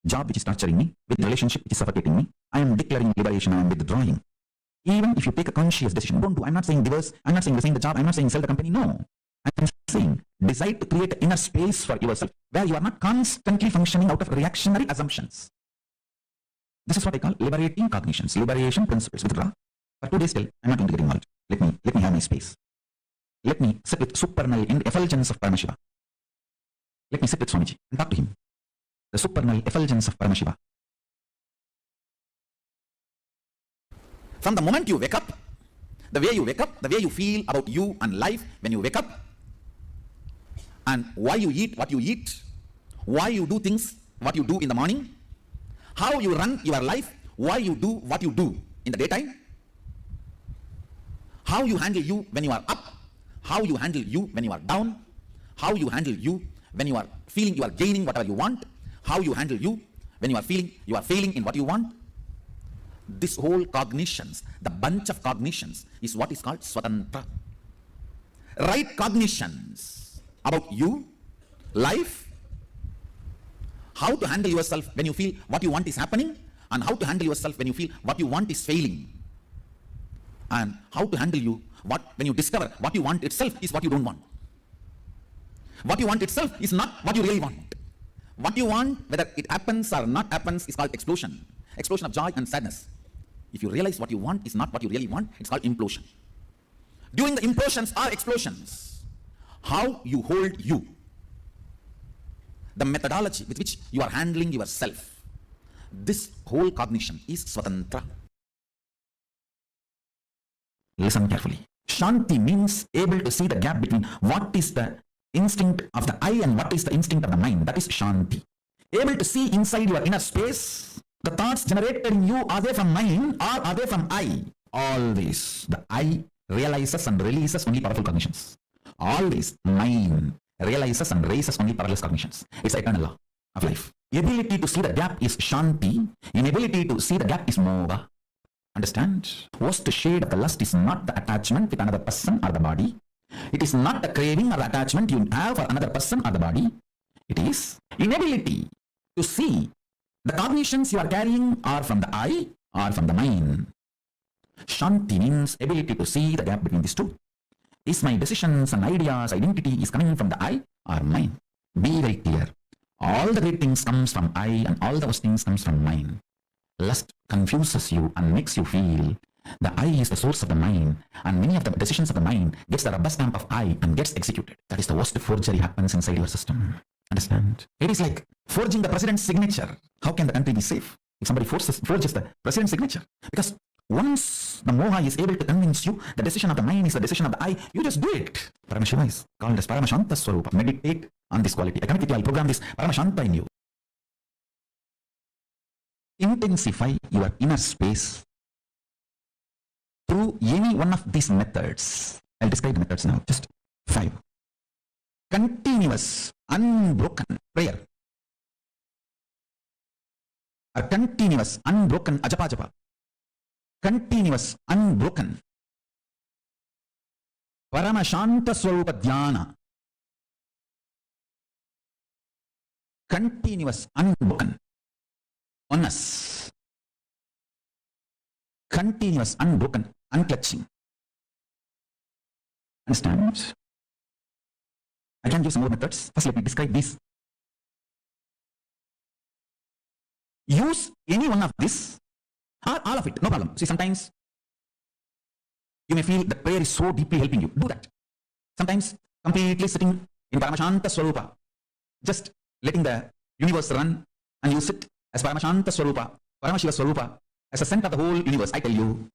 job which is torturing me, with the relationship which is suffocating me, I am declaring liberation, I am withdrawing. Even if you take a conscious decision, don't do. I'm not saying divorce, I'm not saying resign the job, I'm not saying sell the company, no. I'm saying decide to create an inner space for yourself where you are not constantly functioning out of reactionary assumptions. This is what I call liberating cognitions, liberation principles. Withdraw. For 2 days still, I'm not going to get involved. Let me have my space. Let me sit with supernal effulgence of Paramashiva. Let me sit with Swamiji and talk to him. The supernal effulgence of Paramashiva. From the moment you wake up, the way you wake up, the way you feel about you and life when you wake up, and why you eat what you eat, why you do things what you do in the morning, how you run your life, why you do what you do in the daytime, how you handle you when you are up, how you handle you when you are down, how you handle you when you are feeling you are gaining whatever you want, how you handle you when you are feeling you are failing in what you want. This whole cognitions, the bunch of cognitions, is what is called Swatantra. Right cognitions about you, life, how to handle yourself when you feel what you want is happening, and how to handle yourself when you feel what you want is failing, and how to handle you when you discover what you want itself is what you don't want. What you want itself is not what you really want. What you want, whether it happens or not happens, is called explosion. Explosion of joy and sadness. If you realize what you want is not what you really want, it's called implosion. During the implosions or explosions, how you hold you, the methodology with which you are handling yourself, this whole cognition is Swatantra. Listen carefully. Shanti means able to see the gap between what is the instinct of the I and what is the instinct of the mind. That is Shanti. Able to see inside your inner space, the thoughts generated in you, are they from mind or are they from I? Always the I realizes and releases only powerful cognitions. Always mind realizes and raises only powerless cognitions. It's the eternal law of life. Ability to see the gap is Shanti. Inability to see the gap is Moga. Understand? Worst shade of the lust is not the attachment with another person or the body. It is not the craving or the attachment you have for another person or the body. It is inability to see the cognitions you are carrying are from the I or from the mind. Shanti means ability to see the gap between these two. Is my decisions and ideas, identity is coming from the I or mind? Be very clear. All the great things comes from I and all the worst things comes from mind. Lust confuses you and makes you feel the I is the source of the mind, and many of the decisions of the mind gets the rubber stamp of I and gets executed. That is the worst forgery happens inside your system. Understand? It is like forging the president's signature. How can the country be safe if somebody forges the president's signature? Because once the moha is able to convince you the decision of the mind is the decision of the I, you just do it. Paramashiva is called as Paramashanta Swarupa. Meditate on this quality. I connect with you, I'll program this Paramashanta in you. Intensify your inner space through any one of these methods. I'll describe the methods now. Just 5. Continuous, unbroken prayer. A continuous, unbroken ajapa japa. Continuous, unbroken Paramashanta Swarupa Dhyana. Continuous, unbroken oneness. Continuous, unbroken unclutching. Understand? I can give some more methods. First, let me describe these. Use any one of this or all of it, no problem. See, sometimes you may feel that prayer is so deeply helping you. Do that. Sometimes completely sitting in Paramashanta Swarupa, just letting the universe run, and you sit as Paramashanta Swarupa, Paramashiva Swarupa, as a center of the whole universe. I tell you,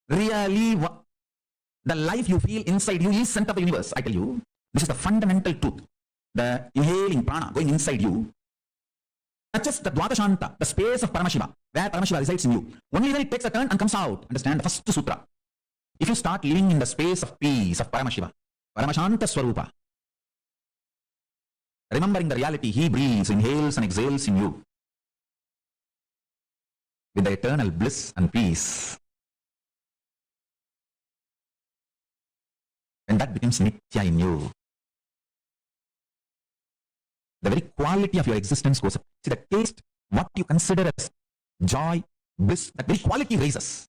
really, the life you feel inside you is center of the universe. I tell you, this is the fundamental truth. The inhaling prana going inside you touches the Dvadashanta, the space of Paramashiva, where Paramashiva resides in you. Only then it takes a turn and comes out. Understand the first sutra. If you start living in the space of peace of Paramashiva, Paramashanta Swarupa, remembering the reality he breathes, inhales and exhales in you, with the eternal bliss and peace, and that becomes Nithya in you, the very quality of your existence goes up. See, the taste, what you consider as joy, bliss, that very quality raises.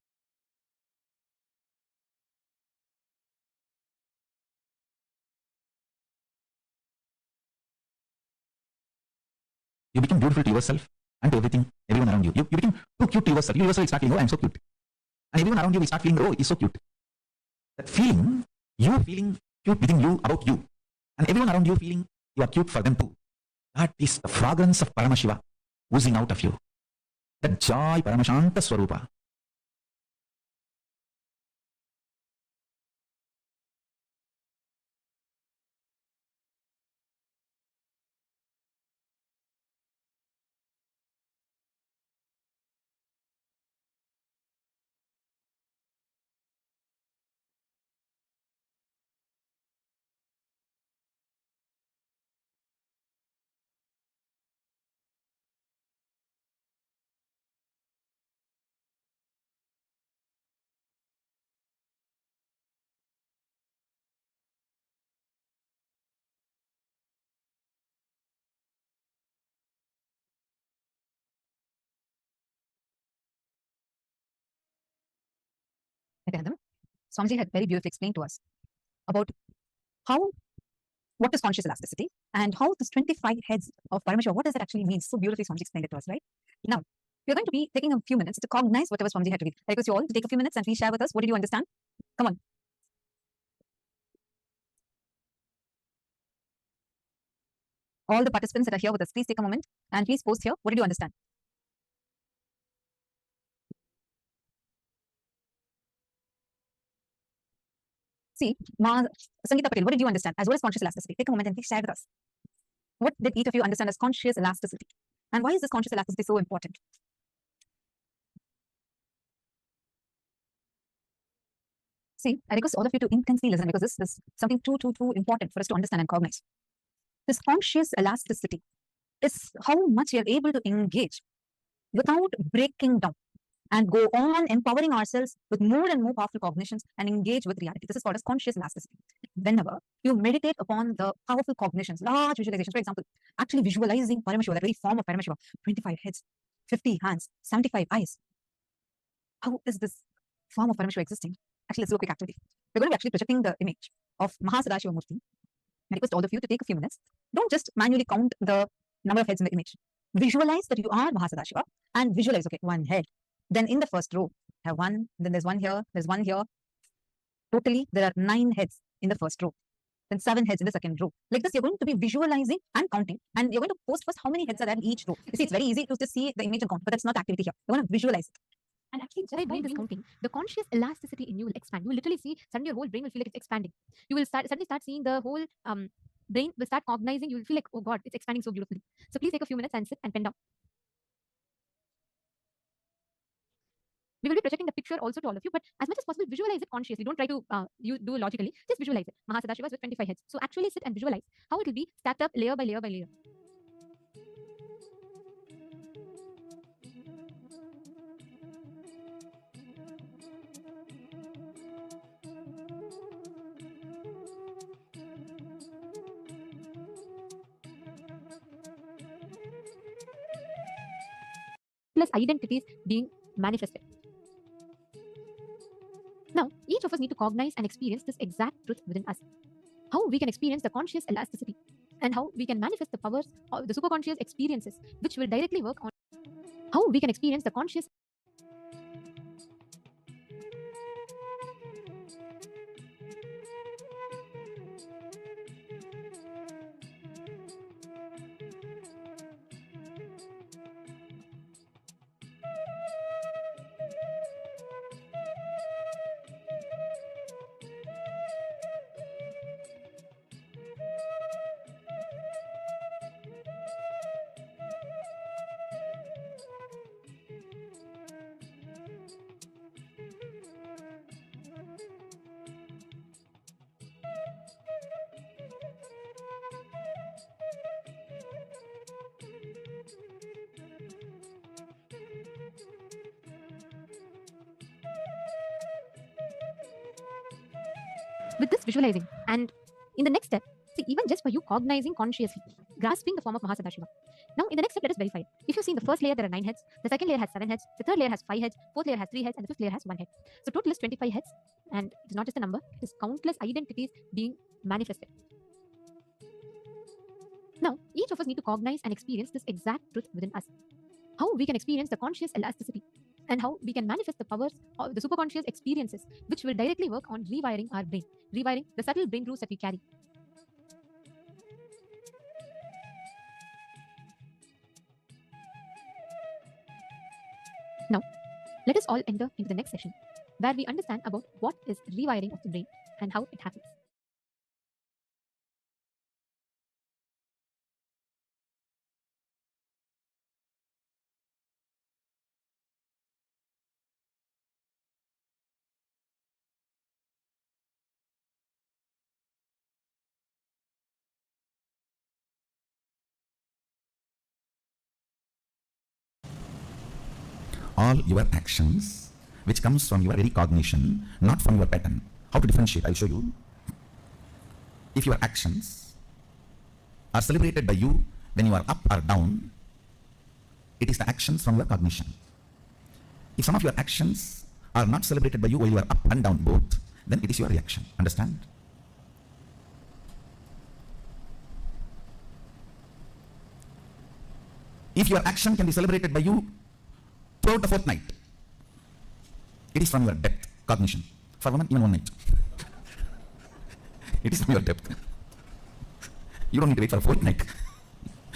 You become beautiful to yourself and to everyone around you. You become too cute to yourself. You yourself will start feeling, oh, I'm so cute. And everyone around you will start feeling, oh, he's so cute. That feeling, you feeling cute within you about you, and everyone around you feeling you are cute for them too. That is the fragrance of Paramashiva oozing out of you. That joy, Paramashanta Swarupa. Nithyananda, Swamiji had very beautifully explained to us about what is conscious elasticity and how this 25 heads of Paramashiva, what does that actually mean? So beautifully Swamiji explained it to us, right? Now, we're going to be taking a few minutes to cognize whatever Swamiji had to read. I request you all to take a few minutes and please share with us. What did you understand? Come on. All the participants that are here with us, please take a moment and please post here. What did you understand? See, Sangeeta Patel, what did you understand as well as conscious elasticity? Take a moment and please share with us. What did each of you understand as conscious elasticity? And why is this conscious elasticity so important? See, I request all of you to intensely listen because this is something too important for us to understand and cognize. This conscious elasticity is how much we are able to engage without breaking down and go on empowering ourselves with more and more powerful cognitions and engage with reality. This is called as conscious elasticity. Whenever you meditate upon the powerful cognitions, large visualizations, for example, actually visualizing Paramashiva, the very form of Paramashiva, 25 heads, 50 hands, 75 eyes. How is this form of Paramashiva existing? Actually, let's do a quick activity. We're going to be actually projecting the image of Mahasadashiva Murti. I request all of you to take a few minutes. Don't just manually count the number of heads in the image. Visualize that you are Mahasadashiva and visualize, okay, one head. Then in the first row, have one, then there's one here, there's one here. Totally, there are 9 heads in the first row. Then 7 heads in the second row. Like this, you're going to be visualizing and counting. And you're going to post first how many heads are there in each row. You see, it's very easy to just see the image and count, but that's not activity here. You're going to visualize it. And actually, just by doing this counting, the conscious elasticity in you will expand. You will literally see, suddenly your whole brain will feel like it's expanding. You will suddenly start seeing the whole brain will start cognizing. You will feel like, oh God, it's expanding so beautifully. So please take a few minutes and sit and pen down. We will be projecting the picture also to all of you, but as much as possible, visualize it consciously. Don't try to you do it logically. Just visualize it. Mahasadashivas with 25 heads. So actually sit and visualize how it will be stacked up layer by layer by layer. Plus identities being manifested. Now, each of us need to cognize and experience this exact truth within us. how we can experience the conscious elasticity, and how we can manifest the powers of the superconscious experiences which will directly work on how we can experience the conscious. With this visualizing, and in the next step, see, even just by you cognizing consciously, grasping the form of Mahasadashiva. Now, in the next step, let us verify it. If you see in the first layer, there are 9 heads, the second layer has 7 heads, the third layer has 5 heads, fourth layer has 3 heads, and the fifth layer has 1 head. So, total is 25 heads, and it is not just a number, it is countless identities being manifested. Now, each of us need to cognize and experience this exact truth within us. How we can experience the conscious elasticity, and how we can manifest the powers of the superconscious experiences which will directly work on rewiring our brain, rewiring the subtle brain grooves that we carry. Now, let us all enter into the next session where we understand about what is rewiring of the brain and how it happens. All your actions, which comes from your very cognition, not from your pattern. How to differentiate? I'll show you. If your actions are celebrated by you when you are up or down, it is the actions from your cognition. If some of your actions are not celebrated by you while you are up and down both, then it is your reaction. Understand? If your action can be celebrated by you throughout the fortnight, it is from your depth, cognition. For women, even one night. It is from your depth. You don't need to wait for a fortnight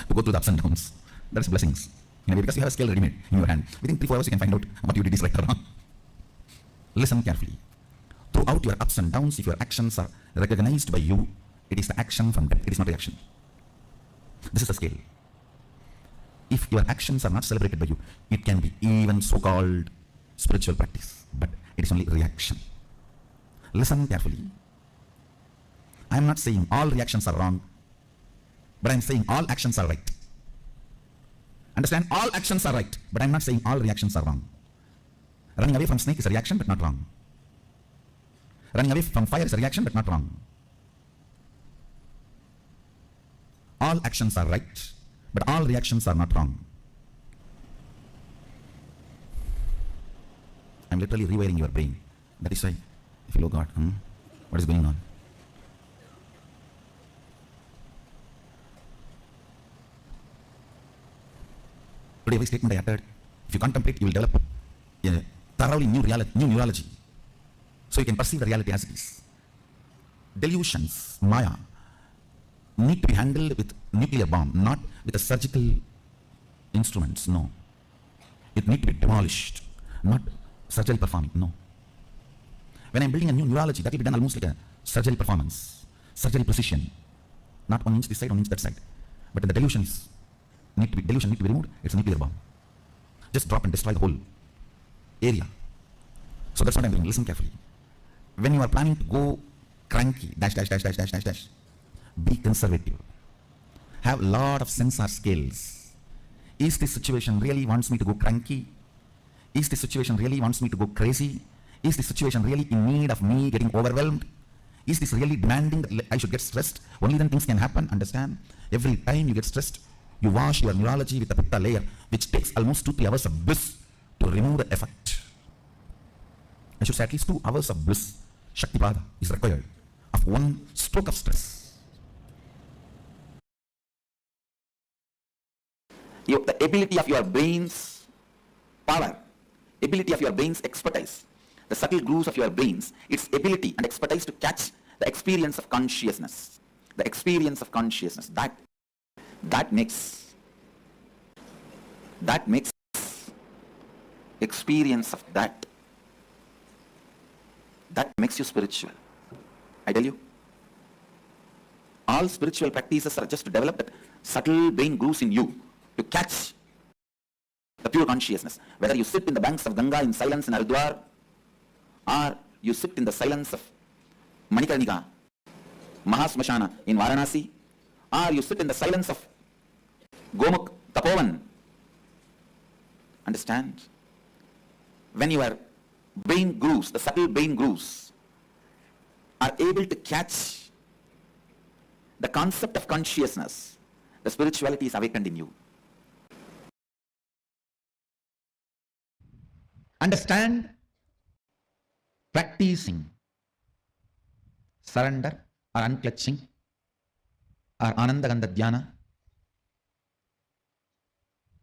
to go through the ups and downs. That is blessings. In a way, because you have a scale ready-made in your hand. Within 3-4 hours, you can find out what you did is right or wrong. Listen carefully. Throughout your ups and downs, if your actions are recognized by you, it is the action from depth. It is not reaction. This is the scale. If your actions are not celebrated by you, it can be even so-called spiritual practice, but it is only reaction. Listen carefully. I am not saying all reactions are wrong, but I am saying all actions are right. Understand? All actions are right, but I am not saying all reactions are wrong. Running away from snake is a reaction, but not wrong. Running away from fire is a reaction, but not wrong. All actions are right, but all reactions are not wrong. I'm literally rewiring your brain. That is why you feel, oh God, what is going on? Today, every statement I uttered, if you contemplate, you will develop a thoroughly new neurology. So you can perceive the reality as it is. Delusions, Maya, need to be handled with nuclear bomb, not with a surgical instruments, no. It need to be demolished, not surgery performing, no. When I'm building a new neurology, that will be done almost like a surgery performance, surgery precision, not 1 inch this side, 1 inch that side. But when the delusion need to be removed, it's a nuclear bomb. Just drop and destroy the whole area. So that's what I'm doing. Listen carefully. When you are planning to go cranky, dash, be conservative. Have a lot of sensor scales. Is this situation really wants me to go cranky? Is this situation really wants me to go crazy? Is this situation really in need of me getting overwhelmed? Is this really demanding that I should get stressed? Only then things can happen. Understand? Every time you get stressed, you wash your neurology with a pitta layer, which takes almost 2-3 hours of bliss to remove the effect. I should say at least 2 hours of bliss. Shaktipada is required of of one stroke of stress. The ability of your brain's power, ability of your brain's expertise, the subtle grooves of your brains, its ability and expertise to catch the experience of consciousness. The experience of consciousness, that makes experience of that makes you spiritual. I tell you, all spiritual practices are just to develop that subtle brain grooves in you to catch the pure consciousness. Whether you sit in the banks of Ganga in silence in Haridwar, or you sit in the silence of Manikarnika, Mahasmashana in Varanasi, or you sit in the silence of Gomukh Tapovan. Understand? When your brain grooves, the subtle brain grooves, are able to catch the concept of consciousness, the spirituality is awakened in you. Understand? Practicing surrender or unclutching or Anandagandha Dhyana,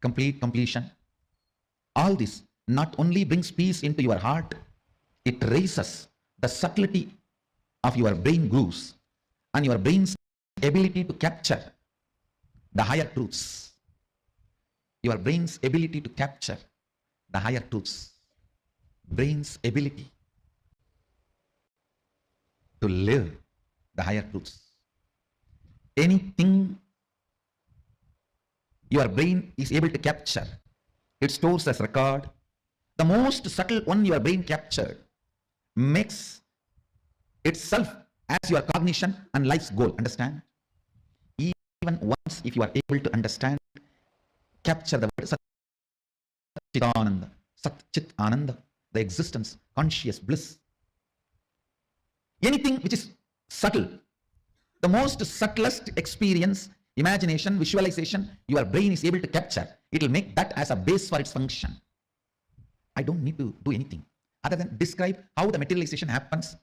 completion, all this not only brings peace into your heart, it raises the subtlety of your brain grooves and your brain's ability to capture the higher truths. Your brain's ability to capture the higher truths. Brain's ability to live the higher truths. Anything your brain is able to capture, it stores as record. The most subtle one your brain captured makes itself as your cognition and life's goal. Understand? Even once, if you are able to understand, capture the word Sat-Chit-Ananda, Sat-Chit-Ananda, the existence, conscious bliss. Anything which is subtle, the most subtlest experience, imagination, visualization, your brain is able to capture, it will make that as a base for its function. I don't need to do anything other than describe how the materialization happens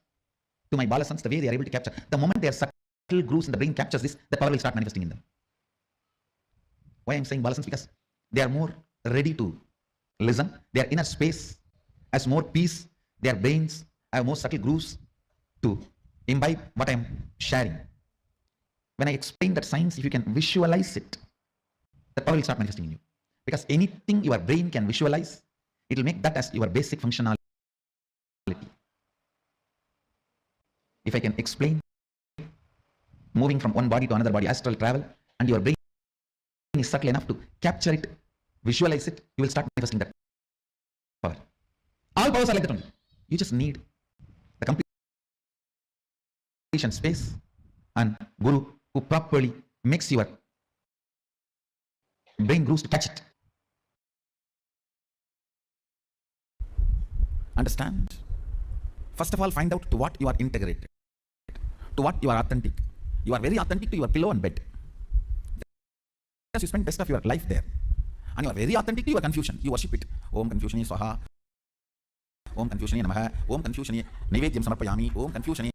to my balasans, the way they are able to capture. The moment their subtle grooves in the brain captures this, the power will start manifesting in them. Why I'm saying balasans? Because they are more ready to listen. Their inner space has more peace. Their brains have more subtle grooves to imbibe what I'm sharing. When I explain that science, if you can visualize it, the power will start manifesting in you. Because anything your brain can visualize, it will make that as your basic functionality. If I can explain moving from one body to another body, astral travel, and your brain is subtle enough to capture it, visualize it, you will start manifesting that power. All powers are like that only. You just need the completion space and Guru who properly makes your brain grooves to catch it. Understand? First of all, find out to what you are integrated, to what you are authentic. You are very authentic to your pillow and bed. Because you spend best of your life there. And you are very authentic to your confusion. You worship it. Om Confusione Swaha. Om Confusione Namaha. Om Confusione Naivedyam Samarpayami. Om Confusione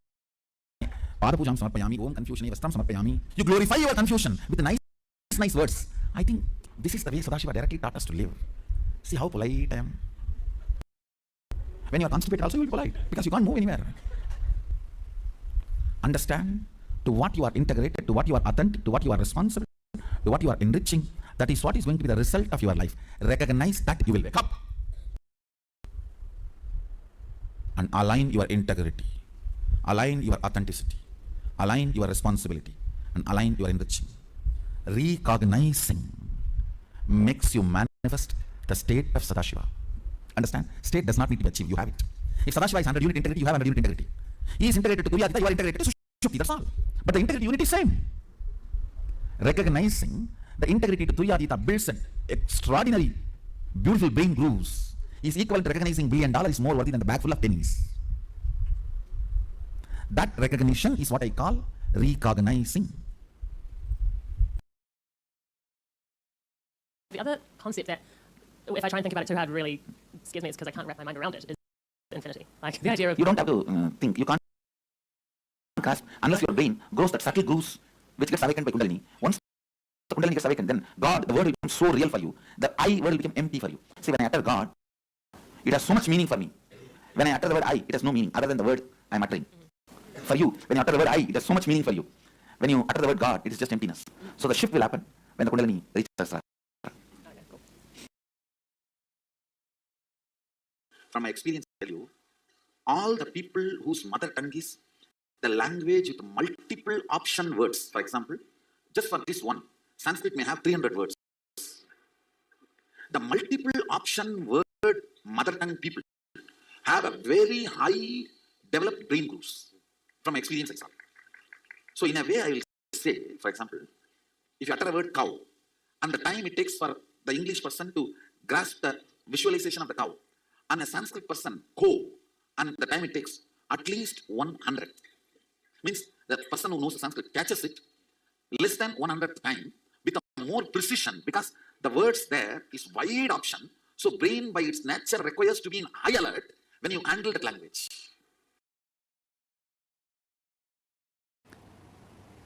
Padapujam Samarpayami. Om Confusione Vastram Samarpayami. You glorify your confusion with nice words. I think this is the way Sadashiva directly taught us to live. See how polite I am. When you are constipated also you will be polite because you can't move anywhere. Understand? To what you are integrated, to what you are authentic, to what you are responsible, to what you are enriching, that is what is going to be the result of your life. Recognize that, you will wake up and align your integrity, align your authenticity, align your responsibility, and align your enriching. Recognizing makes you manifest the state of Sadashiva. Understand? State does not need to be achieved, you have it. If Sadashiva is 100 unit integrity, you have 100 unit integrity. He is integrated to Turyadita, you are integrated to Shukti, that's all. But the integrity unit is same. Recognizing the integrity to Turyadita builds an extraordinary, beautiful brain grooves. Is equal to recognizing $1 billion is more worthy than the bag full of pennies. That recognition is what I call recognizing. The other concept that, if I try and think about it too hard, really scares me, is because I can't wrap my mind around it, is infinity. Like the idea of... You don't have to think. You can't grasp unless your brain grows that subtle goose which gets awakened by Kundalini. Once the Kundalini gets awakened, then God, the word will become so real for you. The I word will become empty for you. See, when I utter God, it has so much meaning for me. When I utter the word I, it has no meaning other than the word I am uttering. For you, when you utter the word I, it has so much meaning for you. When you utter the word God, it is just emptiness. So the shift will happen when the Kundalini reaches Sahasrara. From my experience, I tell you, all the people whose mother tongue is the language with multiple option words. For example, just for this one, Sanskrit may have 300 words. The multiple option word mother tongue people have a very high developed brain grooves. From my experience, I saw. So in a way, I will say, for example, if you utter the word cow, and the time it takes for the English person to grasp the visualization of the cow, and a Sanskrit person, ko, and the time it takes at least 100. Means the person who knows the Sanskrit catches it less than 100th time with a more precision, because the words there is wide option. So brain by its nature requires to be in high alert when you handle that language.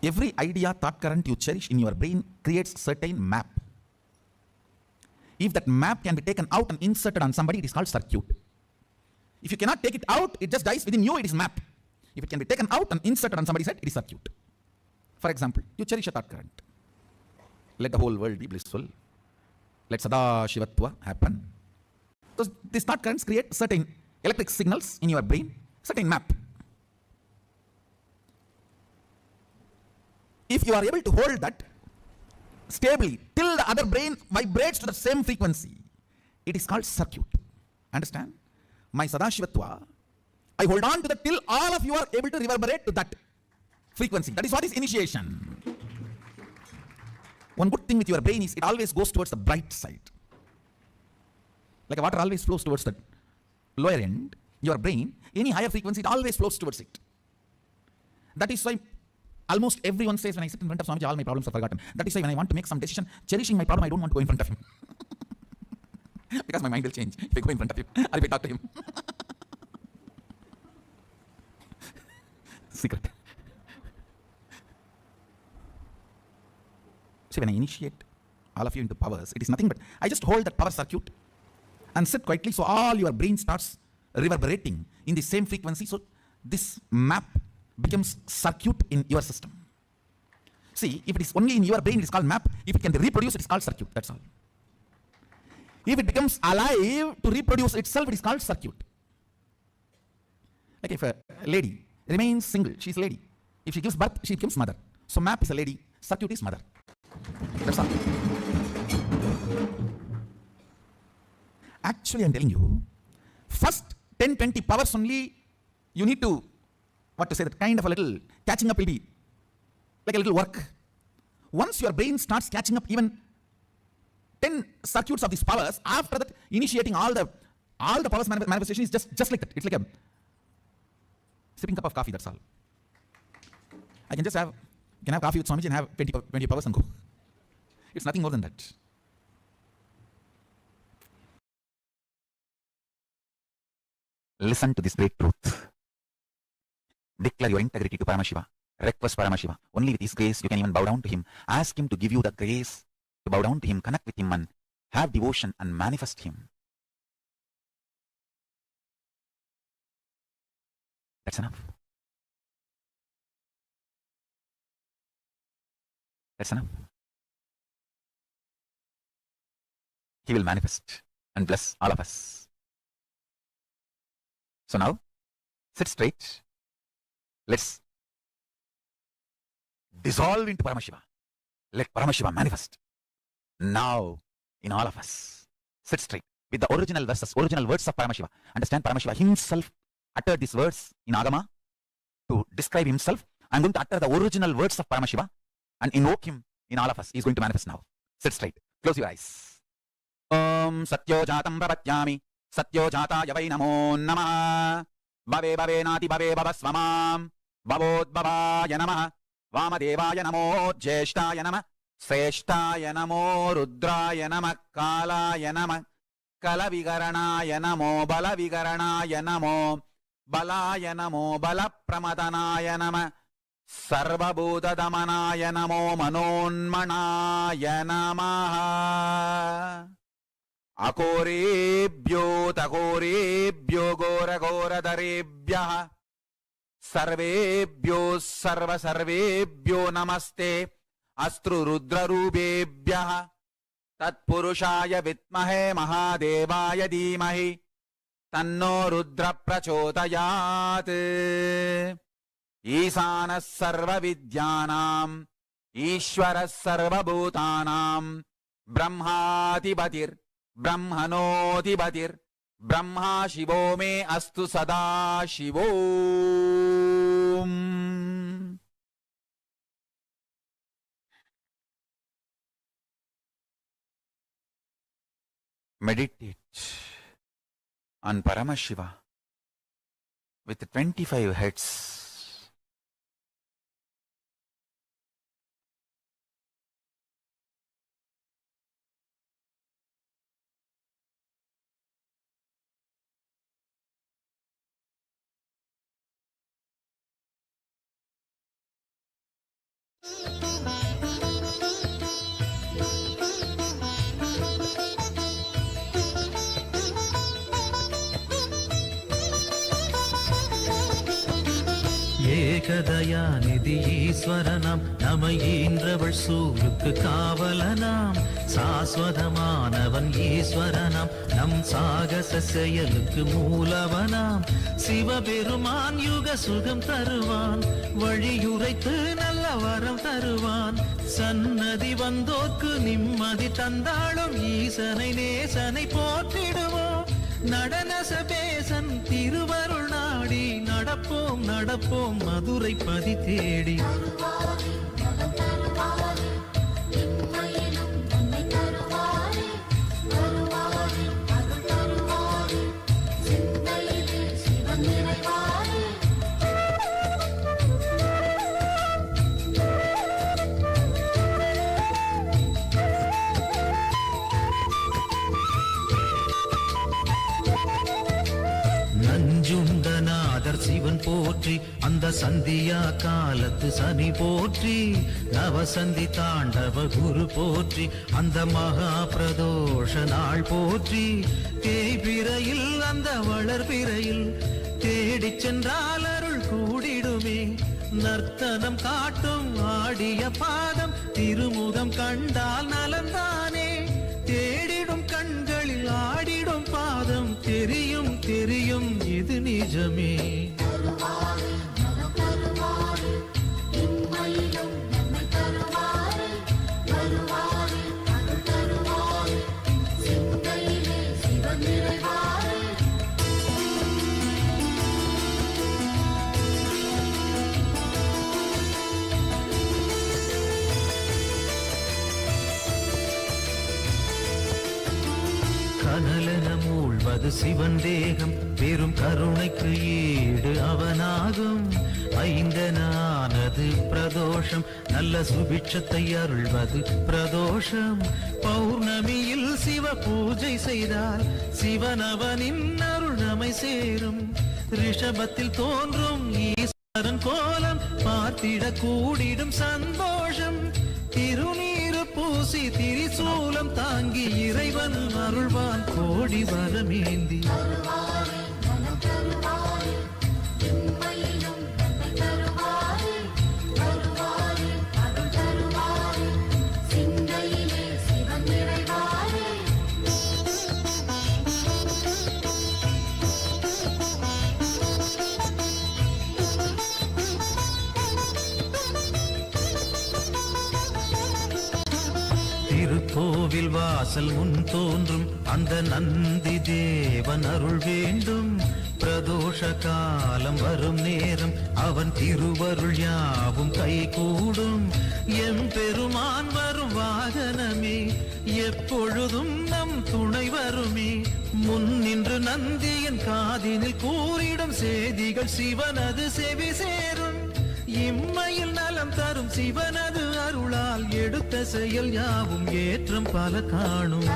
Every idea, thought current you cherish in your brain creates certain map. If that map can be taken out and inserted on somebody, it is called circuit. If you cannot take it out, it just dies within you, it is map. If it can be taken out and inserted on somebody's head, it is circuit. For example, you cherish a thought current. Let the whole world be blissful. Let Sadashivatva happen. So these thought currents create certain electric signals in your brain, certain map. If you are able to hold that stably till the other brain vibrates to the same frequency, it is called circuit. Understand? My Sadashivatva, I hold on to that till all of you are able to reverberate to that frequency. That is what is initiation. One good thing with your brain is it always goes towards the bright side. Like water always flows towards the lower end, your brain, any higher frequency, it always flows towards it. That is why almost everyone says, when I sit in front of Swamiji, all my problems are forgotten. That is why when I want to make some decision, cherishing my problem, I don't want to go in front of him. Because my mind will change if I go in front of him or if I talk to him. Secret. See, when I initiate all of you into powers, it is nothing but I just hold that power circuit and sit quietly, so all your brain starts reverberating in the same frequency. So this map becomes circuit in your system. See, if it is only in your brain, it is called map. If it can be reproduced, it is called circuit. That's all. If it becomes alive to reproduce itself, it is called circuit. Like if a lady remains single, she is a lady. If she gives birth, she becomes mother. So map is a lady, circuit is mother. That's all. Actually, I'm telling you, first 10-20 powers only, you need to, what to say, that kind of a little catching up will be like a little work. Once your brain starts catching up even 10 circuits of these powers, after that, initiating all the powers manifestation is just like that. It's like a sipping cup of coffee, that's all. I can just have, you can have coffee with Swamiji and have 20 powers and go. It's nothing more than that. Listen to this great truth. Declare your integrity to Paramashiva. Request Paramashiva. Only with His grace you can even bow down to Him. Ask Him to give you the grace to bow down to Him, connect with Him, and have devotion and manifest Him. That's enough. That's enough. He will manifest and bless all of us. So now, sit straight. Let's dissolve into Paramashiva. Let Paramashiva manifest now in all of us. Sit straight with the original words of Paramashiva. Understand, Paramashiva himself uttered these words in Agama to describe himself. I'm going to utter the original words of Paramashiva and invoke him in all of us. He's going to manifest now. Sit straight. Close your eyes. Om Satyo Jatam Prapathyami Satyo Jata Yavai Namo Namaha Bhave Bhave Nati Bhave Bhavasvamam Bhavod Bhavaya Namaha Vamadevaya Namo Jeshtaya Namaha Sreshtaya Namo Rudraya Namaha Kalaya Namaha Kalavigaranaya Namo Balavigaranaya Namo Balaya Namo Balapramadhanaya Namaha சர்வபூததமனாய நமோ மனோன்மணாய நமः. அகோரேப்யோ தகோரேப்யோ கோரகோரதரேப்யः சர்வேப்யோ சர்வசர்வேப்யோ நமஸ்தே அஸ்து ருத்ரரூபேப்யः. தத்புருஷாய வித்மஹே மகாதேவாய தீமஹி தன்னோ ருத்ர பிரச்சோதயாத். ஈசானः சர்வவித்யானாம் ஈஸ்வரः சர்வபூதானாம் பிரம்மாதிபதிர் பிரம்மணோதிபதிர் பிரம்மா சிவோ மே அஸ்து சதா சிவோம். Meditate on Paramashiva with 25 heads. ஏகதயாநிதி ஈஸ்வரனாம் நம ஈன்றவள் சூருக்கு காவலனாம் சாஸ்வதமானவன் ஈஸ்வரனாம் நம் சாகச செயலுக்கு மூலவனாம் சிவபெருமான் யுக சுகம் தருவான் வழியுரைத்து நல்ல வரம் தருவான் சன்னதி வந்தோர்க்கு நிம்மதி தந்தாளும் ஈசனை நேசனை போற்றிடுவோம் நடன சபேசன் திருவருள் நாடி நடப்போம் நடப்போம் மதுரை பதி தேடி. நஞ்சுண்டநாதர் சிவன் போற்றி அந்த சந்தியா காலத்து சனி போற்றி நவசந்தி தாண்டவ குரு போற்றி அந்த மகா பிரதோஷ நாள் போற்றி தேய்பிரையில் அந்த வளர்பிரையில் தேடிச் சென்றால் அருள் கூடிடுமே நர்த்தனம் காட்டும் ஆடிய பாதம் திருமுகம் கண்டால் நலந்தானே தேடிடும் கண்களில் ஆடிடும் பாதம் தெரியும் தெரியும் இது நிஜமே. கனலென மூழ்வது சிவன் தேகம் பெரும் கருணைக்கு ஈடு அவனாகும் ஐந்தனானது பிரதோஷம் நல்ல சுபிட்சத்தை அருள்வது பிரதோஷம் பௌர்ணமியில் சிவ பூஜை செய்தால் சிவனவனின் அருள் நம்மை சேரும் ரிஷபத்தில் தோன்றும் ஈஸ்வரன் கோலம் பார்த்திட கூடிடும் சந்தோஷம் திருநீரு பூசி திரிசூலம் தாங்கி இறைவன் அருள்வான் கோடி வரமேந்தி. திருக்கோவில் வாசல் முன் தோன்றும் அந்த நந்தி தேவன் அருள் வேண்டும் பிரதோஷ காலம் வரும் நேரம் அவன் திருவருள் யாவும் கை கூடும் எம்பெருமான் வரும் வாகனமே எப்பொழுதும் நம் துணை வருமே முன் நின்று நந்தியின் காதினில் கூறிடும் செய்திகள் சிவனது செவி சேரும் இம்மையில் நலம் தரும் சிவனது அருளால் எடுத்த செயல் யாவும் ஏற்றம் பல காணும்.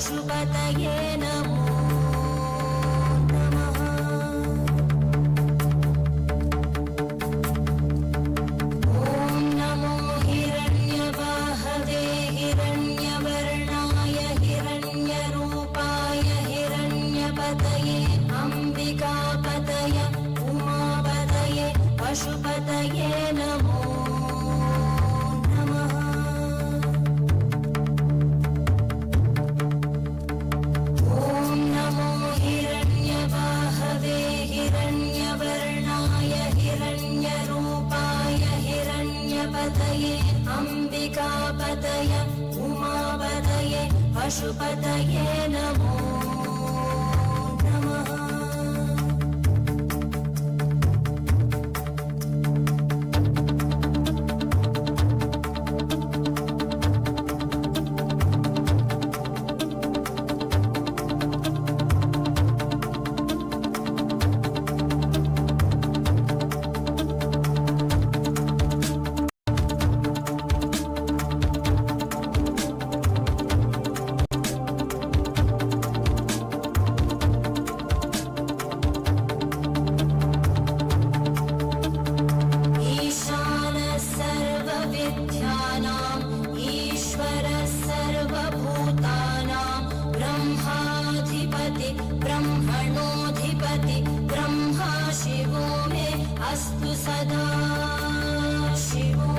पशुपतये नमो नमः। ॐ नमो हिरण्यवाहवे हिरण्यवर्णाय हिरण्यरूपाय हिरण्यपतये अम्बिकापतय उमापतये पशुपतये नमो नमः। ॐ नमो हिरण्यवाहवे हिरण्यवर्णाय हिरण्यरूपाय हिरण्यपतये अम्बिकापतय उमापतये पशुपतये नमो नमः। ईशानः सर्वविद्यानाम् ईश्वरः सर्वभूतानां ब्रह्माधिपति ब्रह्मणोऽधिपति ब्रह्मा शिवो मे अस्तु सदा शिवो।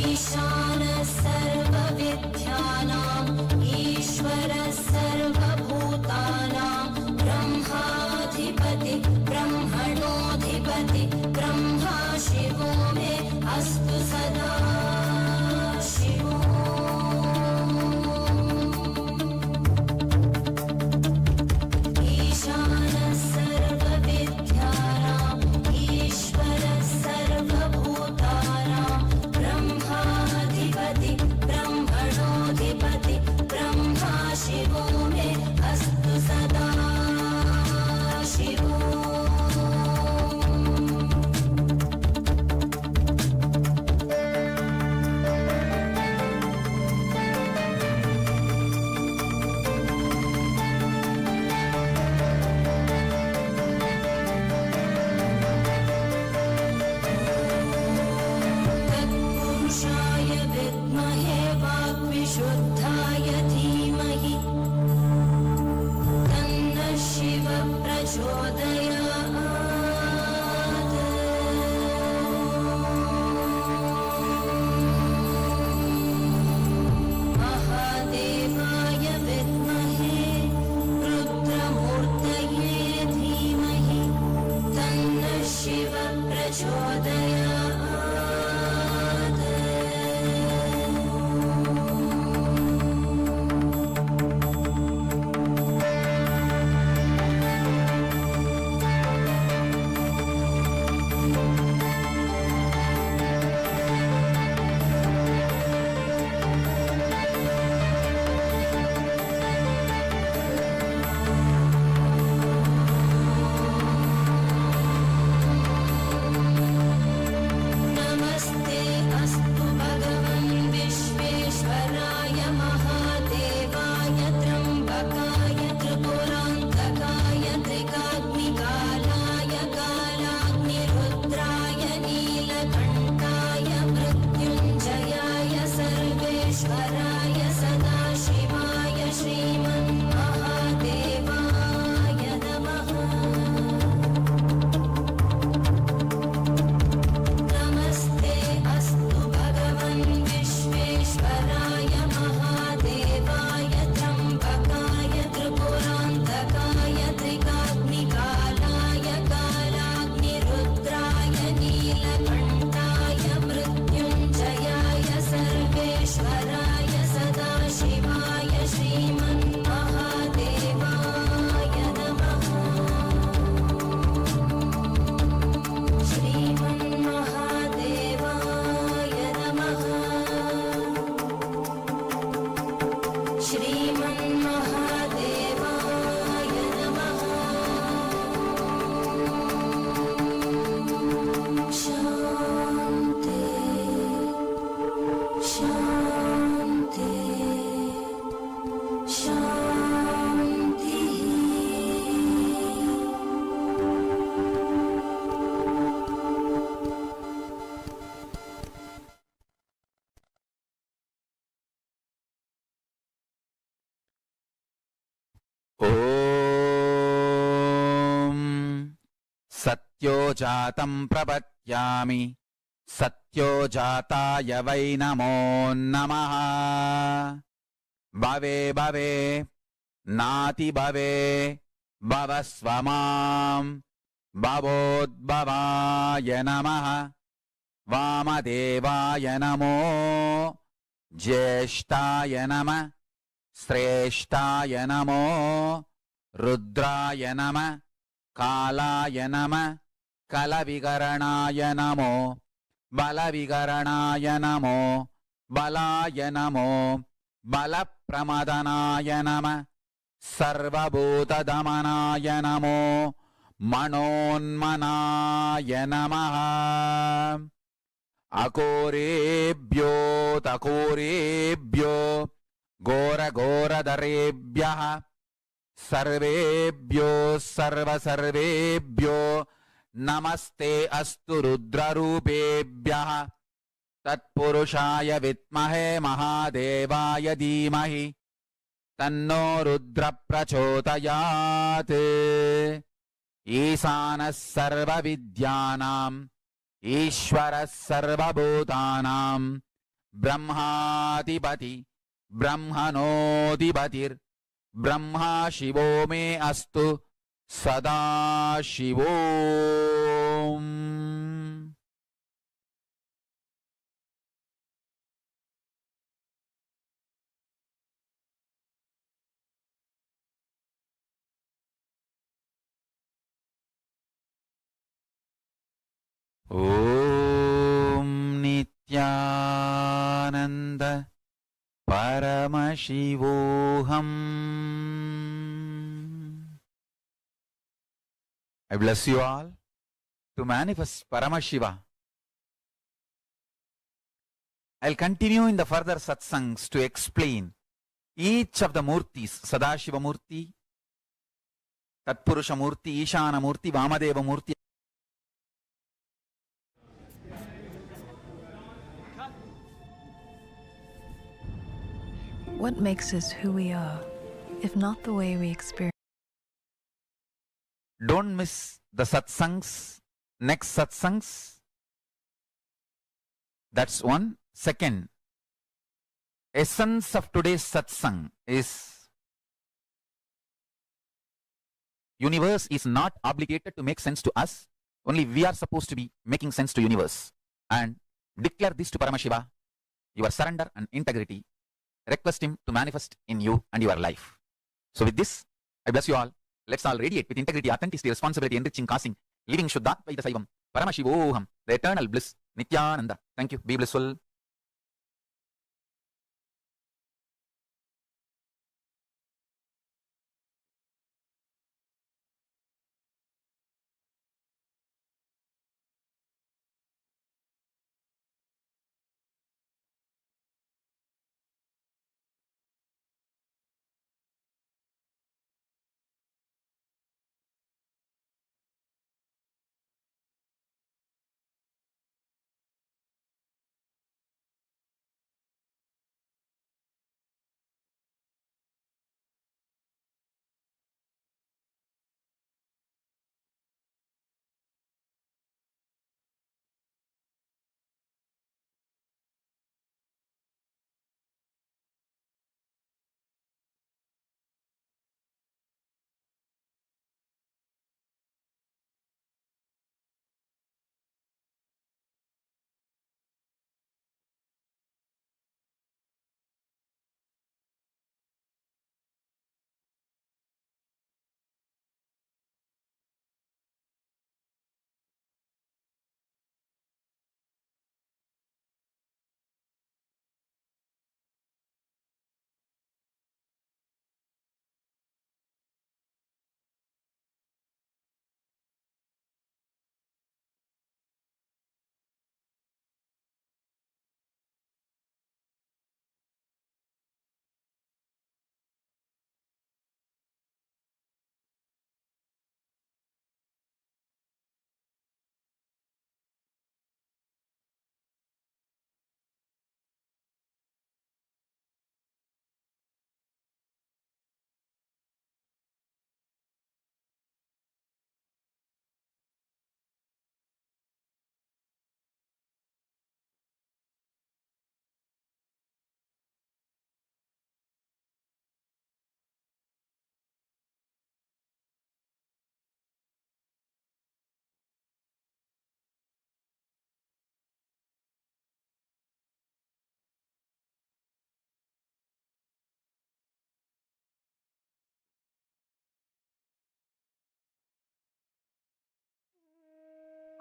ईशानः सर्वविद्यानाम् ईश्वरः सर्वभूतानां ब्रह्माधिपति ब्रह्मणोऽधिपति ब्रह्मा शिवो मे अस्तु सदा शिवो। ईशानः सर्वविद्यानाम् ईश्वरः सर्वभूतानां ब्रह्माधिपति ब्रह्मणोऽधिपति ब्रह्मा शिवो मे अस्तु सदा शिवो। तत्पुरुषाय विद्महे वाग्विशुद्धाय धीमहि तन्नः शिवः प्रचोदयात्। महादेवाय विद्महे रुद्रमूर्तये धीमहि तन्नः शिवः प्रचोदयात्। सत्यो जातं प्रपद्यामि सत्यो जाताय वै नमो नमः भवे भवे नाति भवे भवस्व मां भवोद्भवाय नमः वामदेवाय नमो ज्येष्ठाय नमः श्रेष्ठाय नमो रुद्राय नमः कालाय नमः कलविकरणाय नमो बलविकरणाय नमो बलाय नमो बलप्रमदनाय नमः सर्वभूतदमनाय नमो मनोन्मनाय नमः अकोरेभ्यो तकोरेभ्यो घोरघोरधरेभ्यः सर्वेभ्यो सर्वसर्वेभ्यो नमस्ते अस्तु रुद्ररूपेभ्यः तत्पुरुषाय विद्महे महादेवाय धीमहि तन्नो रुद्र प्रचोदयात् ईशानः सर्वविद्यानाम् ईश्वरः सर्वभूतानां ब्रह्माधिपति ब्रह्मणोऽधिपतिर्ब्रह्मा शिवो मे अस्तु सदा शिवोम् ॐ नित्यानन्द परमशिवोऽहम् I bless you all to manifest Paramashiva. I'll continue in the further satsangs to explain each of the murtis, Sadashiva Murti, Tatpurusha Murti, Ishana Murti, Vamadeva Murti. What makes us who we are, if not the way we experience? Don't miss the satsangs, next satsangs. That's one. Second, essence of today's satsang is universe is not obligated to make sense to us. Only we are supposed to be making sense to universe. And declare this to Paramashiva, your surrender and integrity. Request him to manifest in you and your life. So with this, I bless you all. Let's all radiate with integrity, authenticity, responsibility, enriching, causing, living Shuddhatvaita Saivam, Paramashivoham, the eternal bliss, Nithyananda. Thank you. Be blissful.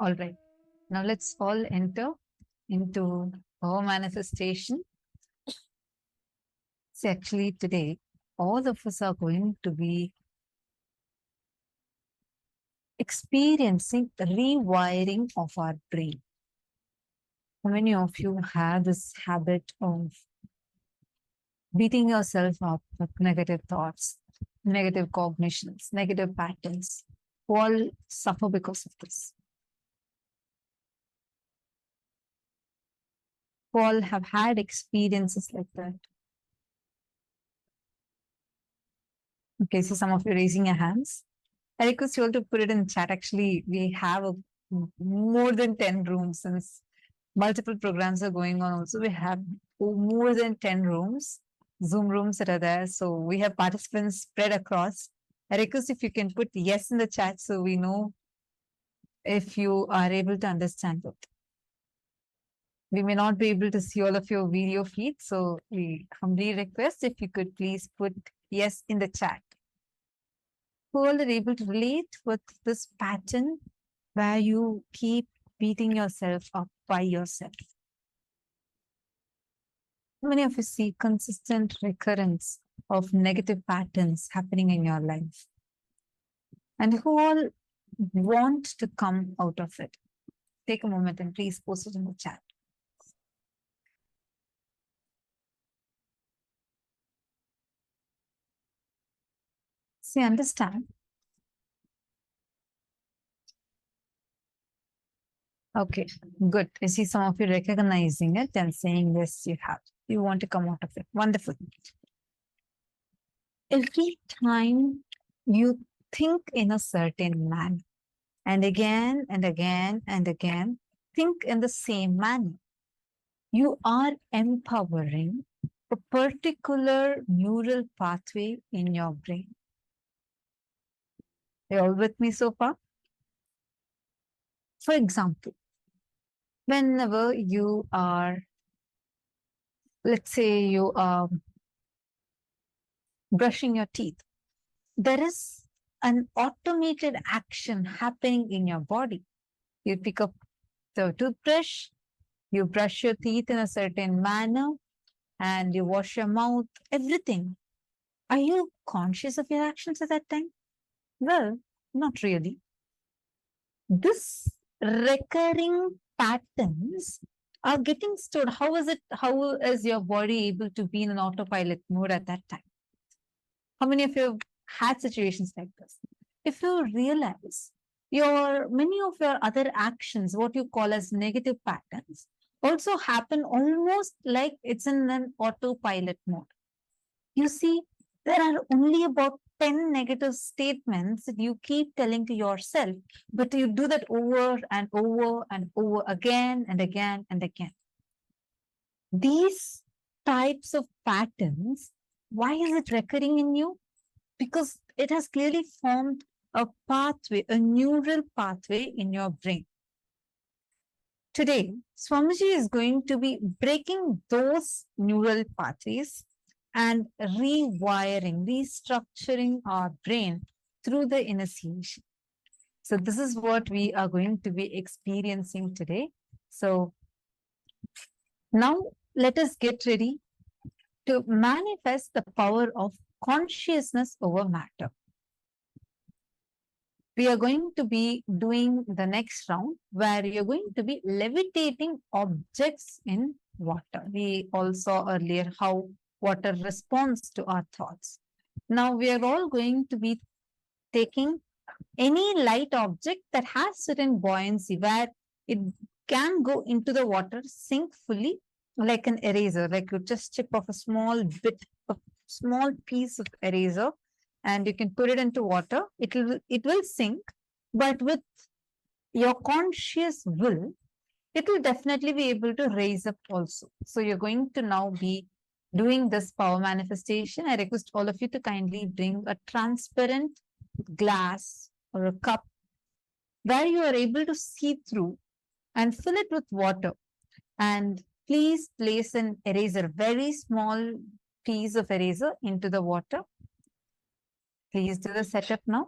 All right. Now let's all enter into our manifestation. See, actually today, all of us are going to be experiencing rewiring of our brain. How many of you have this habit of beating yourself up with negative thoughts, negative cognitions, negative patterns? Who all suffer because of this? Who all have had experiences like that? Okay, so some of you raising your hands. I request you all to put it in chat. Actually, we have more than 10 rooms since multiple programs are going on. Also, we have more than 10 rooms, Zoom rooms that are there. So we have participants spread across. I request if you can put yes in the chat so we know if you are able to understand it. We may not be able to see all of your video feeds, so we humbly request if you could please put yes in the chat. Who all are able to relate with this pattern where you keep beating yourself up by yourself? How many of you see consistent recurrence of negative patterns happening in your life? And who all want to come out of it? Take a moment and please post it in the chat. See, understand. Okay, good. I see some of you recognizing it and saying, yes, you have. You want to come out of it. Wonderful. Every time you think in a certain manner, and again and again and again, think in the same manner, you are empowering a particular neural pathway in your brain. Are you all with me so far? For example, whenever you are, let's say you are brushing your teeth, there is an automated action happening in your body. You pick up the toothbrush, you brush your teeth in a certain manner, and you wash your mouth, everything. Are you conscious of your actions at that time? Well, not really. This recurring patterns are getting stored. How is your body able to be in an autopilot mode at that time? How many of you have had situations like this? If you realize many of your other actions, what you call as negative patterns, also happen almost like it's in an autopilot mode. You see, there are only about 10 negative statements that you keep telling to yourself, but you do that over and over and over again and again and again. These types of patterns, why is it recurring in you? Because it has clearly formed a pathway, a neural pathway in your brain. Today, Swamiji is going to be breaking those neural pathways and rewiring, restructuring our brain through the initiation. So this is what we are going to be experiencing today. So now let us get ready to manifest the power of consciousness over matter. We are going to be doing the next round where you're going to be levitating objects in water. We all saw earlier how water responds to our thoughts. Now we are all going to be taking any light object that has certain buoyancy where it can go into the water, sink fully like an eraser, like you just chip off a small piece of eraser and you can put it into water. It will sink, but with your conscious will, it will definitely be able to raise up also. So you're going to now be doing this power manifestation. I request all of you to kindly bring a transparent glass or a cup where you are able to see through and fill it with water. And please place an eraser, very small piece of eraser into the water. Please do the setup now.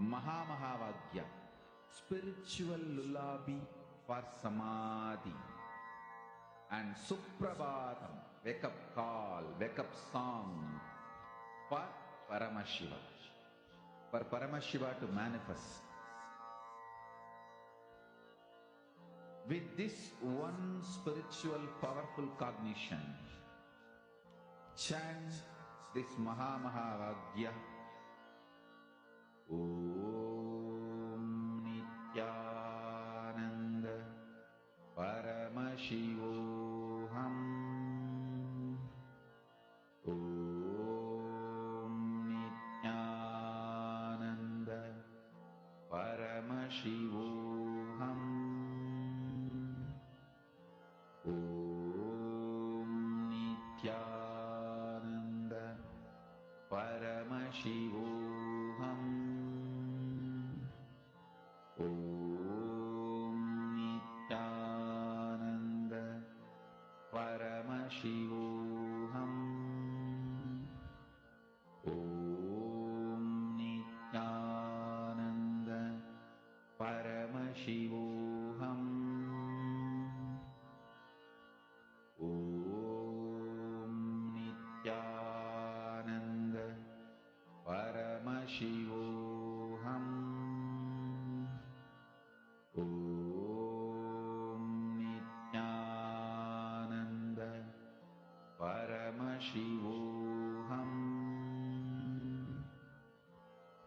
Mahamahavagya, spiritual lullaby for samadhi. And Suprabhatam, wake up call, wake up song for Paramashiva. For Paramashiva to manifest. With this one spiritual powerful cognition, chant this Mahamahavagya. Om Nithyananda Paramashivoham. Om Nithyananda Paramashivoham. Om Nithyananda Paramashivoham. Om Nithyananda Paramashivoham. Om Nithyananda Paramashivoham. Om Nithyananda Paramashivoham. Om Nithyananda Paramashivoham.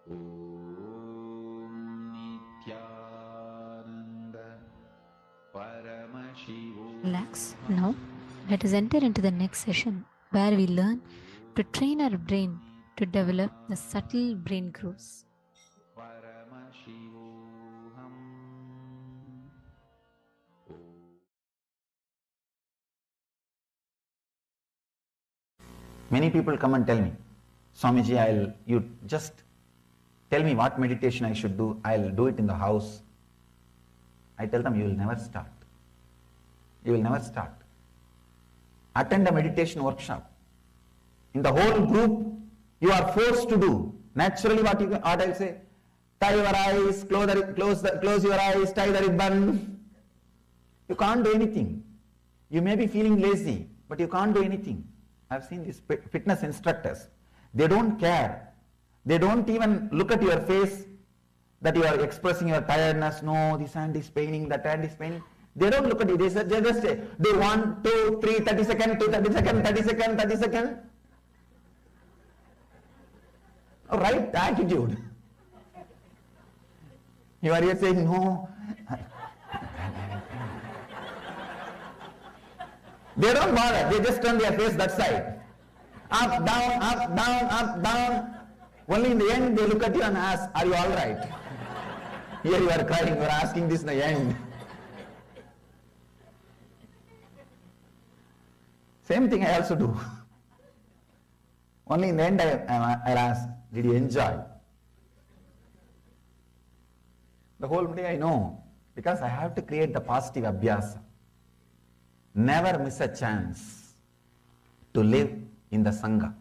Om Nithyananda Paramashivoham. Relax. Now, let us enter into the next session where we learn to train our brain to develop the subtle brain grooves. Paramashivoham. Many people come and tell me, Swamiji, you just tell me what meditation I should do, I'll do it in the house. I tell them, you will never start. You will never start. Attend a meditation workshop. In the whole group, you are forced to do. Naturally, what I'll say, tie your eyes, close your eyes, tie the ribbon. You can't do anything. You may be feeling lazy, but you can't do anything. I've seen these fitness instructors. They don't care. They don't even look at your face that you are expressing your tiredness. No, this hand is paining, that hand is paining. They don't look at you. They just say, do 1, 2, 3, 30 seconds, 2, 30 seconds, 30 seconds, 30 seconds. Right attitude. You are here saying, no. They don't bother. They just turn their face that side. Up, down, up, down, up, down. Only in the end they look at you and ask, are you all right? Here you are crying, you are asking this in the end. Same thing I also do. Only in the end I'll ask, did you enjoy? The whole day I know, because I have to create the positive abhyasa. Never miss a chance to live in the Sangha.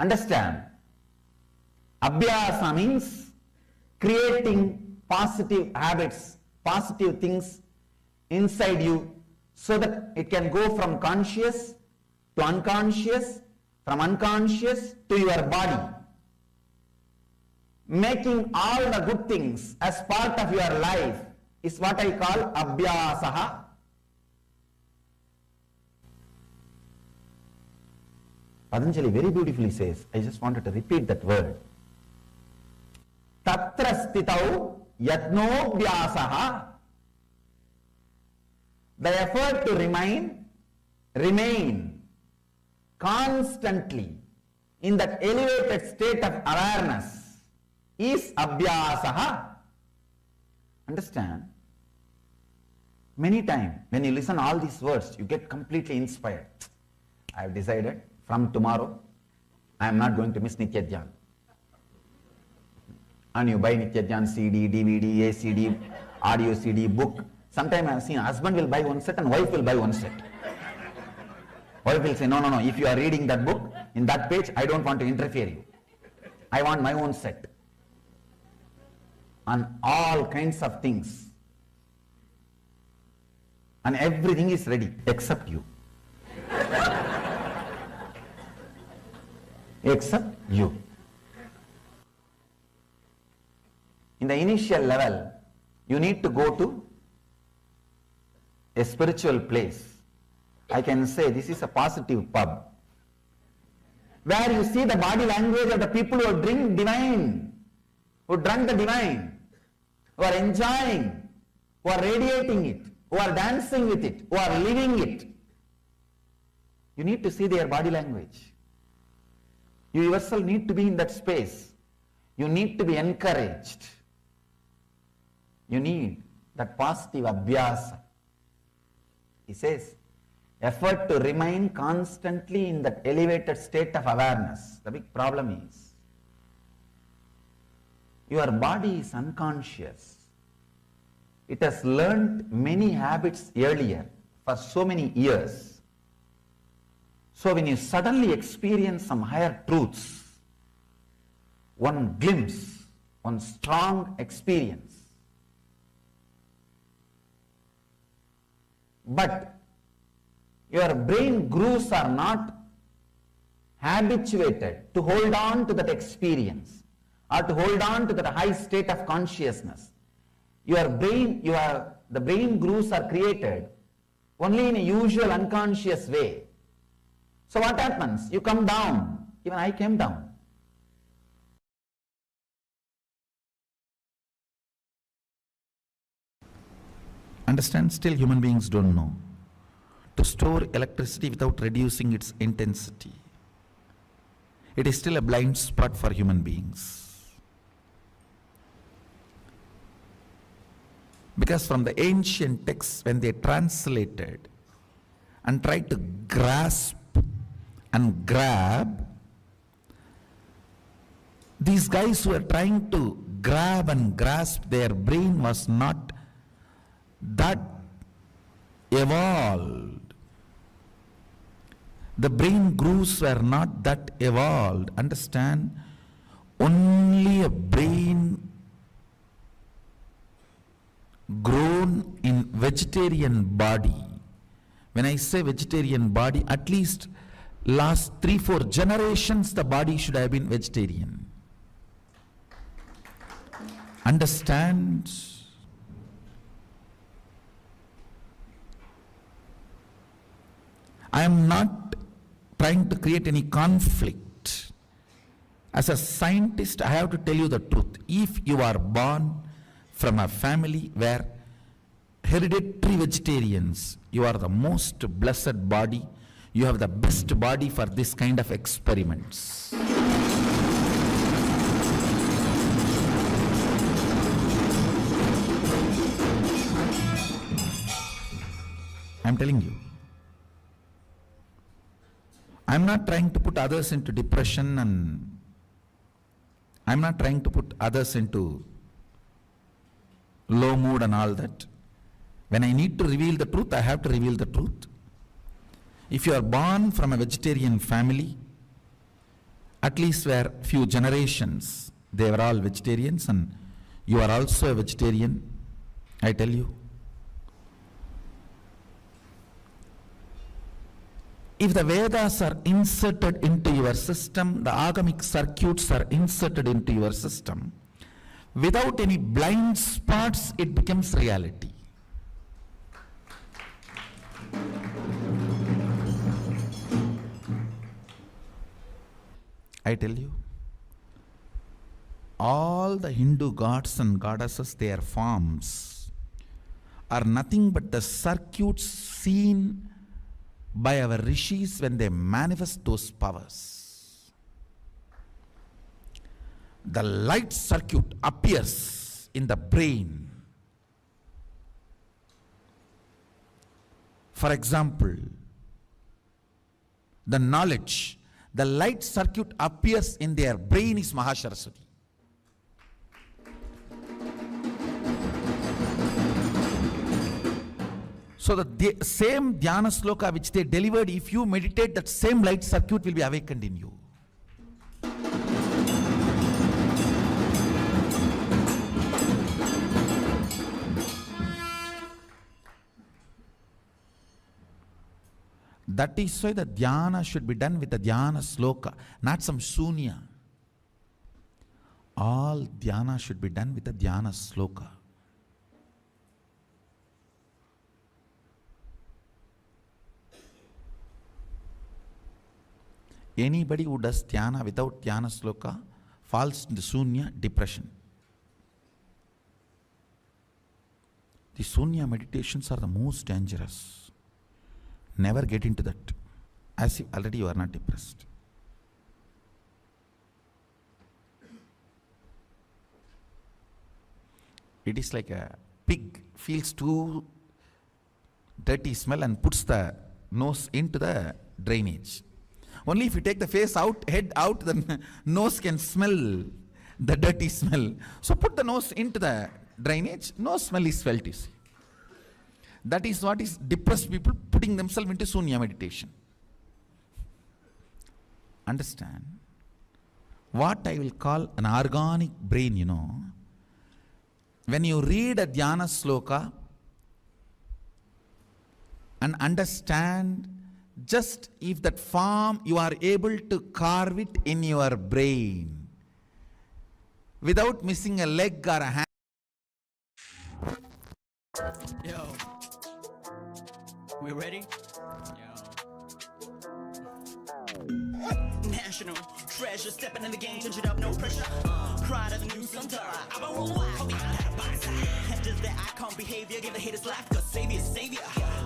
Understand? Abhyasa means creating positive habits, positive things inside you so that it can go from conscious to unconscious, from unconscious to your body. Making all the good things as part of your life is what I call abhyasaha. Patanjali very beautifully says, I just wanted to repeat that word. Tatra stitau yatno bhyasaha. The effort to remain constantly in that elevated state of awareness is abhyasaha. Understand? Many times when you listen all these words, you get completely inspired. I have decided from tomorrow, I am not going to miss Nithya. And you buy Nithya CD, DVD, ACD, audio CD, book. Sometimes I have seen husband will buy one set and wife will buy one set. Wife will say, no, if you are reading that book, in that page, I don't want to interfere you. I want my own set. on all kinds of things. And everything is ready except you. Except you. In the initial level, you need to go to a spiritual place. I can say this is a positive pub, where you see the body language of the people who drink divine, who drunk the divine, who are enjoying, who are radiating it, who are dancing with it, who are living it. You need to see their body language. You yourself need to be in that space. You need to be encouraged. You need that positive abhyasa. He says, effort to remain constantly in that elevated state of awareness. The big problem is, your body is unconscious. It has learned many habits earlier for so many years. So when you suddenly experience some higher truths, one glimpse, one strong experience, but your brain grooves are not habituated to hold on to that experience or to hold on to that high state of consciousness. The brain grooves are created only in a usual unconscious way. So what happens? You come down. Even I came down. Understand? Still human beings don't know. To store electricity without reducing its intensity, it is still a blind spot for human beings. Because from the ancient texts, when they translated and tried to grasp and grab, these guys who were trying to grab and grasp, their brain was not that evolved. The brain grooves were not that evolved. Understand? Only a brain grown in vegetarian body. When I say vegetarian body, at least last 3-4 generations the body should have been vegetarian. Understand? I am not trying to create any conflict. As a scientist, I have to tell you the truth. If you are born from a family where hereditary vegetarians, you are the most blessed body. You have the best body for this kind of experiments. I'm telling you. I'm not trying to put others into depression, and I'm not trying to put others into low mood and all that. When I need to reveal the truth, I have to reveal the truth. If you are born from a vegetarian family, at least where few generations, they were all vegetarians, and you are also a vegetarian, I tell you, if the Vedas are inserted into your system, the agamic circuits are inserted into your system, without any blind spots, it becomes reality. I tell you, all the Hindu gods and goddesses, their forms are nothing but the circuits seen by our rishis when they manifest those powers. The light circuit appears in the brain. For example, the knowledge, the light circuit appears in their brain is Mahasaraswati. So the same dhyana sloka which they delivered, if you meditate, that same light circuit will be awakened in you. That is why the dhyana should be done with the dhyana sloka, not some shunya. All dhyana should be done with the dhyana sloka. Anybody who does dhyana without dhyana sloka falls into shunya, depression. The shunya meditations are the most dangerous. Never get into that, as if already you are not depressed. It is like a pig feels too dirty smell and puts the nose into the drainage. Only if you take the face out, head out, the nose can smell the dirty smell. So put the nose into the drainage, no smell is felt, you see. That is what is depressed people putting themselves into shunya meditation. Understand? What I will call an organic brain, you know. When you read a dhyana sloka and understand, just if that form you are able to carve it in your brain without missing a leg or a hand. Yo, we ready? National treasure, stepping in the game, change it up, no pressure. Pride of the new Santara. I'm a worldwide, homie, I'm not a boxer. Just that icon behavior, give the haters life, cause savior.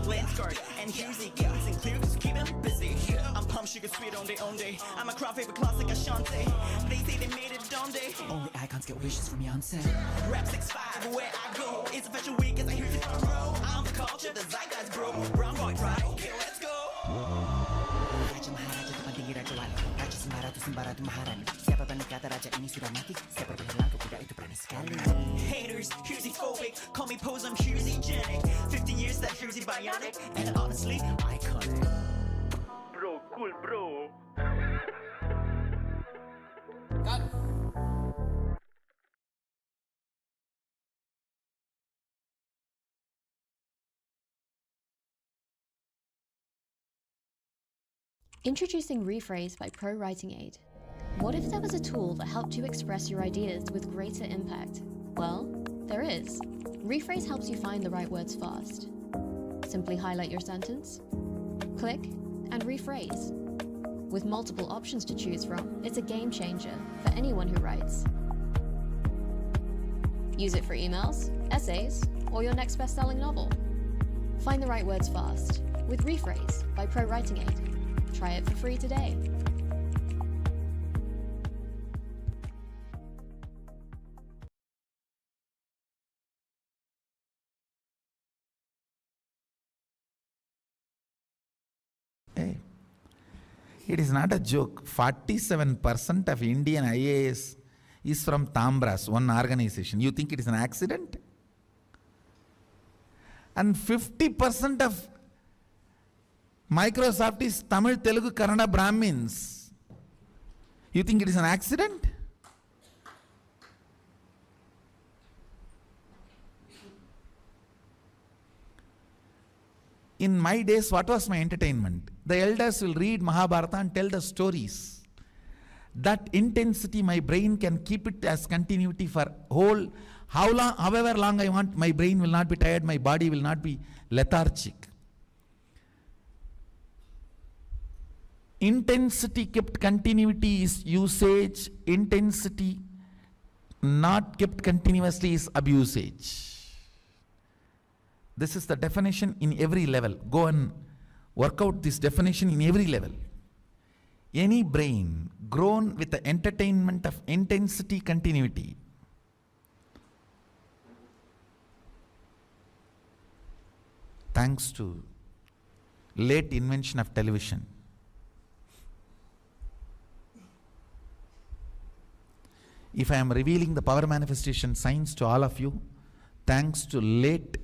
Lens guard and here's the guns and clear, cause keep them busy. I'm pumped, sugar sweet on day. I'm a crowd favorite classic Ashante. They say they made it on day. Only icons get wishes from Beyonce. Rap 6'5", where I go. It's a fashion week as I hear it from bro. I'm the culture, the zeitgeist, bro. Brown boy pride, okay, let's go. Raja Maharaja tu pentinggi Raja Wali. Raja Sembara tu sembara tu Maharani. Siapa berani kata raja ini sudah mati? Siapa berhilang ke budak itu berani sekali. Haters, here's phobic. Call me pose, I'm Hughesy-genic. 15 years that Hughesy bionic. And honestly, iconic. Bro, cool bro. Introducing Rephrase by Pro Writing Aid. What if there was a tool that helped you express your ideas with greater impact? Well, there is. Rephrase helps you find the right words fast. Simply highlight your sentence, click, and rephrase. With multiple options to choose from, it's a game changer for anyone who writes. Use it for emails, essays, or your next best-selling novel. Find the right words fast with Rephrase by Pro Writing Aid. Try it for free today. Hey, it is not a joke. 47% of Indian IAS is from Tambras, one organization. You think it is an accident? And 50% of Microsoft is Tamil, Telugu, Kannada Brahmins. You think it is an accident? In my days, what was my entertainment? The elders will read Mahabharata and tell the stories. That intensity, my brain can keep it as continuity for however long I want. My brain will not be tired, my body will not be lethargic. Intensity kept continuity is usage. Intensity not kept continuously is abusage. This is the definition in every level. Go and work out this definition in every level. Any brain grown with the entertainment of intensity continuity thanks to late invention of television. If I am revealing the power manifestation science to all of you, thanks to late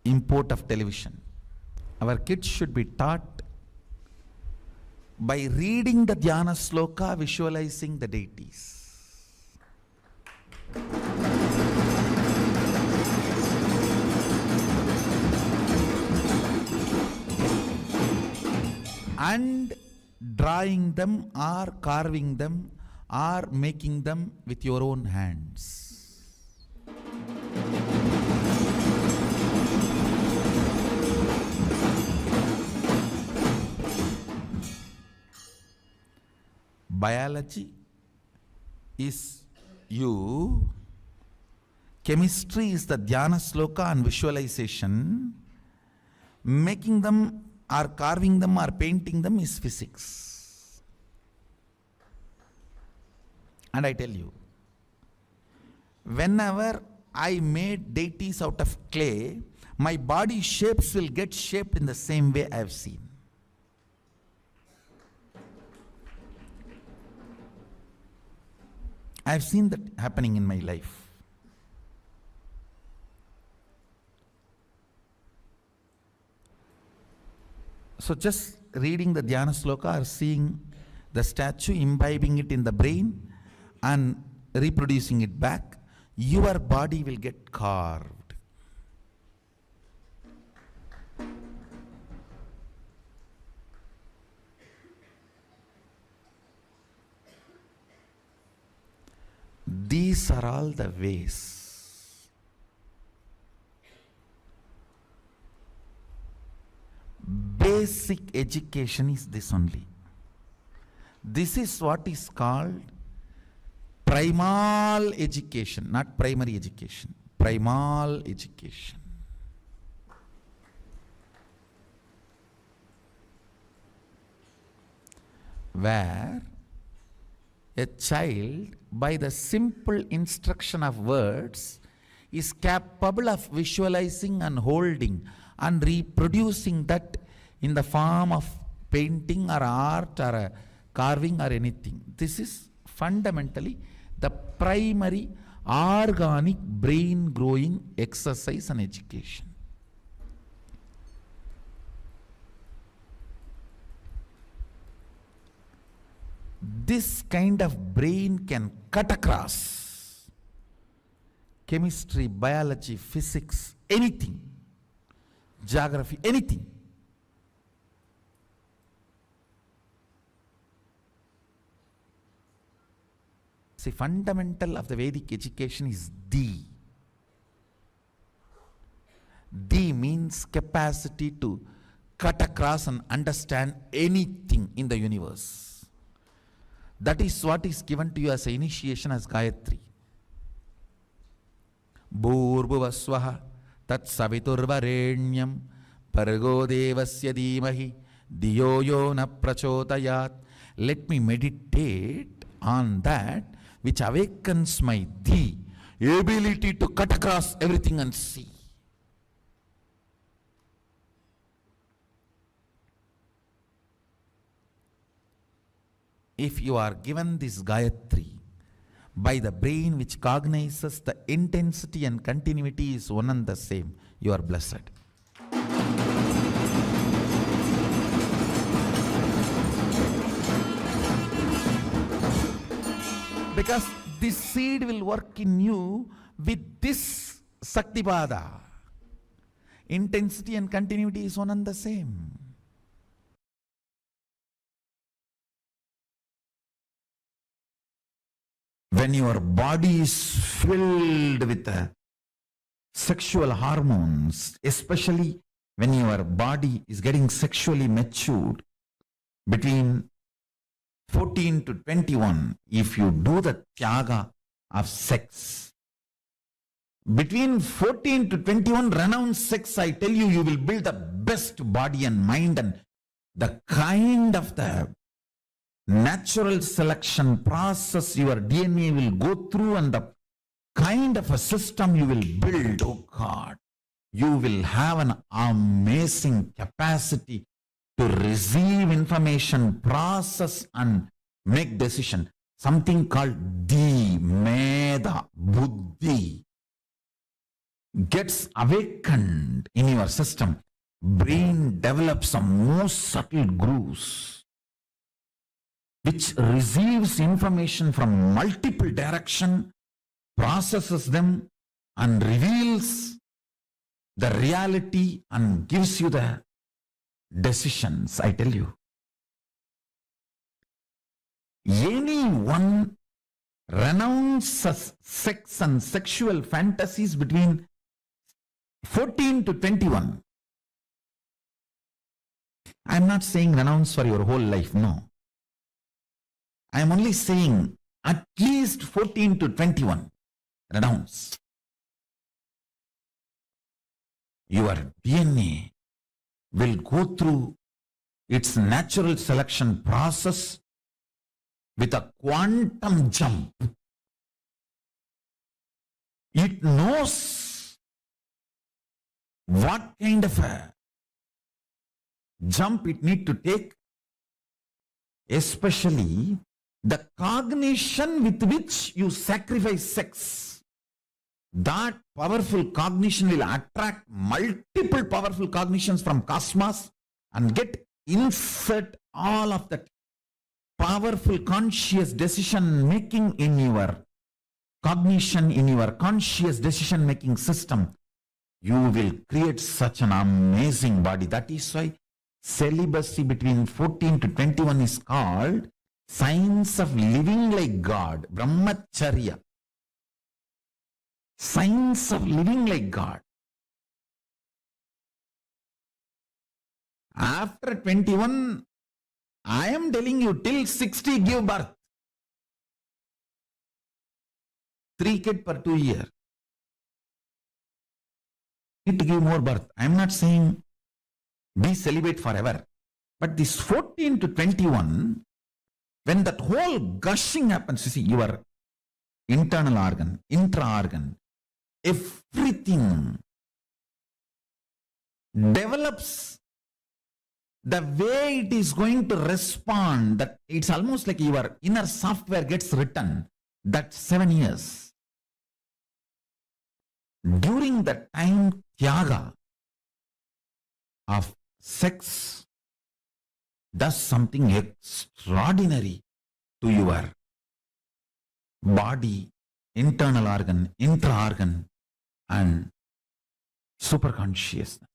import of television. Our kids should be taught by reading the dhyana sloka, visualizing the deities. and drawing them or carving them or making them with your own hands. Biology is you, chemistry is the dhyana sloka and visualization, making them or carving them or painting them is physics. And I tell you, whenever I made deities out of clay, my body shapes will get shaped in the same way I have seen. I have seen that happening in my life. So just reading the dhyana sloka or seeing the statue, imbibing it in the brain and reproducing it back, your body will get carved. These are all the ways. Basic education is this only. This is what is called primal education, not primary education. Primal education. Where a child, by the simple instruction of words, is capable of visualizing and holding and reproducing that in the form of painting or art or a carving or anything. This is fundamentally the primary organic brain growing exercise and education. This kind of brain can cut across chemistry, biology, physics, anything, geography, anything. See, fundamental of the Vedic education is D. D means capacity to cut across and understand anything in the universe. That is what is given to you as an initiation as Gayatri. Bhurbhuvasvaha tat saviturvarenyam pargo devasya dhimahi diyo yo na prachodayat. Let me meditate on that which awakens my the ability to cut across everything and see. If you are given this Gayatri by the brain which cognizes the intensity and continuity is one and the same, you are blessed. Because this seed will work in you with this Saktipada. Intensity and continuity is one and the same. When your body is filled with sexual hormones, especially when your body is getting sexually matured between 14 to 21, if you do the tyaga of sex, between 14 to 21, renounce sex, I tell you, you will build the best body and mind, and the kind of the natural selection process your DNA will go through and the kind of a system you will build, oh God, you will have an amazing capacity to receive information, process and make decision. Something called Di, Meda, Buddhi gets awakened in your system. Brain develops some most subtle grooves which receives information from multiple directions, processes them and reveals the reality and gives you the decisions, I tell you. anyone renounces sex and sexual fantasies between 14 to 21. I'm not saying renounce for your whole life, no. I'm only saying at least 14 to 21, renounce. Your DNA will go through its natural selection process with a quantum jump. It knows what kind of a jump it need to take, especially the cognition with which you sacrifice sex. That powerful cognition will attract multiple powerful cognitions from cosmos and insert all of that powerful conscious decision making in your cognition, in your conscious decision making system. You will create such an amazing body. That is why celibacy between 14 to 21 is called science of living like God, brahmacharya. Science of living like God. After 21, I am telling you, till 60 give birth. 3 kids per 2 years. Need to give more birth. I am not saying be celibate forever. But this 14 to 21, when that whole gushing happens, you see, your internal organ, intra-organ, everything develops the way it is going to respond. That it's almost like your inner software gets written. That 7 years. During the time, Tyaga of sex does something extraordinary to your body, internal organ, intra-organ, and superconsciousness.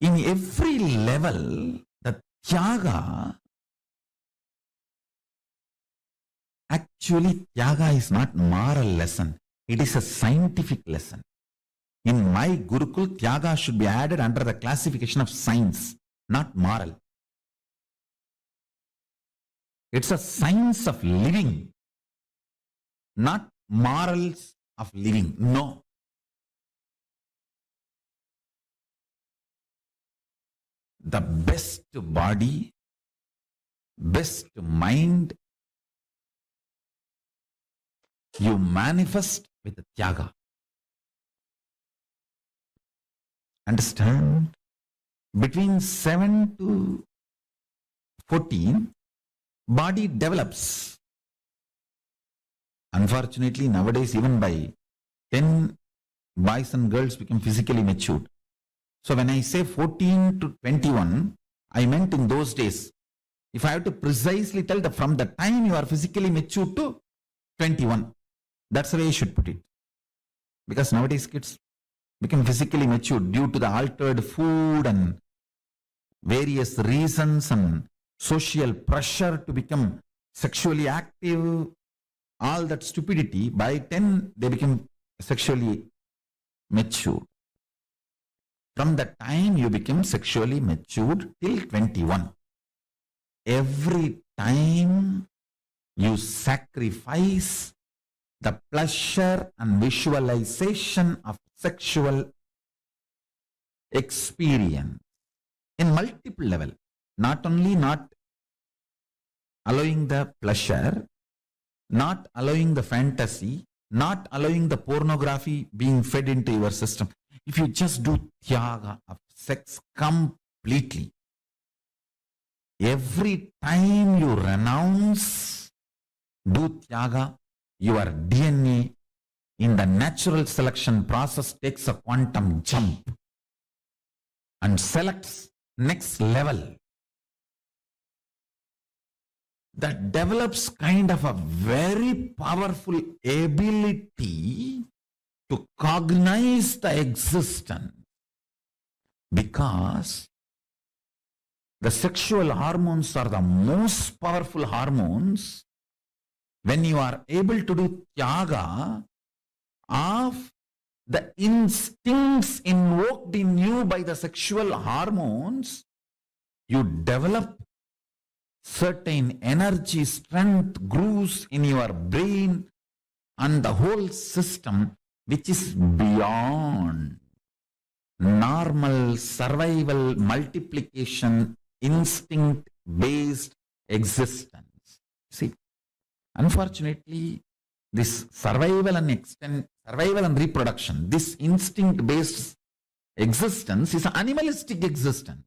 In every level, the Tyaga, actually Tyaga is not moral lesson. It is a scientific lesson. In my Gurukul, Tyaga should be added under the classification of science, not moral. It's a science of living, not morals of living. No. The best body, best mind, you manifest with the Tyaga. Understand? Between 7 to 14, body develops. Unfortunately, nowadays, even by 10, boys and girls become physically matured. So when I say 14 to 21, I meant in those days. If I have to precisely tell from the time you are physically matured to 21, that's the way you should put it. Because nowadays kids become physically matured due to the altered food and various reasons and social pressure to become sexually active, all that stupidity. By 10, they become sexually mature. From the time you become sexually matured till 21, every time you sacrifice the pleasure and visualization of sexual experience in multiple level, not only not allowing the pleasure, not allowing the fantasy, not allowing the pornography being fed into your system. If you just do Tyaga of sex completely, every time you renounce, do Tyaga, your DNA in the natural selection process takes a quantum jump and selects next level. That develops kind of a very powerful ability to cognize the existence, because The sexual hormones are the most powerful hormones. When you are able to do tyaga of the instincts invoked in you by the sexual hormones, you develop certain energy, strength, grooves in your brain and the whole system, which is beyond normal survival, multiplication, instinct-based existence. See, unfortunately, this survival and reproduction, this instinct-based existence is an animalistic existence.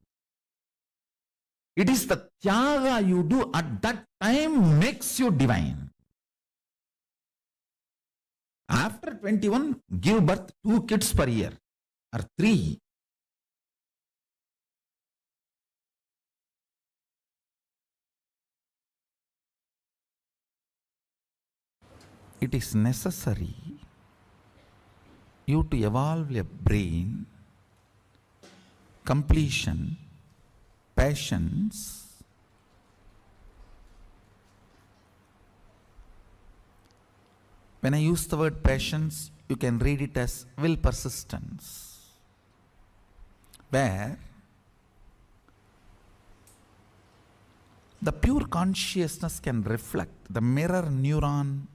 It is the tyaga you do at that time makes you divine. After 21, give birth 2 kids per year or 3. It is necessary you to evolve a brain, completion, patience, when I use the word patience, you can read it as will persistence, where the pure consciousness can reflect, the mirroring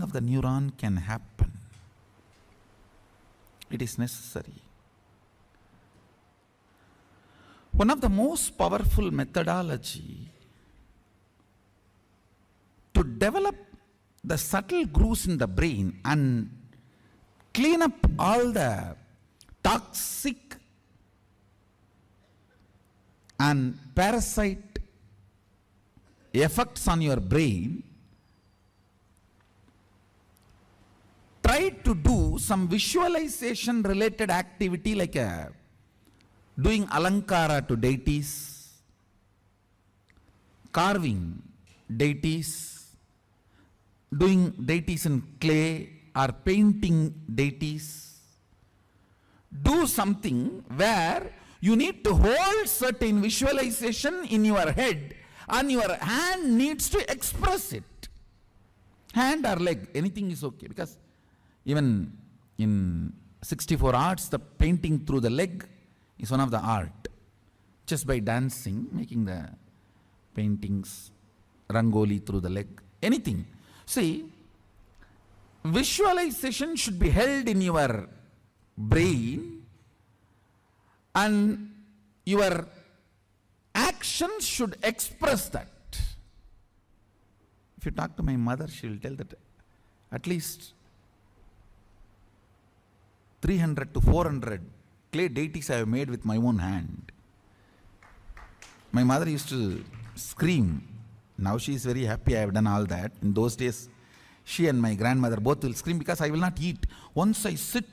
of the neuron can happen. It is necessary. One of the most powerful methodology to develop the subtle grooves in the brain and clean up all the toxic and parasite effects on your brain, try to do some visualization related activity like doing alankara to deities, carving deities, doing deities in clay or painting deities. Do something where you need to hold certain visualization in your head and your hand needs to express it. Hand or leg, anything is okay, because even in 64 arts, the painting through the leg is one of the art. Just by dancing, making the paintings, rangoli through the leg, anything. See, visualization should be held in your brain and your actions should express that. If you talk to my mother, she will tell that at least 300 to 400 clay deities I have made with my own hand. My mother used to scream. Now she is very happy I have done all that. In those days, she and my grandmother both will scream because I will not eat. Once I sit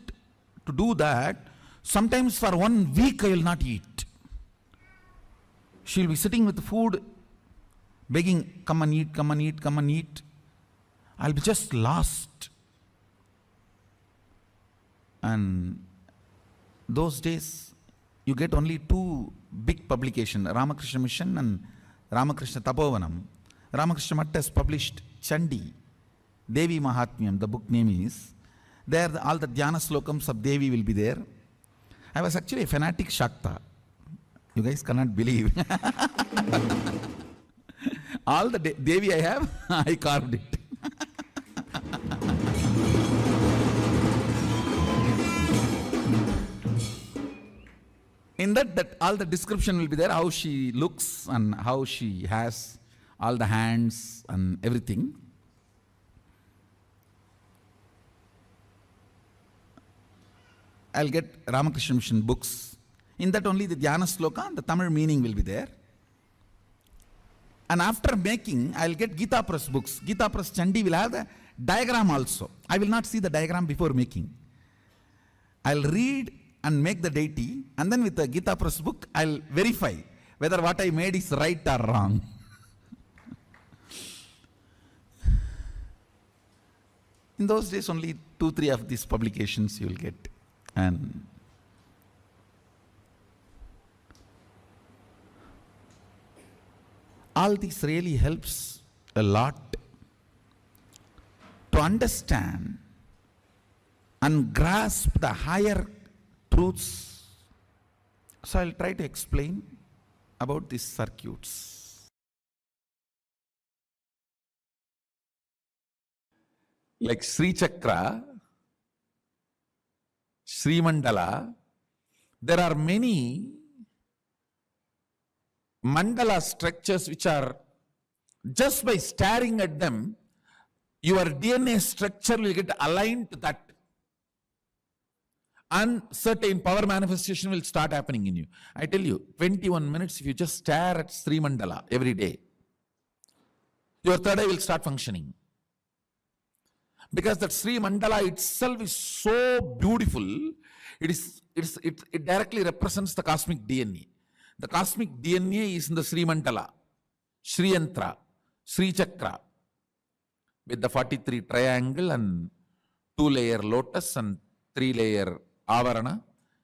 to do that, sometimes for 1 week I will not eat. She will be sitting with food, begging, come and eat, come and eat, come and eat. I'll be just lost. And those days, you get only 2 big publications, Ramakrishna Mission and Ramakrishna Tapovanam. Ramakrishna Math has published Chandi, Devi Mahatmyam, the book name is. There all the Dhyana slokams of Devi will be there. I was actually a fanatic Shakta. You guys cannot believe. All the Devi I have, I carved it. In that all the description will be there, how she looks and how she has all the hands and everything. I'll get Ramakrishna Mission books. In that only the Dhyana Sloka and the Tamil meaning will be there. And after making, I'll get Gita Press books. Gita Press Chandi will have the diagram also. I will not see the diagram before making. I'll read and make the deity, and then with the Gita Press book, I'll verify whether what I made is right or wrong. In those days, only 2-3 of these publications you will get. And All this really helps a lot to understand and grasp the higher truths. So I'll try to explain about these circuits. Like Sri Chakra, Sri Mandala, there are many mandala structures which are, just by staring at them, your DNA structure will get aligned to that. And certain power manifestation will start happening in you. I tell you, 21 minutes, if you just stare at Sri Mandala every day, your third eye will start functioning. Because that Sri Mandala itself is so beautiful, it directly represents the cosmic DNA. The cosmic DNA is in the Sri Mandala, Sri Yantra, Sri Chakra, with the 43 triangle and 2-layer lotus and 3-layer avarana.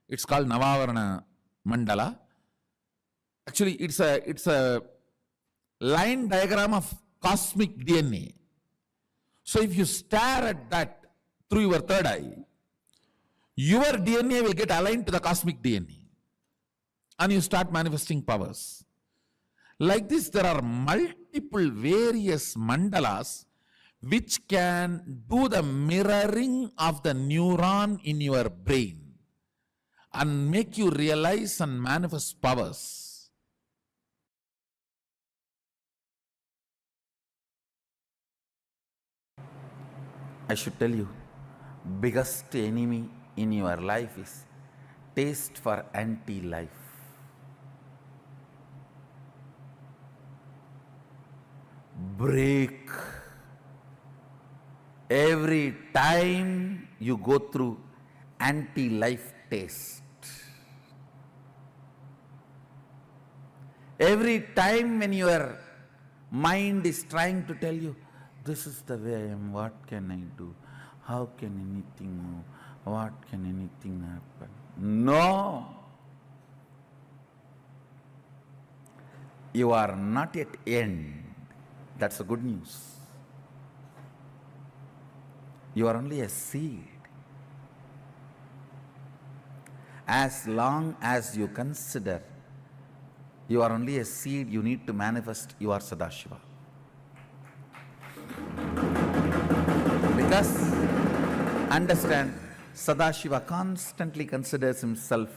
It's called Navavarana Mandala. Actually, it's a line diagram of cosmic DNA. So if you stare at that through your third eye, your DNA will get aligned to the cosmic DNA. And you start manifesting powers. Like this, there are multiple various mandalas which can do the mirroring of the neuron in your brain and make you realize and manifest powers. I should tell you, biggest enemy in your life is taste for anti-life. Break. Every time you go through anti-life taste, every time when your mind is trying to tell you, this is the way I am, what can I do? How can anything move? What can anything happen? No! You are not yet end. That's the good news. You are only a seed. As long as you consider you are only a seed, you need to manifest you are Sadashiva. Because, understand, Sadashiva constantly considers himself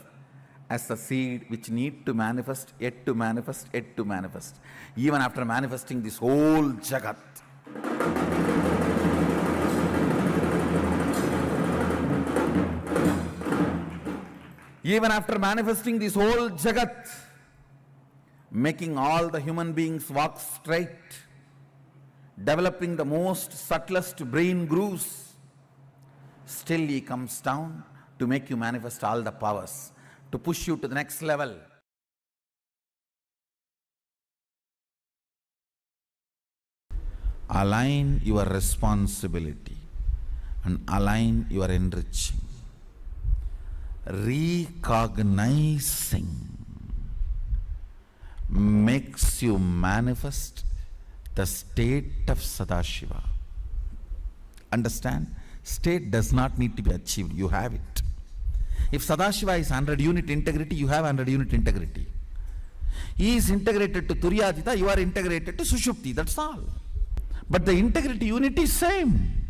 as the seed which need to manifest, yet to manifest, yet to manifest. Even after manifesting this whole Jagat. Even after manifesting this whole Jagat, making all the human beings walk straight, developing the most subtlest brain grooves, still he comes down to make you manifest all the powers, to push you to the next level. Align your responsibility and align your enriching. Recognizing makes you manifest the state of Sadashiva. Understand? State does not need to be achieved. You have it. If Sadashiva is 100 unit integrity, you have 100 unit integrity. He is integrated to Turyadita, you are integrated to Sushupti. That's all. But the integrity unit is same.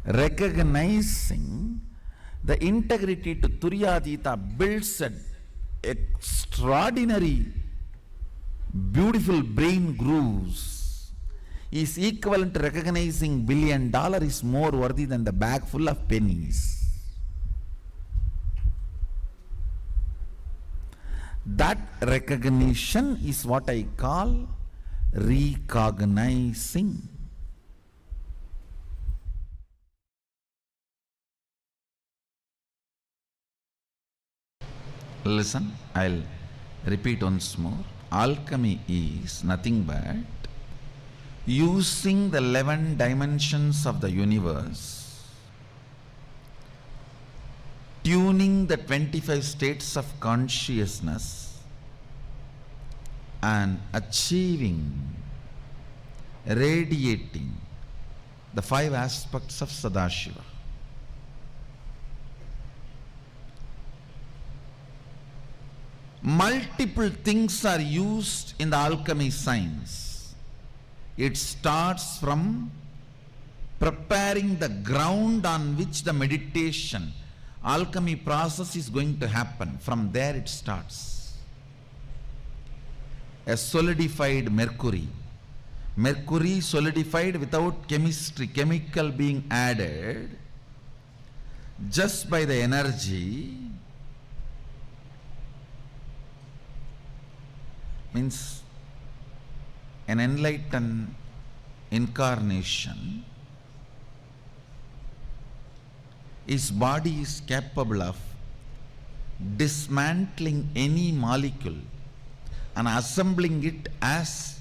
Recognizing the integrity to Turyadita builds an extraordinary, beautiful brain grooves. Is equivalent to recognizing $1 billion is more worthy than the bag full of pennies. That recognition is what I call recognizing. Listen, I'll repeat once more. Alchemy is nothing but using the 11 dimensions of the universe, tuning the 25 states of consciousness and achieving, radiating the 5 aspects of Sadashiva. Multiple things are used in the alchemy science. It starts from preparing the ground on which the meditation, alchemy process is going to happen. From there it starts. A solidified mercury. Mercury solidified without chemistry, chemical being added, just by the energy, means an enlightened incarnation, his body is capable of dismantling any molecule and assembling it as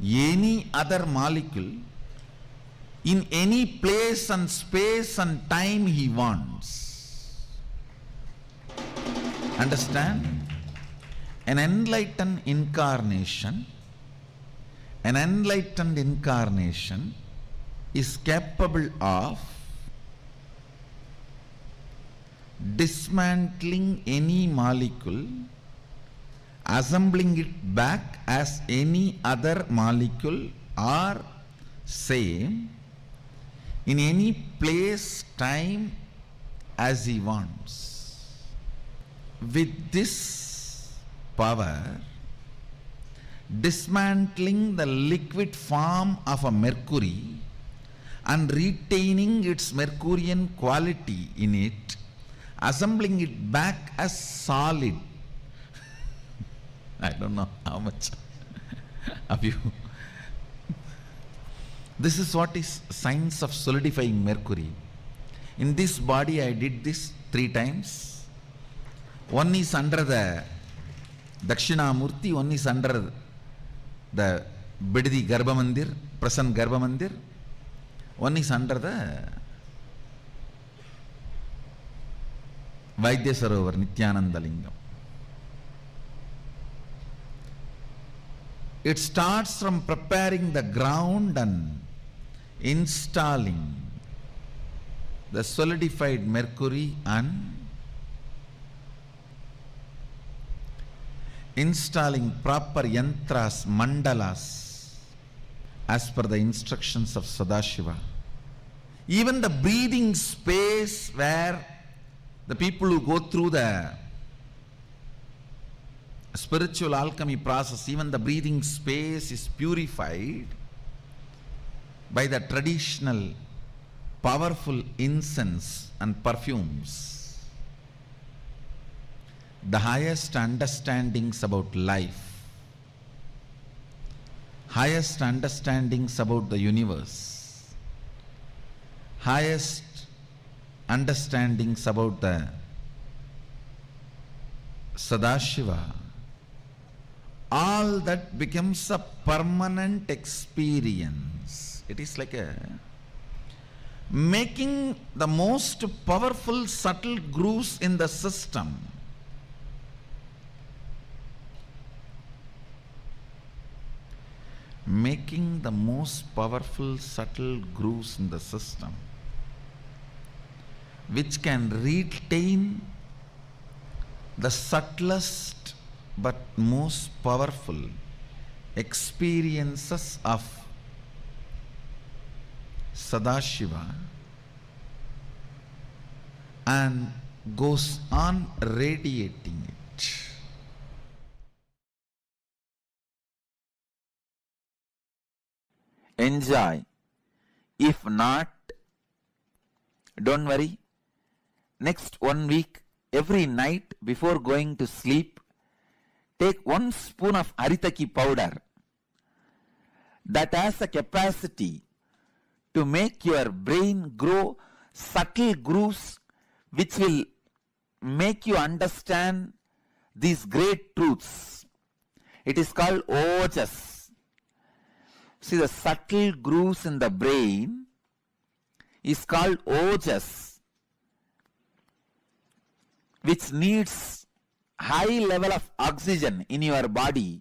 any other molecule in any place and space and time he wants. Understand? An enlightened incarnation is capable of dismantling any molecule, assembling it back as any other molecule or same in any place, time as he wants. With this power, dismantling the liquid form of a mercury and retaining its Mercurian quality in it, assembling it back as solid. I don't know how much of you. This is what is science of solidifying mercury. In this body I did this 3 times. One is under the Dakshinamurti, one is under the Bididi Garbhamandir, present Garbhamandir, one is under the Vaidya Sarovar, Nithyananda Lingam. It starts from preparing the ground and installing the solidified mercury and installing proper yantras, mandalas, as per the instructions of Sadashiva. Even the breathing space where the people who go through the spiritual alchemy process, even the breathing space is purified by the traditional powerful incense and perfumes. The highest understandings about life, highest understandings about the universe, highest understandings about the Sadashiva, all that becomes a permanent experience. It is like a making the most powerful subtle grooves in the system. Making the most powerful subtle grooves in the system, which can retain the subtlest but most powerful experiences of Sadashiva and goes on radiating it. Enjoy. If not, don't worry. Next 1 week, every night before going to sleep, take 1 spoon of Haritaki powder that has a capacity to make your brain grow subtle grooves which will make you understand these great truths. It is called ojas. See, the subtle grooves in the brain is called ojas, which needs high level of oxygen in your body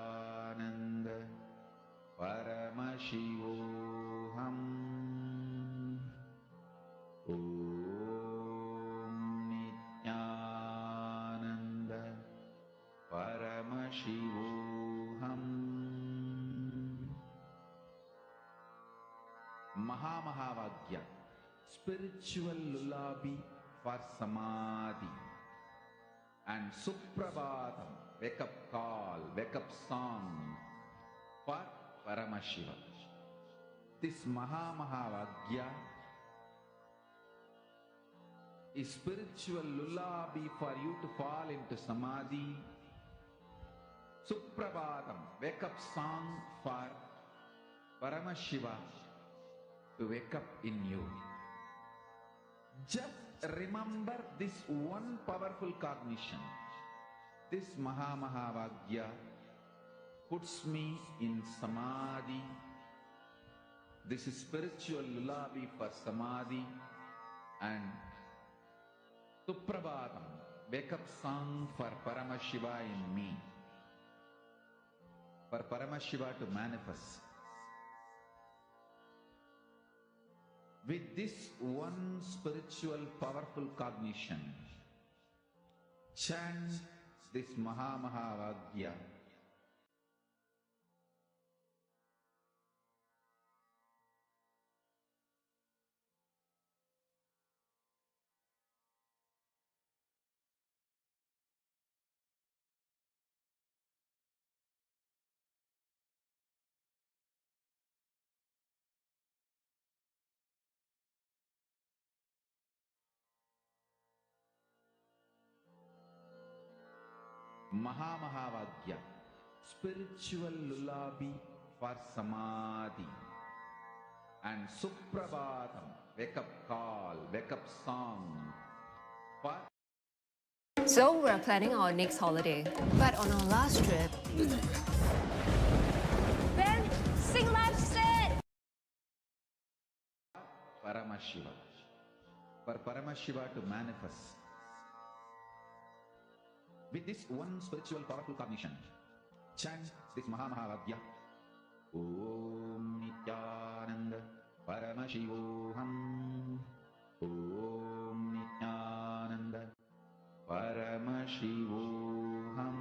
spiritual lullaby for samadhi, and Suprabhatam, wake up call, wake up song for Paramashiva. This Mahavagya is spiritual lullaby for you to fall into samadhi. Suprabhatam, wake up song for Paramashiva to wake up in you. Just remember this one powerful cognition. This Mahavagya puts me in samadhi. This is spiritual lullaby for samadhi, and Suprabhatam, wake up song for Paramashiva in me. For Paramashiva to manifest. With this one spiritual powerful cognition, chant this Mahavagya. Mahavagya, spiritual lullaby for samadhi, and Suprabhatam, wake up call, wake up song for. So we're planning our next holiday, but on our last trip, Ben, sing live set. Paramashiva, for Paramashiva to manifest. With this one spiritual powerful cognition, chant this Mahavagya. Om Nithyananda Paramashivoham. Om Nithyananda Paramashivoham.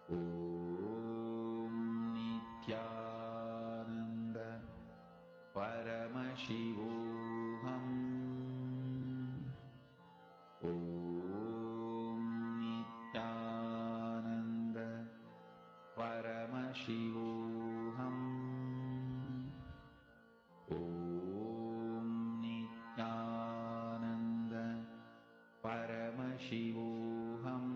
Om Nithyananda Paramashivoham. Paramashivoham. Om Nithyananda Paramashivoham. Om Nithyananda Paramashivoham.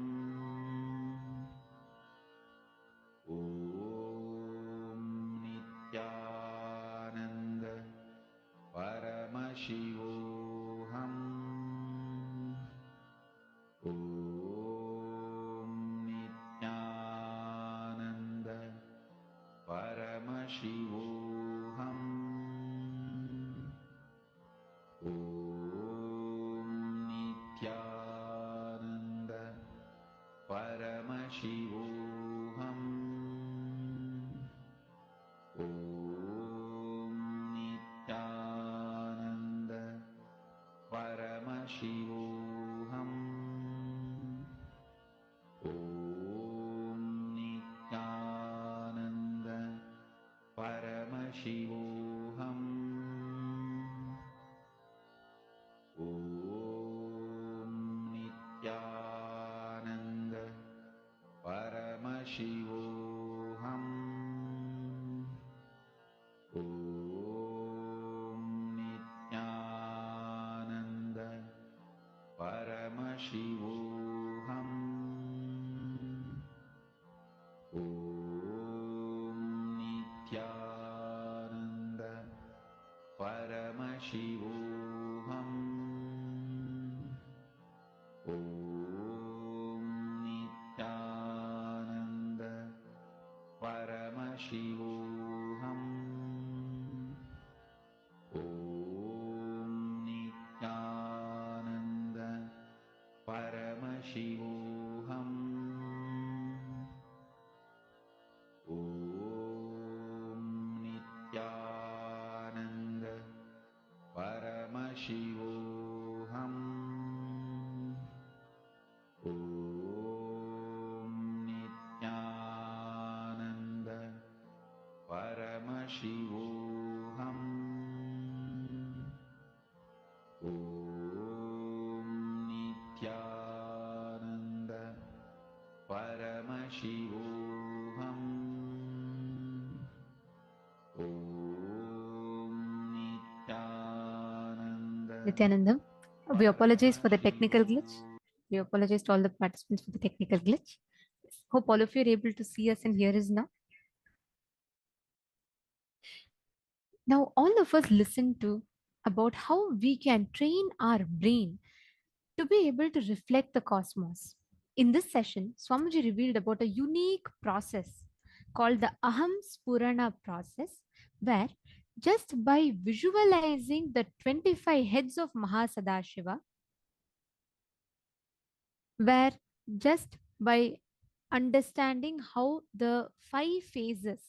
Om Nithyananda Paramashivoham. Om Nithyananda Paramashivoham. Om Nithyananda Paramashivoham. Om Nithyananda Paramashivoham. Om Nithyananda Paramashivoham. Om Nithyananda Paramashivoham. Om Nithyananda Paramashivoham. Om Nithyananda Paramashivoham. Om Nithyananda Paramashivoham. Om Nithyananda Paramashivoham. Om Nithyananda Paramashivoham. Nithyanandam. We apologize for the technical glitch. We apologize to all the participants for the technical glitch. Hope all of you are able to see us and hear us now. Now, all of us listen to about how we can train our brain to be able to reflect the cosmos. In this session, Swamiji revealed about a unique process called the Aham Spurana process, where just by visualizing the 25 heads of Mahasadashiva, where just by understanding how the 5 phases,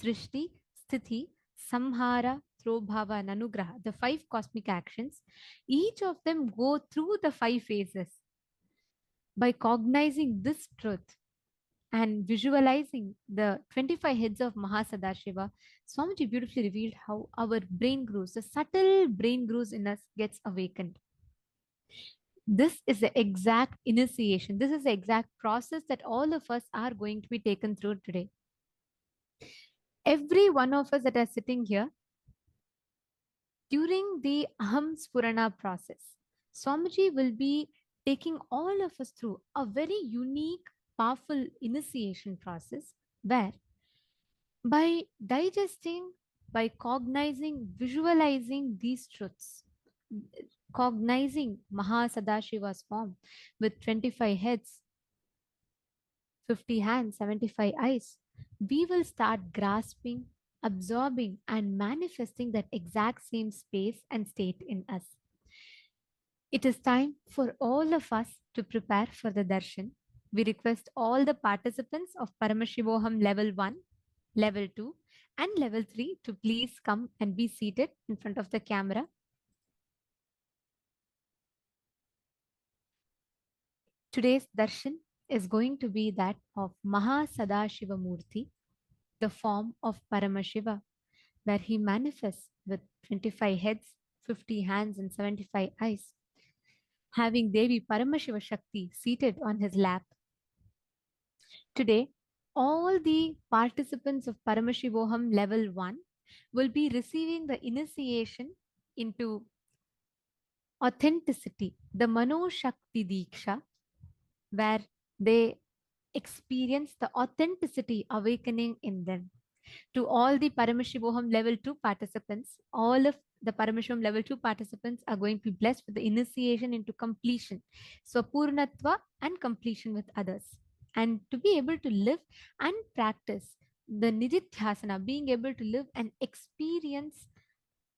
Srishti, Sthiti, Samhara, Throbhava, and Anugraha, the 5 cosmic actions, each of them go through the 5 phases. By cognizing this truth and visualizing the 25 heads of Mahasadashiva, Swamiji beautifully revealed how our brain grooves, the subtle brain grooves in us gets awakened. This is the exact initiation. This is the exact process that all of us are going to be taken through today. Every one of us that are sitting here, during the Aham Spurana process, Swamiji will be taking all of us through a very unique, powerful initiation process where by digesting, by cognizing, visualizing these truths, cognizing Mahasadashiva's form with 25 heads, 50 hands, 75 eyes, we will start grasping, absorbing, and manifesting that exact same space and state in us. It is time for all of us to prepare for the darshan. We request all the participants of Paramashivoham Level 1, Level 2, and Level 3 to please come and be seated in front of the camera. Today's darshan is going to be that of Mahasadashiva Murti, the form of Paramashiva, where he manifests with 25 heads, 50 hands, and 75 eyes, having Devi Paramashiva Shakti seated on his lap. Today, all the participants of Paramashivoham Level 1 will be receiving the initiation into authenticity, the Mano Shakti Diksha, where they experience the authenticity awakening in them. To all the Paramashivoham Level 2 participants, all of the Paramashivoham Level 2 participants are going to be blessed with the initiation into completion. So, Purnatva and completion with others. And to be able to live and practice the Nididhyasana, being able to live and experience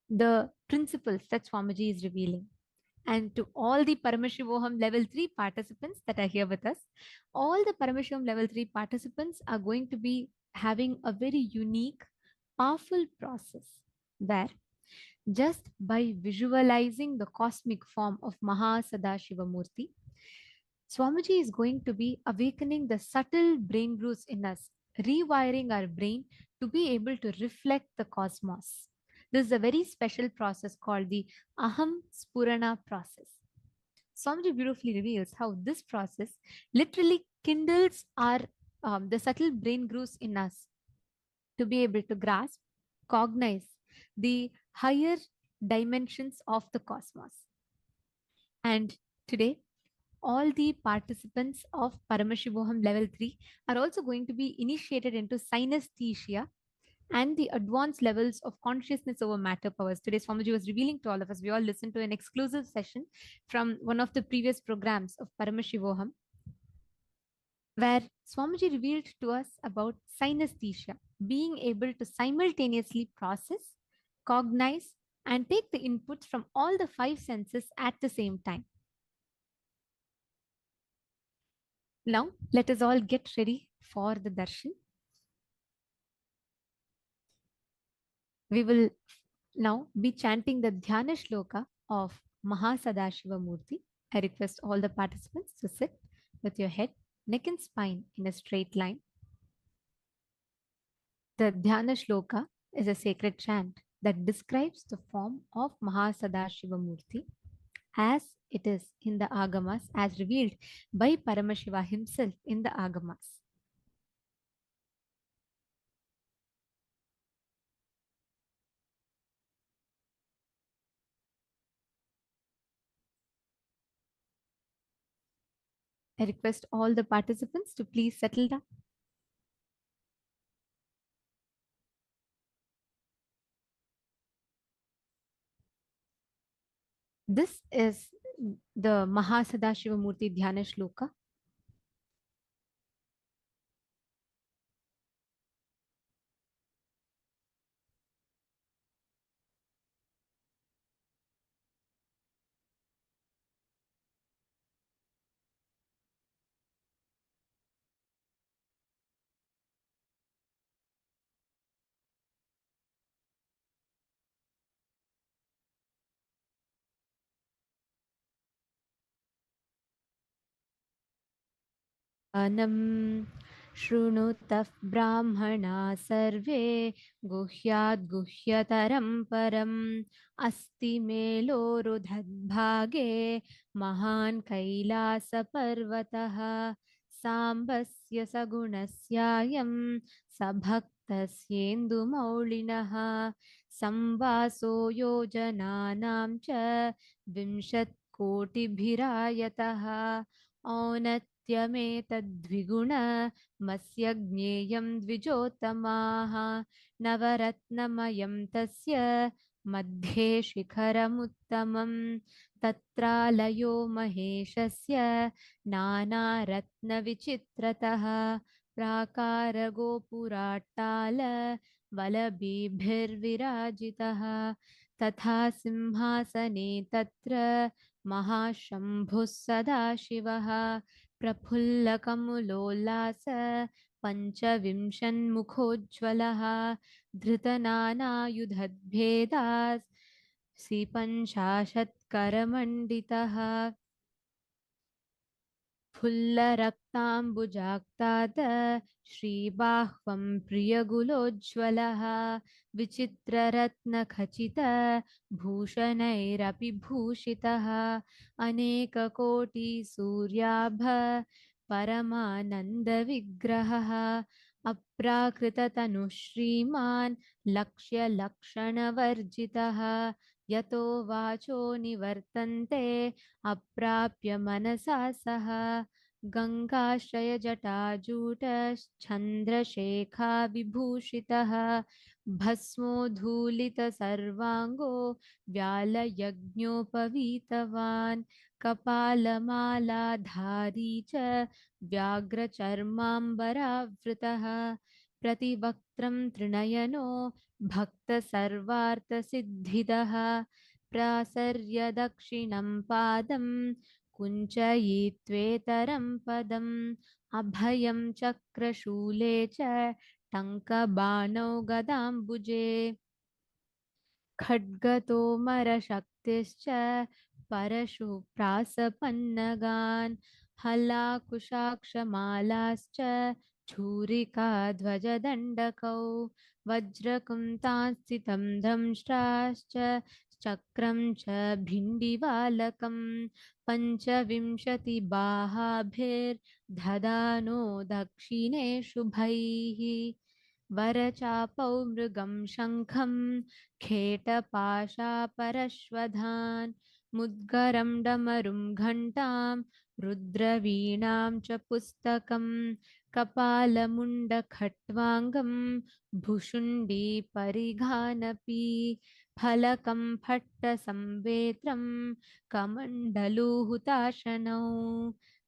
the principles that Swamiji is revealing. And to all the Paramashivoham Level 3 participants that are here with us, all the Paramashivoham Level 3 participants are going to be having a very unique, powerful process where just by visualizing the cosmic form of Mahasadashiva Murti, Swamiji is going to be awakening the subtle brain grooves in us, rewiring our brain to be able to reflect the cosmos. This is a very special process called the Aham Spurana process. Swamiji beautifully reveals how this process literally kindles our the subtle brain grooves in us to be able to grasp, cognize the higher dimensions of the cosmos. And today, all the participants of Paramashivoham Level 3 are also going to be initiated into synesthesia and the advanced levels of consciousness over matter powers. Today, Swamiji was revealing to all of us. We all listened to an exclusive session from one of the previous programs of Paramashivoham, where Swamiji revealed to us about synesthesia, being able to simultaneously process, cognize, and take the inputs from all the 5 senses at the same time. Now, let us all get ready for the darshan. We will now be chanting the Dhyana Shloka of Mahasadashiva Murti. I request all the participants to sit with your head, neck and spine in a straight line. The Dhyana Shloka is a sacred chant that describes the form of Mahasadashiva Murti as it is in the Agamas, as revealed by Paramashiva himself in the Agamas. I request all the participants to please settle down. This is the Mahasadashiva Murti Dhyana Shloka. अनं शृणुतः ब्राह्मणा सर्वे गुह्याद् गुह्यतरं परम् अस्ति मेलोरुधद्भागे महान् कैलासपर्वतः साम्बस्य सगुणस्यायं सभक्तस्येन्दुमौलिनः संवासो योजनानां च 20,000,000 औन्नत्यमेतद्विगुणमस्य ज्ञेयं द्विजोत्तमाः नवरत्नमयं तस्य मध्ये शिखरमुत्तमं तत्रालयो महेशस्य नानारत्नविचित्रतः प्राकारगोपुराट्टाल वलभिर्विराजितः तथा सिंहासने तत्र महाशम्भुः सदाशिवः प्रफुल्लकमुलोल्लास पञ्चविंशन्मुखोज्ज्वलः धृतनानायुधद्भेदास् पञ्चाशत्करमण्डितः फुल्लरक्ताम्बुजाक्ताद श्रीबाह्वं प्रियगुलोज्ज्वलः विचित्ररत्नखचित भूषणैरपि भूषितः अनेककोटिसूर्याभ परमानन्दविग्रहः अप्राकृततनुः श्रीमान् लक्ष्यलक्षणवर्जितः यतो वाचो निवर्तन्ते अप्राप्य मनसा सह गङ्गाश्रयजटाजूटश्चन्द्रशेखा विभूषितः भस्मोद्धूलितसर्वाङ्गो व्यालयज्ञोपवीतवान् कपालमालाधारी च व्याघ्रचर्माम्बरावृतः प्रतिवक्त्रं त्रिनयनो भक्तसर्वार्थसिद्धिदः प्रासर्य दक्षिणं पादं कुञ्चयित्वेतरं पदम् अभयं चक्रशूले च टङ्कबाणौ गदाम्बुजे खड्गतोमरशक्तिश्च परशुप्रासपन्नगान् हलाकुशाक्षमालाश्च छूरिकाध्वजदण्डकौ वज्रकुन्तांस्थितं दंष्ट्राश्च चक्रं च भिण्डिवालकं पञ्चविंशतिबाहाभिर्दधानो दक्षिणे शुभैः वरचापौ मृगं शङ्खं खेटपाशापरश्वधान् मुद्गरं डमरुं घण्टां रुद्रवीणां च पुस्तकं कपालमुण्डखट्वाङ्गं भुशुण्डी परिघानपि फलकं फट्टसंवेत्रं कमण्डलूहुताशनौ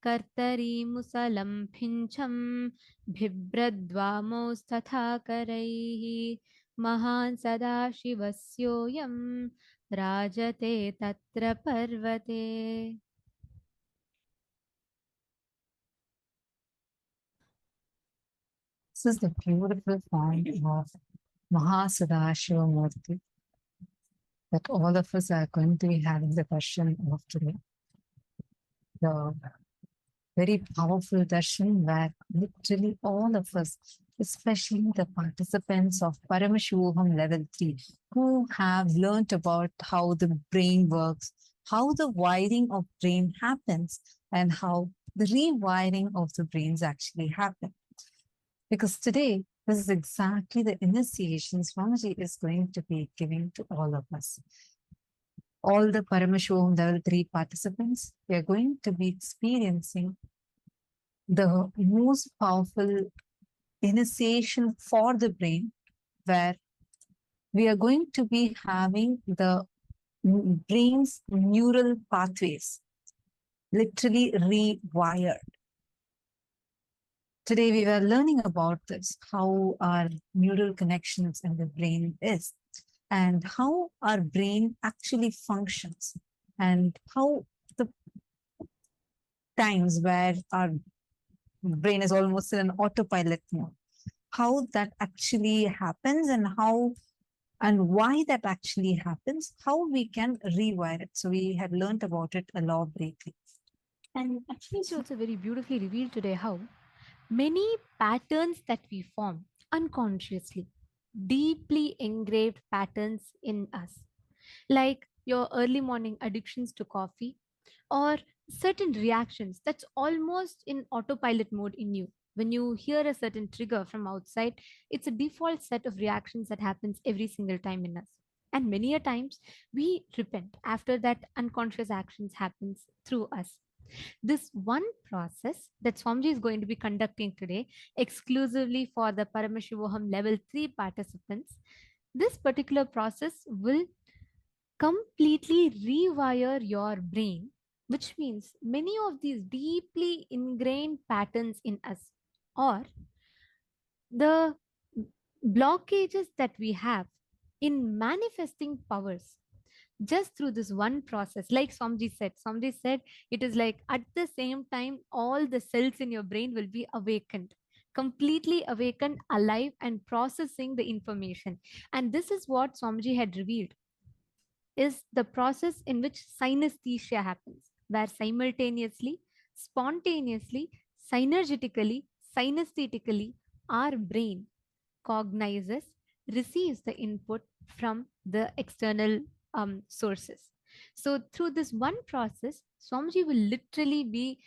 कर्तरीमुसलं फिञ्छं बिभ्रद्वामौस्तथा करैः महान् सदाशिवस्योऽयं राजते तत्र पर्वते. This is the beautiful form of Mahasadashiva Murti that all of us are going to be having the darshan of today. The very powerful darshan where literally all of us, especially the participants of Paramashivoham Level-3, who have learnt about how the brain works, how the wiring of brain happens, and how the rewiring of the brains actually happen. Because today, this is exactly the initiation Swamiji is going to be giving to all of us. All the Paramashivoham Level 3 participants, we are going to be experiencing the most powerful initiation for the brain, where we are going to be having the brain's neural pathways literally rewired. Today we were learning about this, how our neural connections in the brain is, and how our brain actually functions, and how the times where our brain is almost in an autopilot mode, how that actually happens, and how and why that actually happens, how we can rewire it. So we had learned about it elaborately. And actually, it's also very beautifully revealed today how many patterns that we form unconsciously, deeply engraved patterns in us, like your early morning addictions to coffee or certain reactions that's almost in autopilot mode in you. When you hear a certain trigger from outside, it's a default set of reactions that happens every single time in us. And many a times we repent after that unconscious actions happens through us. This one process that Swamiji is going to be conducting today exclusively for the Paramashivoham Level 3 participants, this particular process will completely rewire your brain, which means many of these deeply ingrained patterns in us, or the blockages that we have in manifesting powers, just through this one process. Like Swamiji said, it is like at the same time all the cells in your brain will be awakened, completely awakened, alive, and processing the information. And this is what Swamiji had revealed is the process in which synesthesia happens, where simultaneously, spontaneously, synergetically, synesthetically, our brain cognizes, receives the input from the external sources. So, through this one process, Swamiji will literally be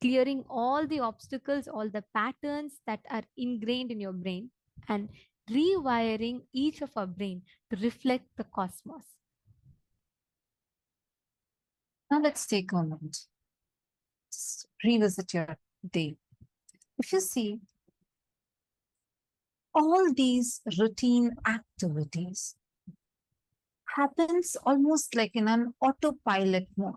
clearing all the obstacles, all the patterns that are ingrained in your brain, and rewiring each of our brain to reflect the cosmos. Now let's take a moment. Revisit your day. If you see all these routine activities happens almost like in an autopilot mode.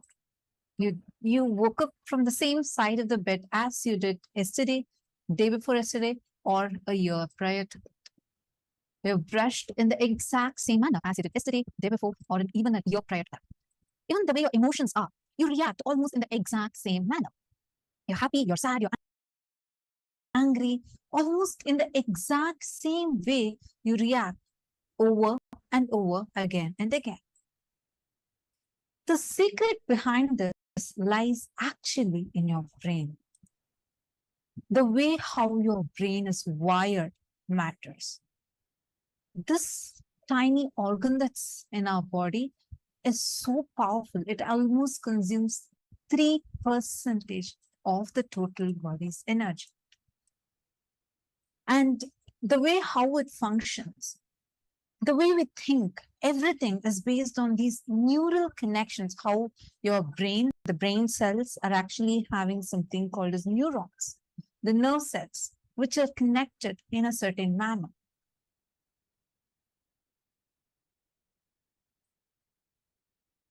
You woke up from the same side of the bed as you did yesterday, day before yesterday, or a year prior to it. You brushed in the exact same manner as you did yesterday, day before, or even a year prior to that. Even the way your emotions are, you react almost in the exact same manner. You're happy, you're sad, you're angry, almost in the exact same way you react over and over again and again. The secret behind this lies actually in your brain. The way how your brain is wired matters. This tiny organ that's in our body is so powerful. It almost consumes 3% of the total body's energy. And the way how it functions, the way we think, everything is based on these neural connections, how your brain, the brain cells are actually having something called as neurons, the nerve cells, which are connected in a certain manner.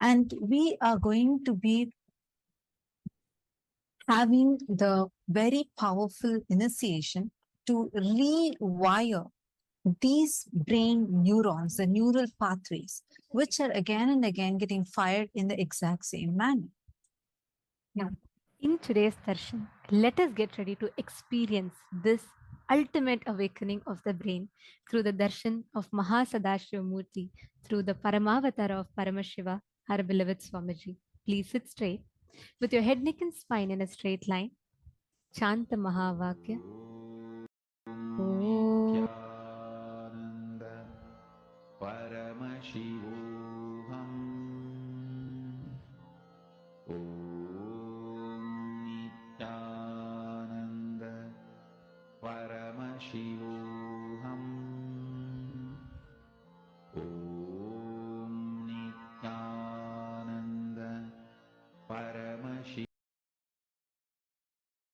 And we are going to be having the very powerful initiation to rewire these brain neurons, the neural pathways, which are again and again getting fired in the exact same manner. Now, in today's darshan, let us get ready to experience this ultimate awakening of the brain through the darshan of Mahasadashiva Murti, through the Paramavatar of Paramashiva, our beloved Swamiji. Please sit straight, with your head, neck, and spine in a straight line. Chant the Mahavakya. Om. Nithyananda Paramashivoham Om Nithyananda Paramashivoham